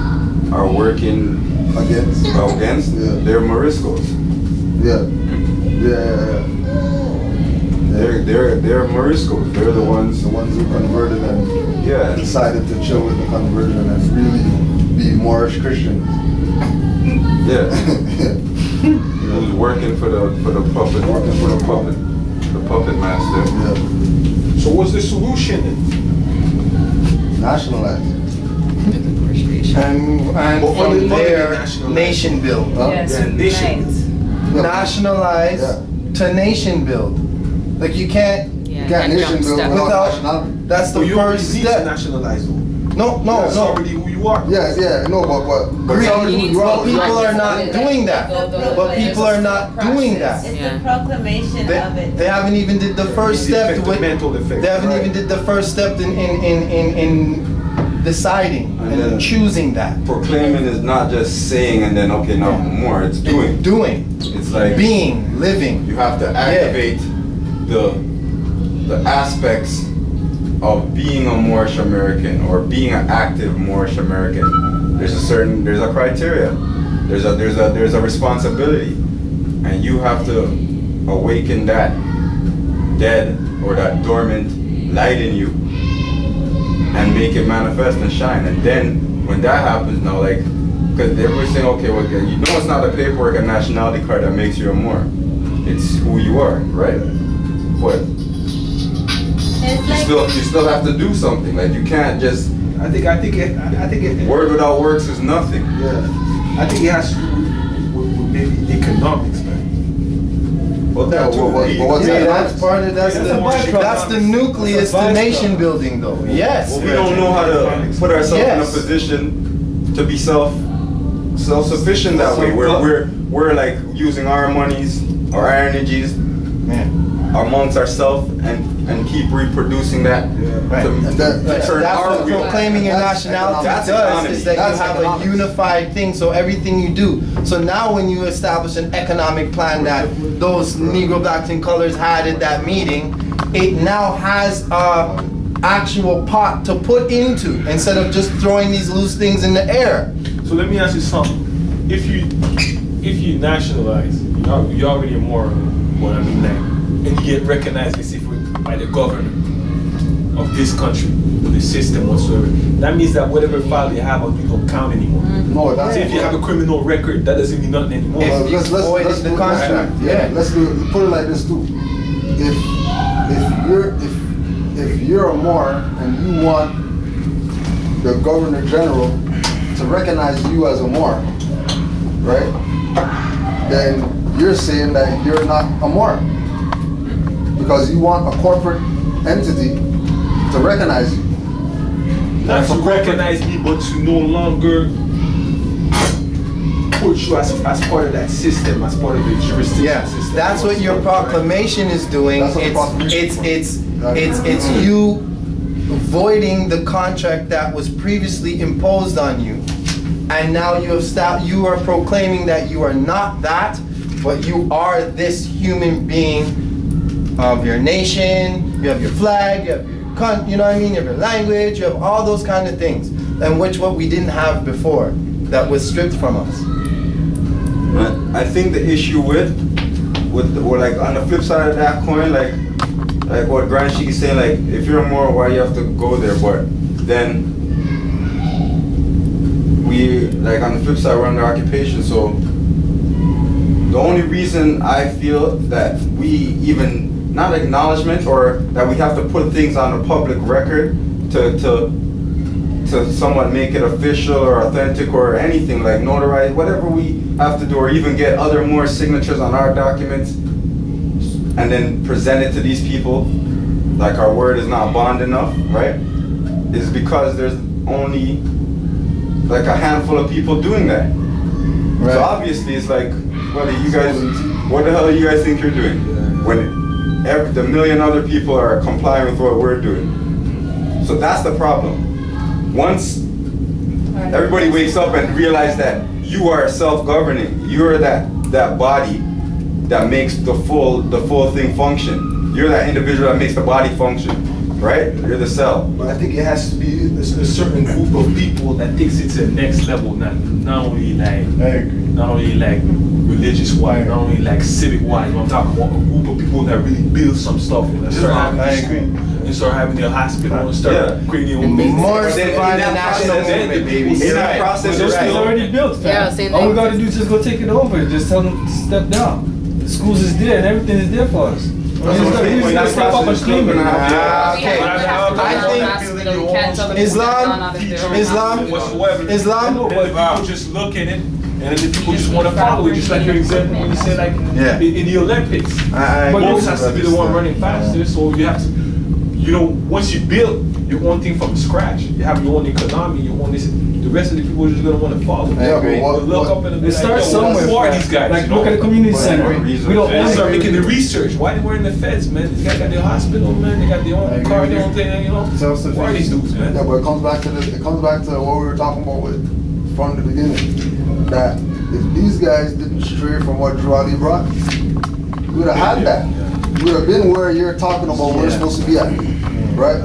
are working Against? Against? Yeah. They're Moriscos. Yeah. They're Moriscos. They're the ones who converted and decided to chill with the conversion and really be Moorish Christians. Yeah. Who's working for the puppet, the puppet master. Yeah. So what's the solution then? Nationalize. And from there, nation build. Yes, nation. Nationalize to nation build. Like you can't nation build without nationality. That's the first step. step. Nationalize though. No. That's already who you are. But people are not doing that. But people are not doing that. It's the proclamation of it. They haven't even did the first step. They haven't even did the first step in deciding and choosing that. Proclaiming is not just saying and then okay, no more. It's doing. It's like being, living. You have to activate the aspects of being a Moorish American or being an active Moorish American. There's a criteria. There's a responsibility, and you have to awaken that dead or that dormant light in you and make it manifest and shine. And then when that happens, now like, because everybody's saying, okay, well, you know, it's not a paperwork, a nationality card that makes you a Moor. It's who you are, right? But you still have to do something. Like you can't just. I think it. Word without works is nothing. Yeah. I think it has to do with maybe economics, man. Well, that's part of that's the nucleus to nation building, though. Yes. Well, we don't know how to put ourselves in a position to be self-sufficient that way. We're like using our monies, our energies, amongst ourselves, and keep reproducing that. That's what proclaiming your nationality does, is that you have a unified thing, so everything you do. So now when you establish an economic plan that those Negro, Blacks, and Colors had at that meeting, it now has a actual pot to put into, instead of just throwing these loose things in the air. So let me ask you something. If you nationalize, you're already a Moor, what I mean, like, and you get recognized by the governor of this country, or the system whatsoever, that means that whatever file you have on you don't count anymore. No, that's if you have a criminal record, that doesn't mean nothing anymore. Let's the contract. Let's put it like this too. If you're a Moor and you want the Governor General to recognize you as a Moor, right? Then you're saying that you're not a Moor, because you want a corporate entity to recognize you. Not to recognize me, but to no longer put you as part of that system, as part of the jurisdiction system. That's what your proclamation is doing. It's you voiding the contract that was previously imposed on you, and now you are proclaiming that you are not that, but you are this human being of your nation. You have your flag, you have your you know what I mean, you have your language, you have all those kind of things, and what we didn't have before, that was stripped from us. I think the issue with like on the flip side of that coin, like what Grand Sheik is saying, like if you're a Moor, why you have to go there? But then we, like on the flip side, we're under occupation. So the only reason I feel that we even, not acknowledgement, or that we have to put things on a public record to somewhat make it official or authentic or anything, like notarize, whatever we have to do, or even get other more signatures on our documents and then present it to these people, like our word is not bond enough, right? Is because there's only like a handful of people doing that. Right. So obviously it's like, what the hell do you guys think you're doing? When the million other people are complying with what we're doing. So that's the problem. Once everybody wakes up and realizes that you are self-governing, you're that body that makes the full thing function. You're that individual that makes the body function. right? You're the cell. But I think it has to be a certain group of people that takes it to the next level, not only like religious wise, not only like civic wise. I'm talking about a group of people that really build some stuff and start having and start having their hospital and start creating their own more business. divine national movement, baby. In that process, those things already built, fam. Yeah, same All we thing. gotta do is just go take it over. Just tell them to step down. The schools is there and everything is there for us. We just gotta step up and claim it. Okay. Islam. But people just look at it, and then the people just want to follow it. Just like your example when you say like in the Olympics, both has to be the one running faster. So you have to, once you build your own thing from scratch, you have your own economy, your own this. The rest of the people are just gonna want to follow. Yeah, but look up and it starts somewhere. Who are these guys? Like look at the community center. We don't start making the research. Why they wearing the feds, man? These guys got their hospital, man. They got their own car, their own thing, Who are these dudes, man? Yeah, but it comes back to what we were talking about from the beginning. That if these guys didn't stray from what Drew Ali brought, we would have had that. We would have been where you're talking about we're supposed to be at. Right?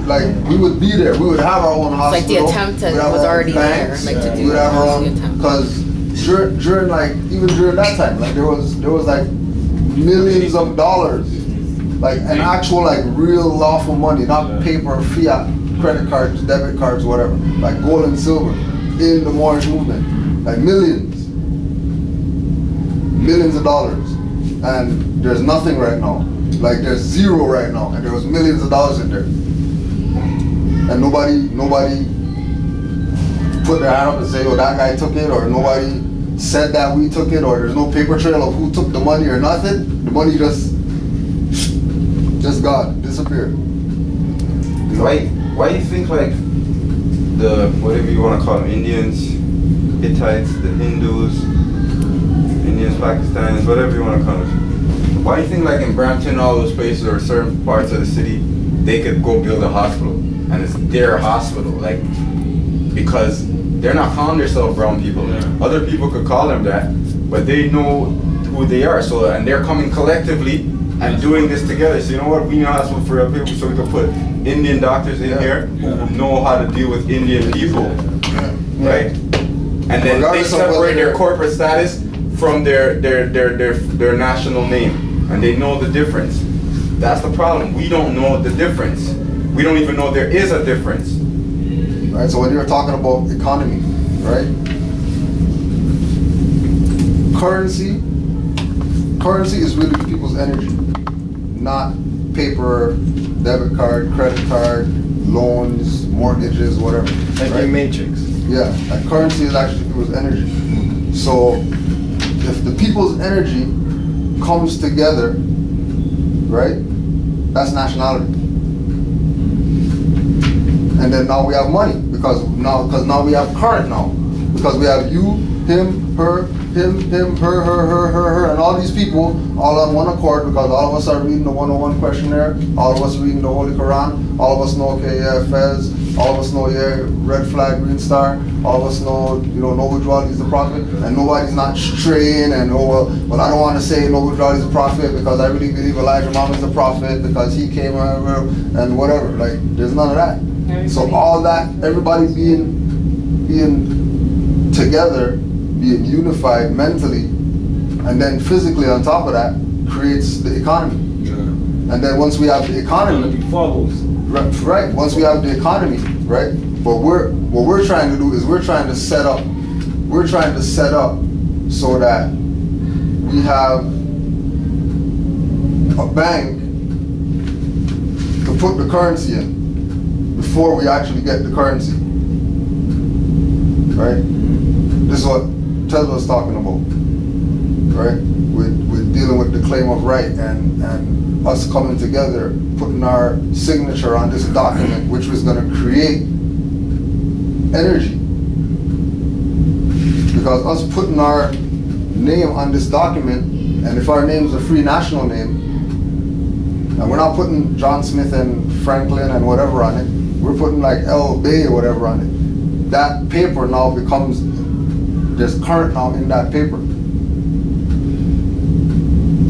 Like, we would be there. We would have our own hospital. It's like the attempt was already there, like to do. We would have our own, because during like, even during that time, like there was like millions of dollars, like an actual like real lawful money, not paper, fiat, credit cards, debit cards, whatever, like gold and silver in the Moorish movement, like millions of dollars, and there's nothing right now. Like there's zero right now, and there was millions of dollars in there, and nobody put their hand up and say, "Oh, that guy took it," or nobody said that we took it, or there's no paper trail of who took the money or nothing. The money just gone, disappeared. Why do you think like the whatever you want to call them, Indians, Hittites, the Hindus, Indians, Pakistanis, whatever you want to call them? Why do you think like in Brampton, all those places or certain parts of the city, they could go build a hospital and it's their hospital, like, because they're not calling themselves brown people. Other people could call them that, but they know who they are. So, and they're coming collectively and doing this together. So you know what? We need a hospital for real people, so we can put Indian doctors in here who know how to deal with Indian people, right? And then they separate their corporate status from their national name. And they know the difference. That's the problem. We don't know the difference. We don't even know there is a difference. Right, so when you're talking about economy, right? Currency is really people's energy, not paper, debit card, credit card, loans, mortgages, whatever. Like right? your matrix. Yeah, like currency is actually people's energy. So if the people's energy comes together, right? That's nationality. And then now we have money because now we have current now. Because we have you, him, her, and all these people all on one accord, because all of us are reading the 101 questionnaire, all of us reading the Holy Quran, all of us know, okay, yeah, Fez, all of us know, yeah, red flag, green star, all of us know, Noble Drawley is the prophet, and nobody's not straying and, well, I don't want to say Noble Drawley is the prophet because I really believe Elijah Muhammad is the prophet because he came and whatever, like, there's none of that. So all that, everybody being together, being unified mentally, and then physically on top of that, creates the economy. And then once we have the economy, right? Once we have the economy, right? But what we're trying to do is we're trying to set up so that we have a bank to put the currency in before we actually get the currency, right? This is what Tesla's talking about, right? We're dealing with the claim of right and us coming together, putting our signature on this document, which was going to create energy. Because us putting our name on this document, and if our name is a free national name, and we're not putting John Smith and Franklin and whatever on it, we're putting like L. Bay or whatever on it. That paper now becomes, there's current now in that paper.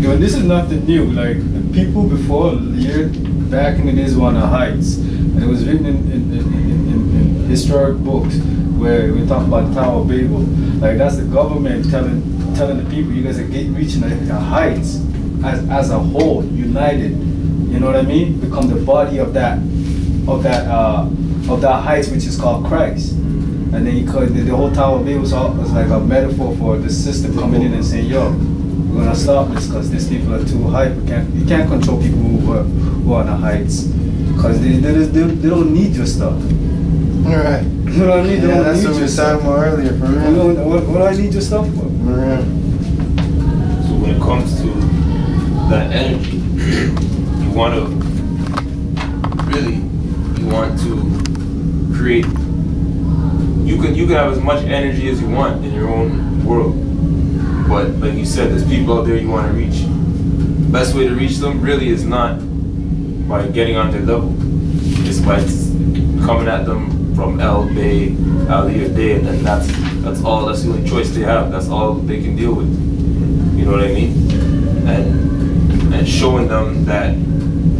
Yo, this is nothing new. Like the people before here, back in the days, we were on the heights, and it was written in historic books where we talk about the Tower of Babel. Like that's the government telling the people, you guys are reaching the heights as a whole, united. You know what I mean? Become the body of that heights, which is called Christ. And then the whole Tower of Babel was like a metaphor for the system coming in and saying, yo, we're gonna stop this because these people are too hype. You can't control people who are on the heights because they don't need your stuff. All right. You know what I mean? Yeah, that's what we were talking about earlier. For me. What do I need your stuff for? Yeah. So when it comes to that energy, you want to create. You can have as much energy as you want in your own world, but like you said, there's people out there you want to reach. Best way to reach them really is not by getting on their level. It's by coming at them from L, Bay, Ali, or Day, and then that's all. That's the only choice they have. That's all they can deal with. You know what I mean? And showing them that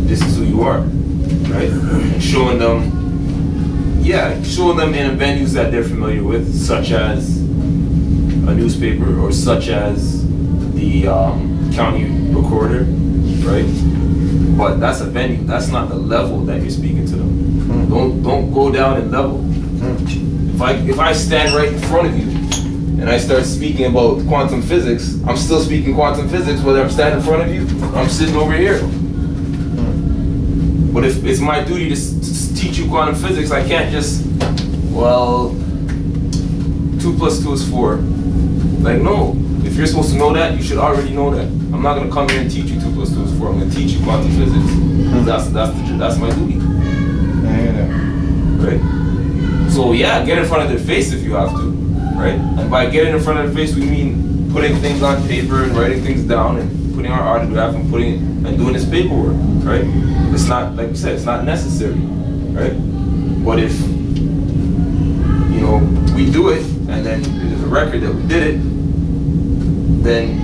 this is who you are, right? And showing them in venues that they're familiar with, such as a newspaper or such as the county recorder, right? But that's a venue. That's not the level that you're speaking to them. Don't go down in level. If I stand right in front of you and I start speaking about quantum physics, I'm still speaking quantum physics whether I'm standing in front of you, I'm sitting over here. But if it's my duty to teach you quantum physics, I can't just, 2 + 2 is 4. Like, no. If you're supposed to know that, you should already know that. I'm not gonna come here and teach you 2 + 2 is 4. I'm gonna teach you quantum physics. That's my duty. Right? So yeah, get in front of their face if you have to, right? And by getting in front of their face, we mean putting things on paper and writing things down and putting our autograph and doing this paperwork, right? It's not, like you said, it's not necessary, right? But if, we do it, and then there's a record that we did it, then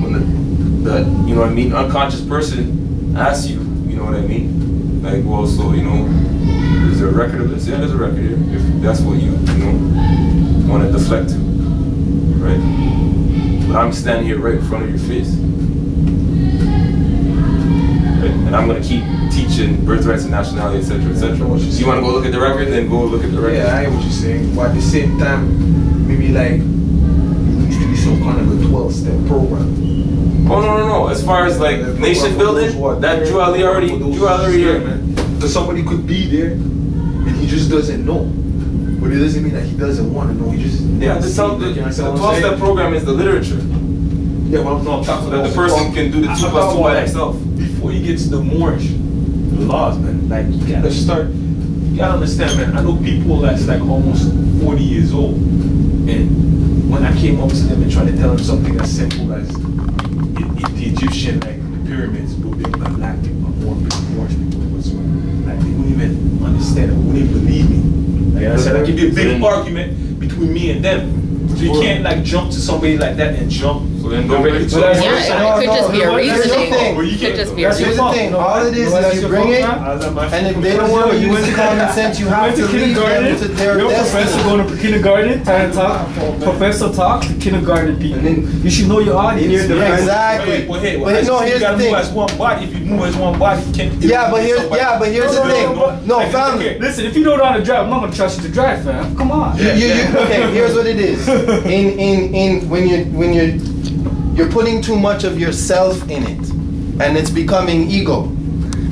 when the unconscious person asks you, you know what I mean? Like, well, so, is there a record of this? Yeah, there's a record here. If that's what you want to deflect to, right? But I'm standing here right in front of your face. Right? And I'm going to keep teaching birthrights and nationality, etc., etc. You want to go look at the record, then go look at the record. Yeah, I hear what you're saying. But at the same time, maybe like, it needs to be some kind of a 12-step program. Oh, no. As far as like nation building, that Drew Ali already here. Because somebody could be there and he just doesn't know. But it doesn't mean that he doesn't want to know. He just the 12-step program is the literature. Yeah, well, no, I'm talking so that the person can do the 2 + 2 by himself. Before he gets the Moorish laws, man, like you gotta understand, man. I know people that's like almost 40 years old, and when I came up to them and tried to tell them something as simple as the Egyptian, like the pyramids were built by black people, Moorish people, whatsoever. Like they wouldn't even understand it, wouldn't even believe me. Like I said, that could be a big argument between me and them. So you can't like jump to somebody like that and jump. So then go back to it could just be a reasoning. Here's the thing. All it is you bring it, and if they don't want to use the common sense, you have to leave them to their professor going to kindergarten, professor talk to kindergarten people. You should know your audience. Exactly. But no, here's the thing. As one body, if you move as one body, you can't. Yeah, but here's the thing. No, family. Listen, if you don't know how to drive, I'm not gonna trust you to drive, fam. Come on. Okay, here's what it is. When you're putting too much of yourself in it, and it's becoming ego.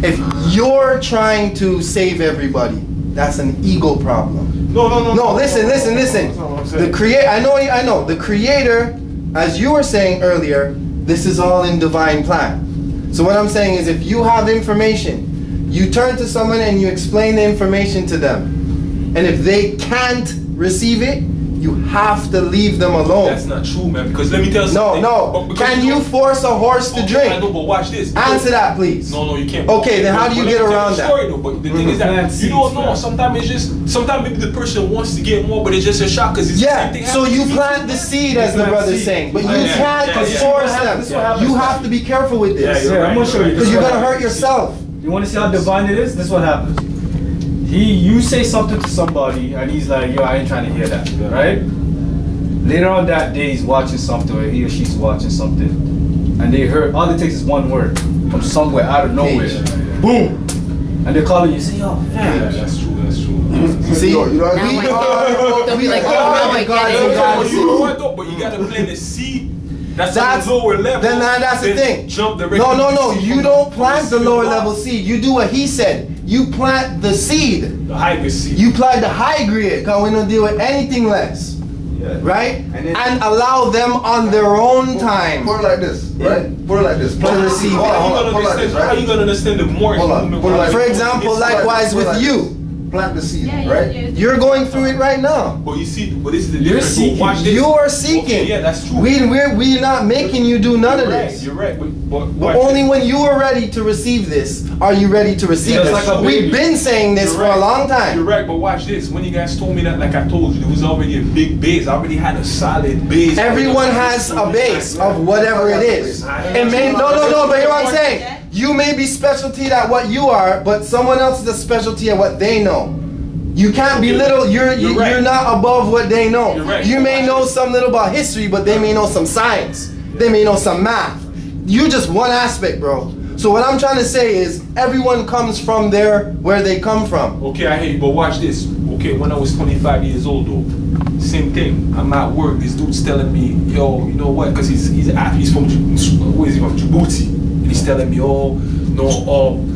If you're trying to save everybody, that's an ego problem. No. Listen. The I know. The creator, as you were saying earlier, this is all in divine plan. So what I'm saying is, if you have information, you turn to someone and you explain the information to them, and if they can't receive it, you have to leave them alone. That's not true, man. Because let me tell you something. No. Can you force a horse to drink? I know, but watch this. Answer that, please. No, you can't. Okay, then how do you get around that? But the thing is that you don't know. Sometimes maybe the person wants to get more, but it's just a shock because it's the same thing. So you plant the seed, as the brother's saying, but you can't force them. You have to be careful with this. I'm gonna show you. Because you're gonna hurt yourself. You want to see how divine it is? This is what happens. You say something to somebody, and he's like, yo, I ain't trying to hear that, right? Later on that day, he's watching something, or he or she's watching something, and they heard, all it takes is one word from somewhere out of nowhere. Boom! And they're calling you, say, yo, man. Yeah, that's true, that's true. See, They'll be like, oh, now I get it. You know what though? But you gotta plant the seed. That's on the lower level. Then that's the thing. Jump directly. No. You don't plant the lower level seed. You do what he said. You plant the seed. The high grade seed. You plant the high grade, because we don't deal with anything less. Yeah. Right? And allow them on their own time. Put it like this, right? Put it like this. To receive. How you gonna understand the more? For example, likewise with you. Plant the seed, right? You're going through it right now. But you see, but this is the difference. You're seeking. Watch this. You are seeking. Okay, yeah, that's true. We're not making you do none of this. You're right. But only when you are ready to receive this are you ready to receive this. Like we've been saying this for a long time. You're right, but watch this. When you guys told me that, like I told you, there was already a big base. I already had a solid base. Everyone has a base of whatever it is. It may no, but hear what I'm saying. You may be specialty at what you are, but someone else is a specialty at what they know. You can't belittle, you're not above what they know. Right. You may know some little about history, but they may know some science. They may know some math. You just one aspect, bro. So what I'm trying to say is, everyone comes from where they come from. Okay, I hear you, but watch this. Okay, when I was 25 years old though, same thing. I'm at work, this dude's telling me, yo, you know what, because he's from, where is he from, Djibouti. And he's telling me, oh, no,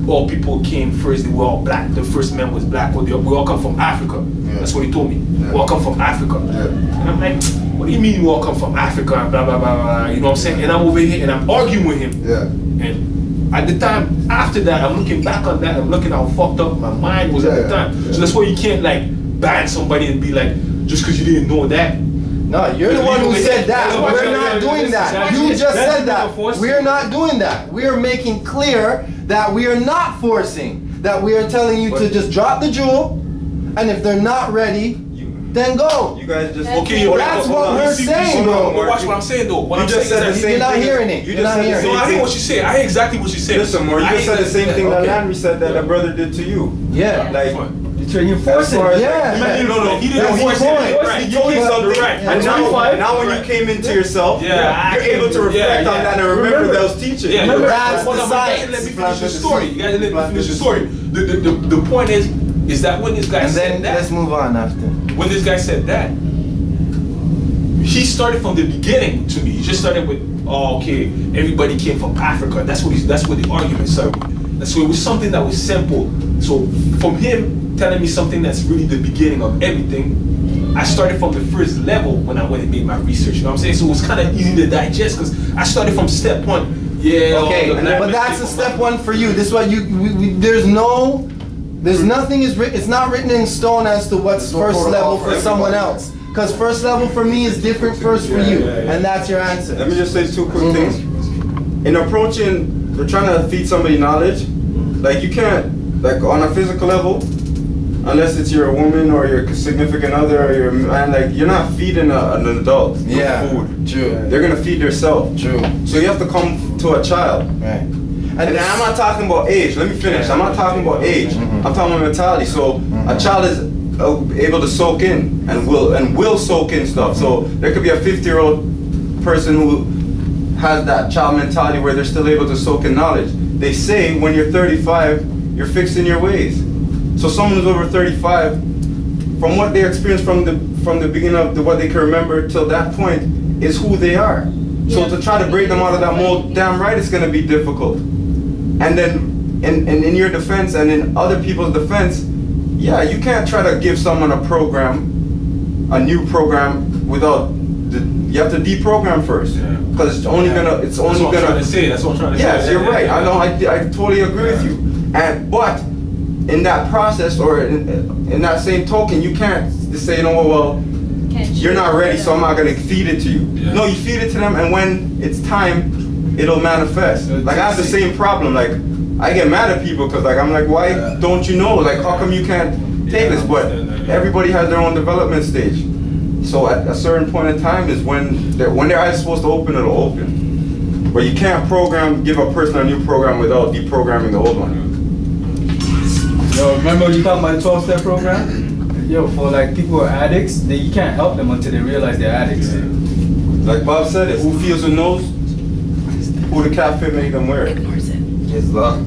all people came first, they were all black. The first man was black, we all come from Africa. Yeah. That's what he told me. Yeah. We all come from Africa. Yeah. And I'm like, what do you mean we all come from Africa? And blah, blah, blah, blah. You know what I'm saying? And I'm over here and I'm arguing with him. Yeah. And at the time, after that, I'm looking back on that, I'm looking how fucked up my mind was at the time. Yeah. So that's why you can't like ban somebody and be like, just because you didn't know that. No, you're the one who said that. We're not doing that. You just said that. We're not doing that. We are making clear that we are not forcing. That we are telling you to just drop the jewel, and if they're not ready, then go. You guys just okay. That's what we're saying, bro. But watch what I'm saying, though. What you I'm just saying said is the same you're not thing. hearing it. You're not hearing it. No, I hear what you say. I hear exactly what you said. Listen, more. You just said the same thing that Landry said that a brother did to you. Yeah. Like. You're forcing it. Yeah. No, he didn't force it. He told you something. Right. And now when you came into yourself, you're able to reflect on that and remember those teachers. Yeah, that's the science. Let me finish the story. You gotta let me finish the story. The point is that when this guy said that. Let's move on after. When this guy said that, he started from the beginning to me. He just started with, oh, okay, everybody came from Africa. That's what the argument started with. So it was something that was simple. So from him telling me something that's really the beginning of everything, I started from the first level when I went and made my research. You know what I'm saying? So it was kind of easy to digest because I started from step one. Yeah. Okay, but that's a step one for you. This is what there's nothing it's not written in stone as to what's first level for someone else. Because first level for me is different first for you, and that's your answer. Let me just say two quick things. In approaching, they're trying to feed somebody knowledge. Like you can't, like on a physical level, unless it's your woman or your significant other or your man, like you're not feeding an adult food. True. They're gonna feed themselves. True. So you have to come to a child. Right. And then I'm not talking about age. Let me finish. I'm not talking about age. I'm talking about mentality. So a child is able to soak in and will soak in stuff. So there could be a 50-year-old person who has that child mentality where they're still able to soak in knowledge. They say when you're 35, you're fixed in your ways. So someone who's over 35, from what they experienced from the beginning of what they can remember till that point, is who they are. So to try to break them out of that mold, damn right it's going to be difficult. And then in your defense and in other people's defense, yeah, you can't try to give someone a program, a new program, without you have to deprogram first, because it's only gonna. That's what I'm trying to say. Yes, you're right. I know. I totally agree with you. But in that process, or in that same token, you can't just say, well, you're not ready, so I'm not gonna feed it to you. Yeah. No, you feed it to them, and when it's time, it'll manifest. Like I have the same problem. Like I get mad at people because I'm like, why don't you know? Like how come you can't take this? But everybody has their own development stage. So at a certain point in time is when their eyes supposed to open, it'll open. But you can't give a person a new program without deprogramming the old one. Yo, remember when you talking about the 12-step program? Yo, for like people who are addicts, you can't help them until they realize they're addicts. Like Bob said, who feels who knows, who the cafe make them wear it. Islam.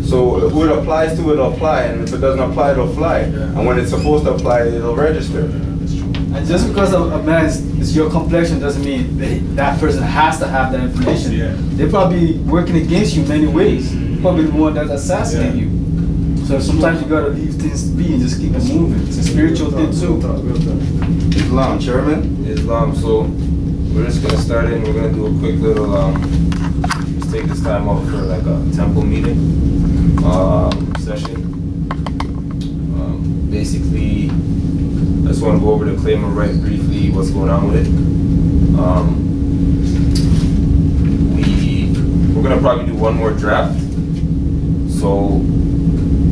So who it applies to, it'll apply, and if it doesn't apply, it'll fly. And when it's supposed to apply, it'll register. And just because a man is your complexion doesn't mean that person has to have that information. They're probably working against you in many ways. Probably the one that's assassinating you. So sometimes you gotta leave things be and just keep it moving. It's a spiritual thing too. Islam, Chairman? Islam. So we're just gonna start in. We're gonna do a quick little just take this time out for like a temple meeting session. Basically, I just want to go over the claim of right briefly, what's going on with it. We're gonna probably do one more draft. So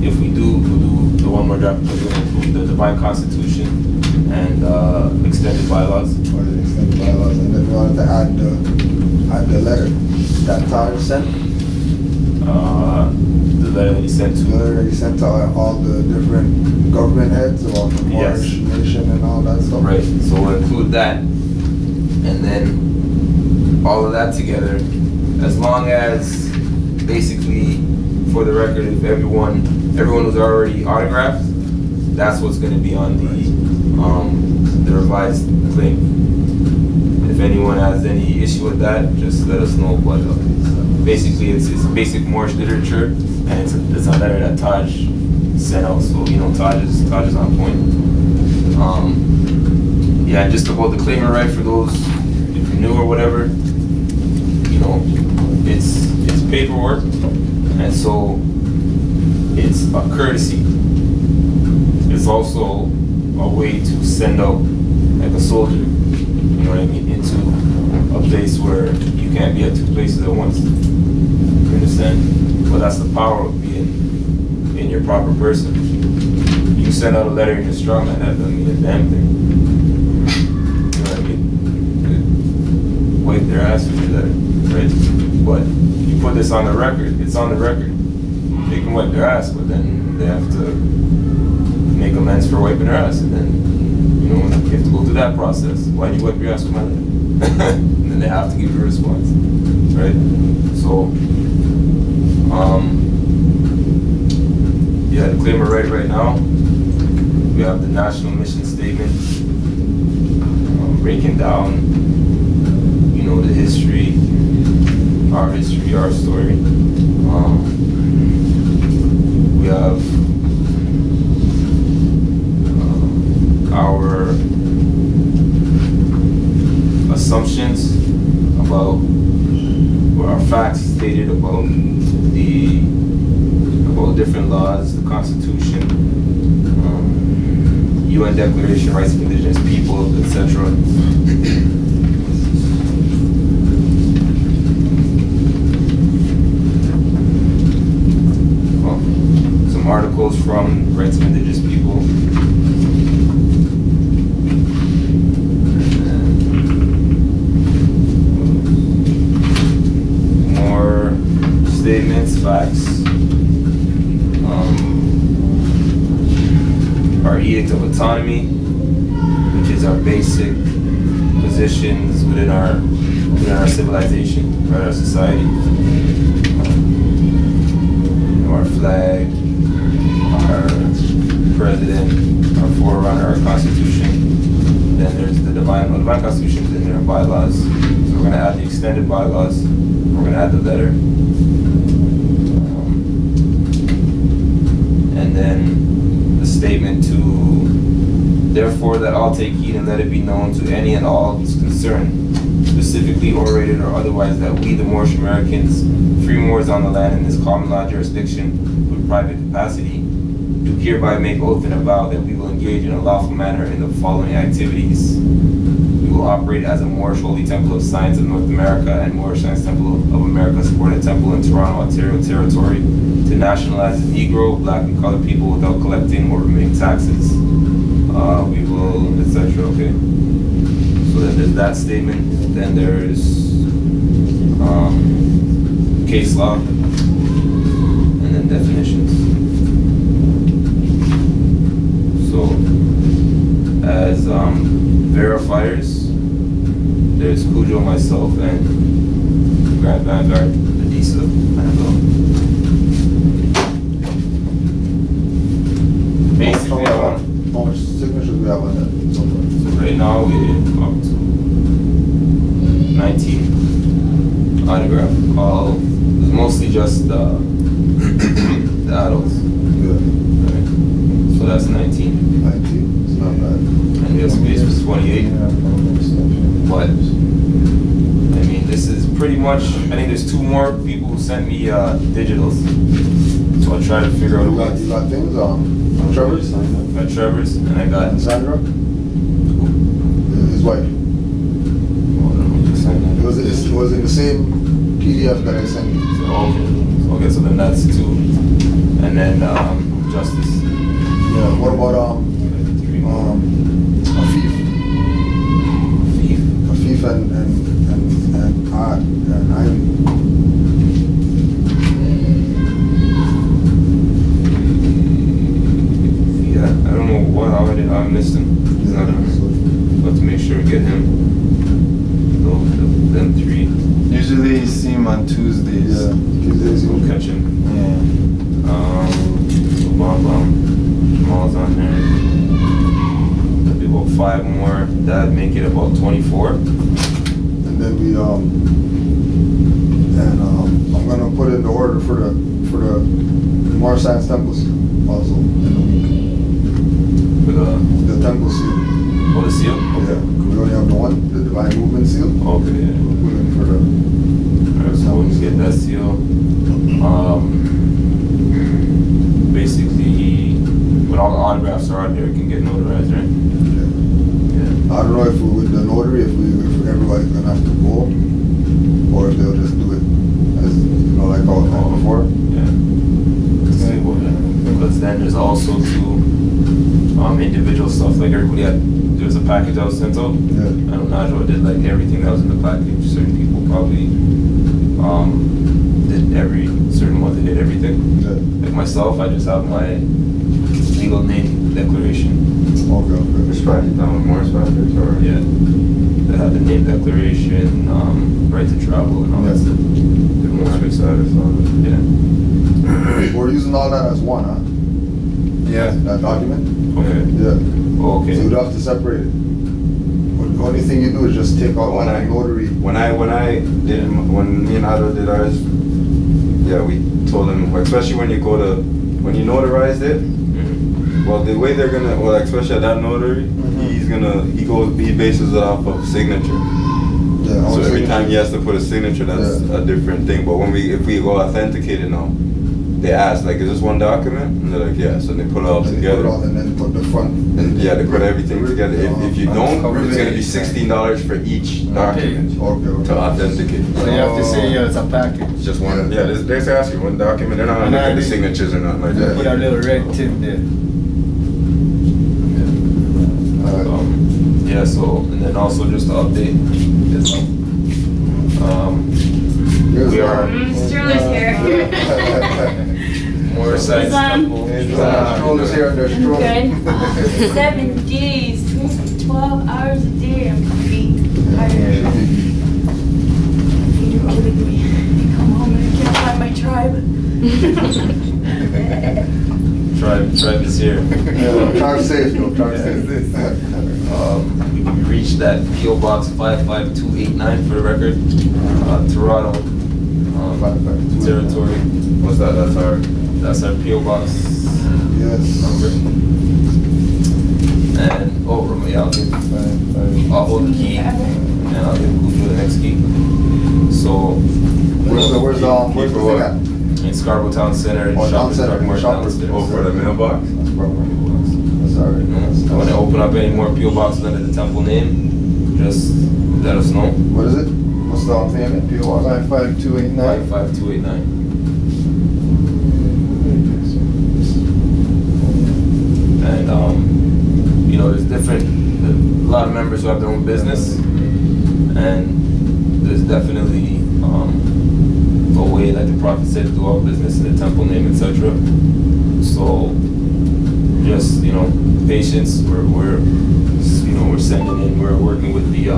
if we do, we'll do the one more draft. We're gonna include the Divine Constitution and extended bylaws. Or the extended bylaws, and then we wanted to add the letter that Taj sent. The letter that he sent to. The letter that he sent to all the different government heads about the Moorish nation and all that stuff. Right. So we'll include that, and then all of that together, as long as basically, for the record, if everyone who's already autographed, that's what's going to be on the revised claim. If anyone has any issue with that, just let us know. But basically, it's basic Moorish literature, and it's a letter that Taj sent out. So Taj is on point. Yeah, just about the claim of right for those if you're new or whatever. It's paperwork, and so it's a courtesy. It's also a way to send out like a soldier, you know what I mean, into a place where you can't be at two places at once. You understand? But that's the power of being in your proper person. You send out a letter and you're strong, and that doesn't mean a damn thing. You know what I mean? Wipe their ass with your letter, right? But you put this on the record, it's on the record. They can wipe their ass, but then they have to make amends for wiping their ass, and then you have to go through that process. Why do you wipe your ass with my letter? And then they have to give you a response, right? So, yeah, the claim of right now, we have the national mission statement, breaking down, the history, our story. We have our assumptions about, or our facts stated about different laws, the Constitution, UN Declaration, Rights of Indigenous People, etc. Some articles from Rights of Indigenous People. More statements, facts. Our Edict of Autonomy, which is our basic positions within our civilization, right, our society. Our flag, our president, our forerunner, our constitution. Then there's the divine constitution is in there, bylaws. So we're going to add the extended bylaws. We're going to add the letter. And then the statement to, therefore that all take heed and let it be known to any and all who's concerned, specifically orated or otherwise, that we, the Moorish Americans, free Moors on the land in this common law jurisdiction with private capacity, do hereby make oath and avow that we will engage in a lawful manner in the following activities. We will operate as a Moorish Holy Temple of Science of North America and Moorish Science Temple of America supported temple in Toronto, Ontario Territory, to nationalize Negro, Black, and colored people without collecting or remitting taxes. We will, etc. Okay. So then there's that statement. Then there's case law, and then definitions. verifiers. There's Cujo, myself, and Grand Vanguard, Adisa, and basically, how much signatures we have on that? So right now we're up to 19 autograph. It's mostly just the adults. Yeah. Right. So that's 19. 19. It's not bad. And we have space for 28. But I mean, this is pretty much. I think there's 2 more people who sent me digitals. So I'll try to figure out. You got things Trevor's? I got Trevor's, and I got Sandra. His wife. It was in the same PDF that I sent you. Okay, so then that's 2, and then Justice. Yeah. What about Afif and Ivy. Yeah, I don't know how I missed him. But to make sure we get him. Them 3. Usually you see him on Tuesdays. Yeah, Tuesdays we'll catch him. Yeah. So Jamal's on there. There'll be about 5 more. That'd make it about 24. And then I'm gonna put in the order for the Mars Science Temple seal also in the week. For the temple seal. Oh, the seal? Okay. Yeah. We only have the one, the Divine Movement seal. Okay, yeah. We'll put in for the. Alright, so we'll get that seal. Basically, when all the autographs are out there, it can get notarized, right? Yeah. I don't know if with the notary, if everybody's gonna have to go, or if they'll just do it as like how it was before. Yeah. Because then there's also individual stuff, like everybody there's a package that was sent out. Yeah. I know Najwa did like everything that was in the package. Certain people probably did certain ones that did everything. Yeah. Like myself, I just have my legal name declaration. Okay. Just write it down with more factors, or yeah. They have the name declaration, right to travel, and all that stuff. They're more excited. Yeah. We're using all that as one, huh? Yeah. That document? Okay. Yeah. Oh, okay. So you don't have to separate it. The only thing you do is just take out one notary. When me and Ado did ours, yeah, we told him, especially when you notarized it, well, the way they're gonna, especially at that notary, he bases it off of signature. Yeah, so every time he has to put a signature, that's a different thing. But if we go authenticate it now, they ask, like, is this one document? And they're like, yeah. So they put it all together. And then put the front. And yeah, they put everything together. If you don't, it's going to be $16 for each document to authenticate. So you have to say, yeah, it's a package. It's just one. Yeah, they ask you one document. They're not going to look at the signatures or nothing like that. Put a little red tip there. Yeah, so, and then also just to update, we are Sterling's here. more Science Temple. Strollers here and they're strolling. Good. 7 days, 12 hours a day. I'm beat. Tired. You're killing me. I come home and I can't find my tribe. Tribe is here. Tribe safe, though. Tribe safe. We reached that PO Box 55289 for the record. Toronto territory. What's that? That's our PO Box number. And I'll hold the key and I'll give Cujo the next key. So where's the thing at? In Scarborough Town Center. Town Center. Downstairs. Oh, for the mailbox? That's alright. When I open up any more PO boxes under the temple name, just let us know. What is it? What's the thing again? PO Box 55289. 55289. And there's different. A lot of members who have their own business, and there's definitely a way, like the prophet said, to do all business in the temple name, etc. So just, you know, patients. We're sending in. We're working with the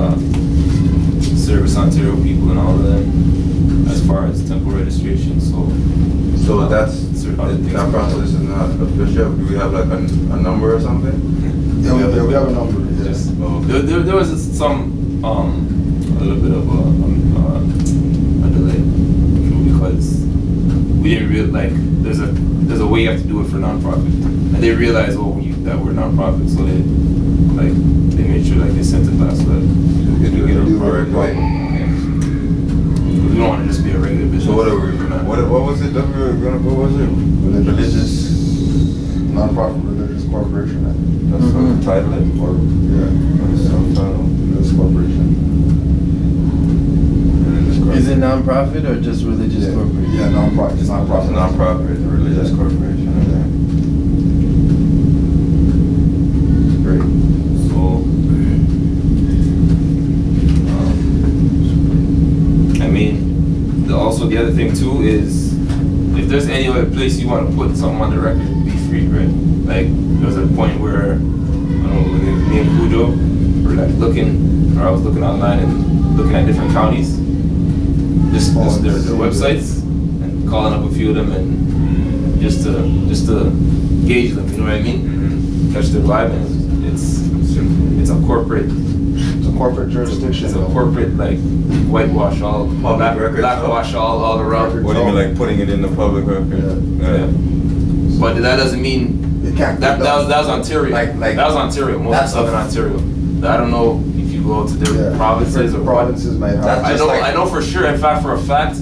Service Ontario people and all of them as far as temple registration. So that's that process is not official. Do we have like a number or something? Yeah, we have a number. Yes. There was some a little bit of a delay because we didn't realize there's a way you have to do it for nonprofit, and they realized that we're nonprofit, so they made sure they sent it back so that we could get a right. We don't want to just be a regular business. So what are we? What was it that we were gonna go? What was it? Religious nonprofit religious corporation. That's what the title is. Religious corporation. Is it non-profit or just religious corporation? Yeah, non-profit. It's non-profit. Non-profit, religious corporation. Great. So, I mean, also the other thing too is, if there's any other place you want to put something on the record, be free, right? Like, there's a point where, I don't know, me and Cujo were I was looking online and looking at different counties, just their websites, and calling up a few of them and just to gauge them, you know what I mean? Catch their vibe, and it's a corporate jurisdiction. It's a corporate whitewash all blackwash all around. What do you mean, like putting it in the public record? Yeah. But that doesn't mean that was Ontario. That was Ontario. Most stuff in Ontario. I don't know if you go to different provinces or provinces might have. I know for sure. In fact, for a fact,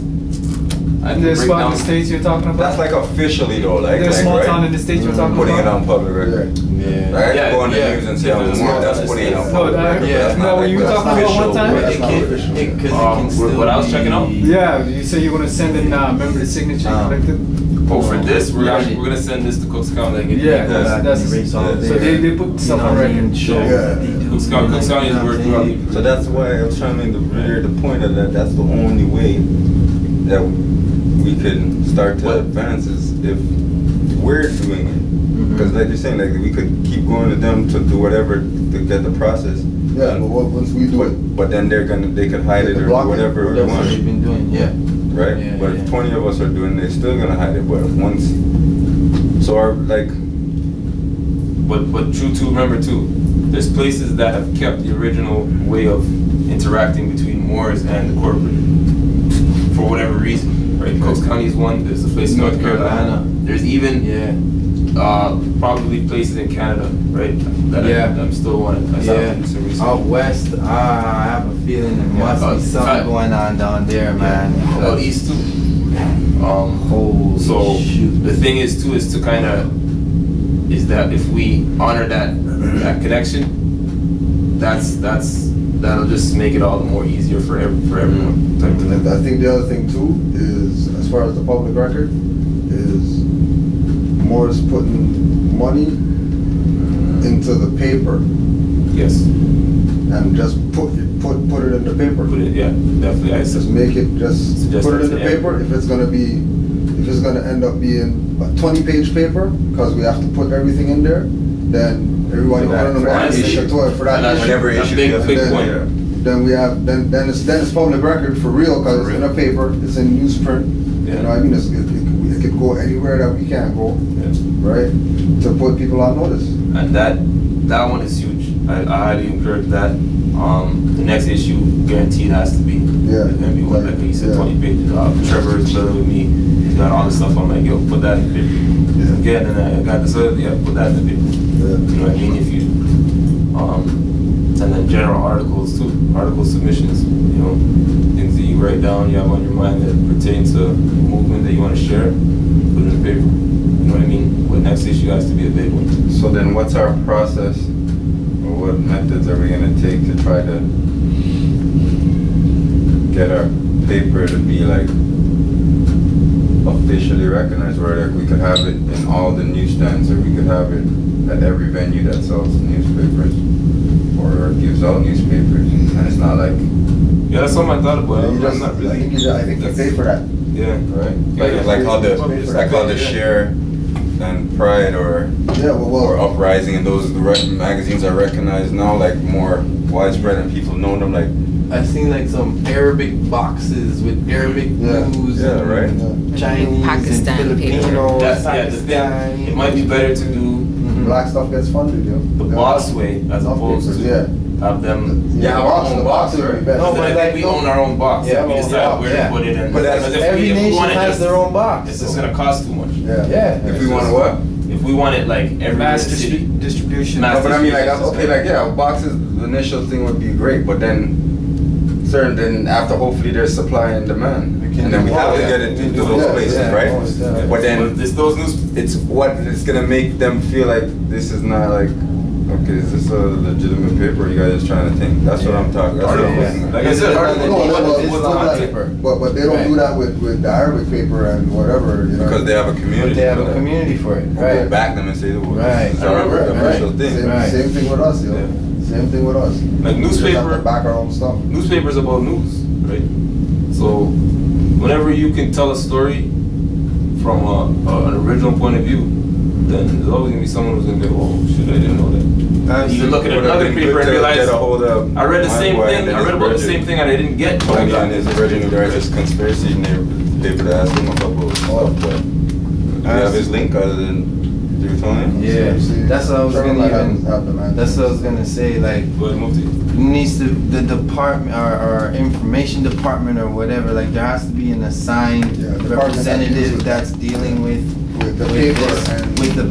I can There's break small down in the States you're talking about? That's like officially though, There's small town in the States you're talking putting about? Putting it on public record. Yeah. Right? Go on the news and say, that's putting it on public record. No, when you were talking about one time? What I was checking out? Yeah, you say you're going to send in member the signature collective? Oh, for this, we're gonna send this to Cooks County. Yeah, that's so they put stuff on record. Cooks County is where so that's why I was trying to make the point of that. That's the only way that we can start to advance is if we're doing it. Because like you're saying, we could keep going to them to do whatever to get the process. Yeah, but once we do it, but then they could hide it or do whatever we want. They've been doing, right? Yeah, but if 20 of us are doing it, they're still gonna hide it. But if once, so our but true too. Remember too, there's places that have kept the original way of interacting between Moors and the corporate for whatever reason. Right, Cooks County is one. There's a place in North Carolina. There's even probably places in Canada, right? That I'm still wanting. Out west, I have a feeling there must be something going on down there, man. Out east too. So the thing is too is to kind of is that if we honor that connection, that'll just make it all the more easier for everyone. I think the other thing too is, as far as the public record, is more is putting money into the paper. Yes. And just put it in the paper. Put it, definitely. I just make it. Just put it in the paper. If it's gonna end up being a 20-page paper, because we have to put everything in there, then everybody for that issue. Then it's public record for real, because it's in a paper, it's in newsprint. You know what I mean? It could go anywhere that we can't go, right? To put people on notice. And that one is huge. I highly encourage that. The next issue guaranteed has to be. It's gonna be one, like you said, 20 pages. Trevor is better with me. He's got all this stuff. I'm like, yo, put that in the paper. Again, and I got this other, put that in the paper. You know what I mean? If you, and then general articles too, article submissions. You know, things that you write down, you have on your mind that pertain to a movement that you want to share. Put it in the paper. You know what I mean? What next issue has to be a big one. So then, what's our process? What methods are we going to take to try to get our paper to be officially recognized, where we could have it in all the newsstands, or we could have it at every venue that sells newspapers or gives out newspapers, and it's not that's something I thought about. I'm not really. I think you pay for that. Yeah, right. Like how the and Pride or Uprising, and those magazines are recognized now, like more widespread and people know them. Like I've seen like some Arabic boxes with Arabic news, Chinese, Pakistan and Filipino, Pakistan. It might be better to do black stuff gets funded, yo. The box way as opposed to have them. The box would be better. No, but I think we own our own box. Yeah, we decide where to put it in. But every nation has their own box. It's just gonna cost too much. If we want to what? If we want it like every mass distribution. No, but I mean like boxes. The initial thing would be great, but then after hopefully there's supply and demand, and then we have to get it into those places, right? But then those news, it's what it's gonna make them feel like this is not like. Okay, is this a legitimate paper? Or you guys just trying to think? That's what I'm talking. That's what I'm looking at. Like I said, but they don't do that with the Arabic paper and whatever. You know? Because they have a community. But they have a community for it, right? Back them and say, well, right. It's our official thing. Same thing with us, yo. Same thing with us. Like newspaper, back our own stuff. Newspapers about news, right? So whenever you can tell a story from an original point of view, then there's always gonna be someone who's gonna go, oh shit, I didn't know that. You look at another paper and realize I read the same thing. I read about the same thing and I didn't get. But again, is originally there's this conspiracy in their paper that asked him a couple of stuff. But do you have his link other than you telling him? Yeah, that's what I was gonna That's what I was gonna say. Like, needs to the department or information department or whatever. Like, there has to be an assigned representative that's dealing with the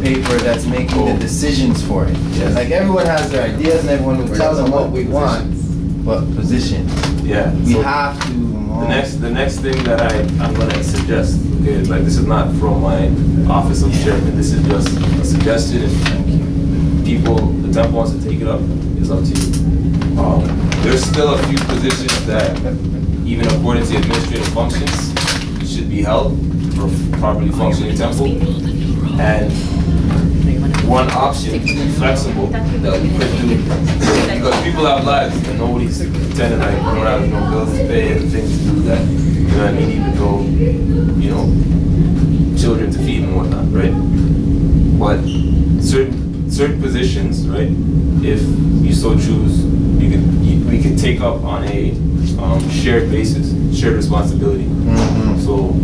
paper that's making the decisions for it. Yes. Like everyone has their ideas and everyone will tell them what we want, but position. Yeah. We have to. The next thing that I'm gonna suggest, okay, like this is not from my office of chairman. This is just a suggestion. If people, the temple wants to take it up, it's up to you. There's still a few positions that, even according to administrative functions, should be held for properly functioning temple. And one option, flexible, that we could do, because people have lives and nobody's pretending like we don't have no bills to pay and things to do that. You know what I mean? Even though, you know, children to feed and whatnot, right? But certain positions, right? If you so choose, we could take up on a shared basis, shared responsibility. So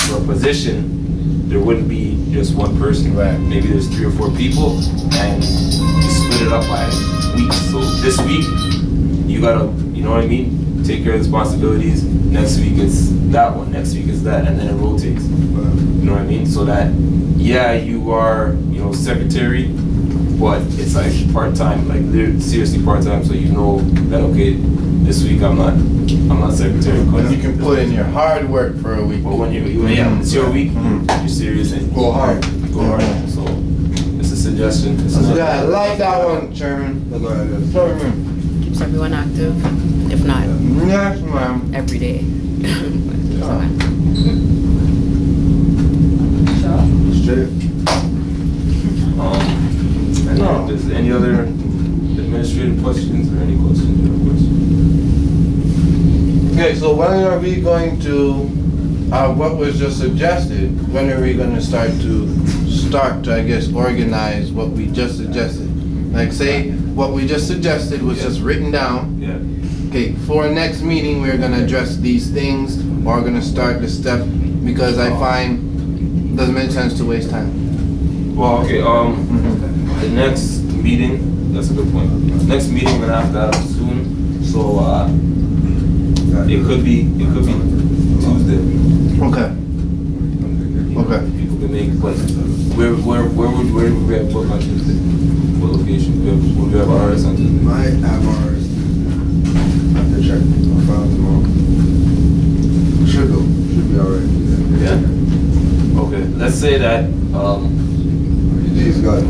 for a position, there wouldn't be just one person. Right. Maybe there's 3 or 4 people, and you split it up by weeks. So this week, you gotta, you know what I mean? Take care of responsibilities. Next week it's that one. Next week it's that, and then it rotates. You know what I mean? So that, yeah, you are, you know, secretary, but it's like part-time, like seriously part-time. So you know that, okay, this week I'm not secretary. You can put in your hard work for a week. But when it's your week, you're serious and go hard. So it's a suggestion. I like that one, Chairman. Keeps everyone active, if not every day. If there's any other administrative questions or any questions? Okay, so when are we going to, what was just suggested, when are we going to start to, I guess, organize what we just suggested? Like say, what we just suggested was just written down. Yeah. Okay, for our next meeting, we're going to address these things, or we're going to start the step, because I find it doesn't make sense to waste time. Well, okay, the next meeting, that's a good point. Next meeting, we're going to have that soon, so, it could be Tuesday. Okay. People can make it, but where would we have book on Tuesday? What location? Would we have ours on Tuesday? Might have ours. I have to check. I'll find out tomorrow. Should be alright. Yeah. Okay. Let's say that He's got it.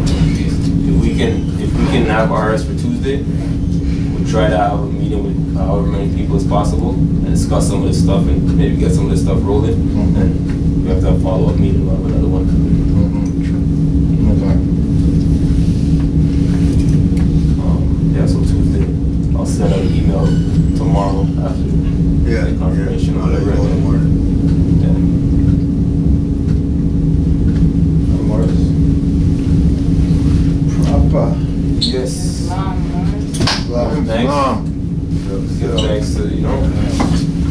If we can have ours for Tuesday, we'll try to have a meeting with however many people as possible and discuss some of this stuff and maybe get some of this stuff rolling. And we have to have a follow-up meeting on another one. Yeah, so Tuesday, I'll send out an email tomorrow after the confirmation on the record. Grandpa. Yes. Islam. Thanks. Give thanks to, you know,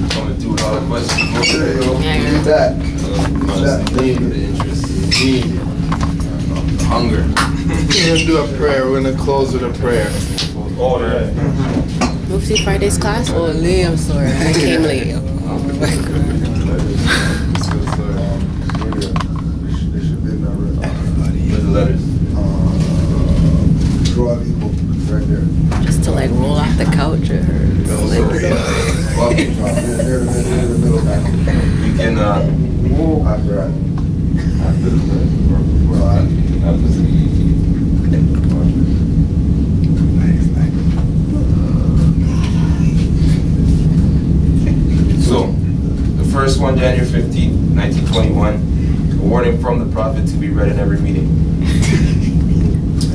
coming through with all the questions. There you go. Need that. The interest, the hunger. We're gonna do a prayer. We're gonna close with a prayer. Oh, yeah. Mufti Friday's class? Oh, Lee, I'm sorry. I came late. Oh my God. Where's the letters? Draw the book right there. Just to like roll off the couch or You can, So, the first one, January 15th, 1921, a warning from the Prophet to be read in every meeting.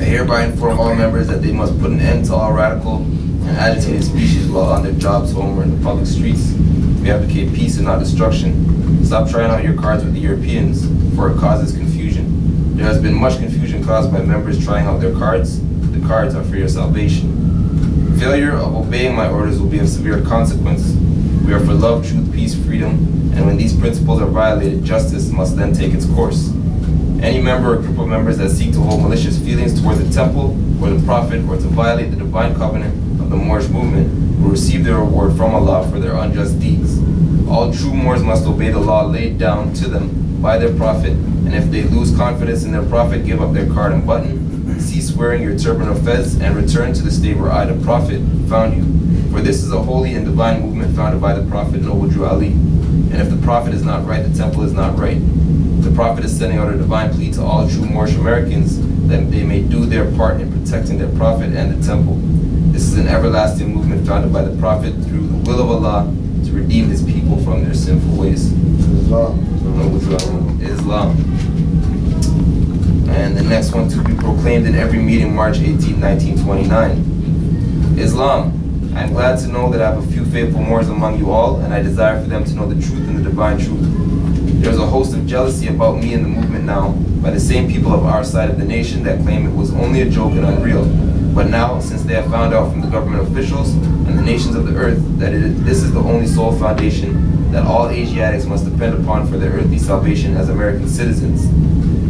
I hereby inform all members that they must put an end to all radical and agitated species while on their jobs, home, or in the public streets. We advocate peace and not destruction. Stop trying out your cards with the Europeans, for it causes confusion. There has been much confusion caused by members trying out their cards. The cards are for your salvation. Failure of obeying my orders will be of severe consequence. We are for love, truth, peace, freedom, and when these principles are violated, justice must then take its course. Any member or group of members that seek to hold malicious feelings toward the temple or the prophet or to violate the divine covenant of the Moorish movement will receive their reward from Allah for their unjust deeds. All true Moors must obey the law laid down to them by their prophet, and if they lose confidence in their prophet, give up their card and button, cease wearing your turban or fez, and return to the state where I, the prophet, found you. For this is a holy and divine movement founded by the prophet Noble Drew Ali. And if the prophet is not right, the temple is not right. The prophet is sending out a divine plea to all true Moorish Americans that they may do their part in protecting their prophet and the temple. This is an everlasting movement founded by the prophet through the will of Allah to redeem his people from their sinful ways. Islam. And the next one to be proclaimed in every meeting, March 18, 1929. Islam. I am glad to know that I have a few faithful Moors among you all, and I desire for them to know the truth and the divine truth. There is a host of jealousy about me and the movement now by the same people of our side of the nation that claim it was only a joke and unreal. But now, since they have found out from the government officials and the nations of the earth that this is the only sole foundation that all Asiatics must depend upon for their earthly salvation as American citizens,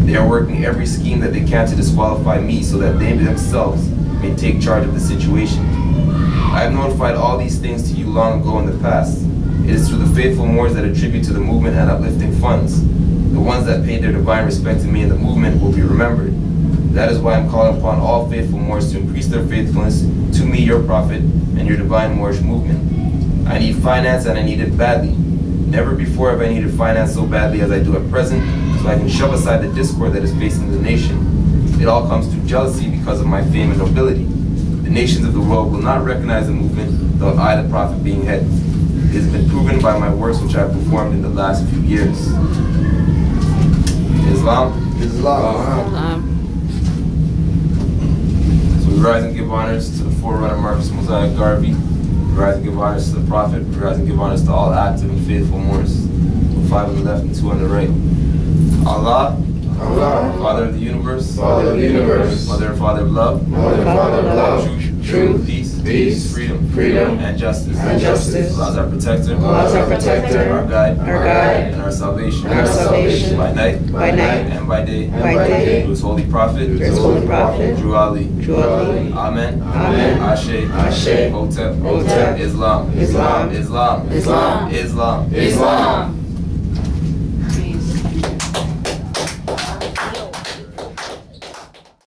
they are working every scheme that they can to disqualify me so that they themselves may take charge of the situation. I have notified all these things to you long ago in the past. It is through the faithful Moors that attribute to the movement and uplifting funds. The ones that paid their divine respect to me and the movement will be remembered. That is why I'm calling upon all faithful Moors to increase their faithfulness to me, your prophet, and your divine Moorish movement. I need finance and I need it badly. Never before have I needed finance so badly as I do at present, so I can shove aside the discord that is facing the nation. It all comes through jealousy because of my fame and nobility. The nations of the world will not recognize the movement without I, the prophet, being head. It has been proven by my works which I have performed in the last few years. Islam? Islam. So we rise and give honors to the forerunner Marcus Mosiah Garvey. We rise and give honors to the prophet. We rise and give honors to all active and faithful Moors. So 5 on the left and 2 on the right. Allah, Allah, Father of the universe, Father of the universe, Mother and Father of love, Mother and Father of love, truth, peace, freedom, and justice. Allah is our protector, our guide, and our salvation, by night, and by day, through his holy prophet, Drew Ali. Amen. Ashe, Hotep, Islam.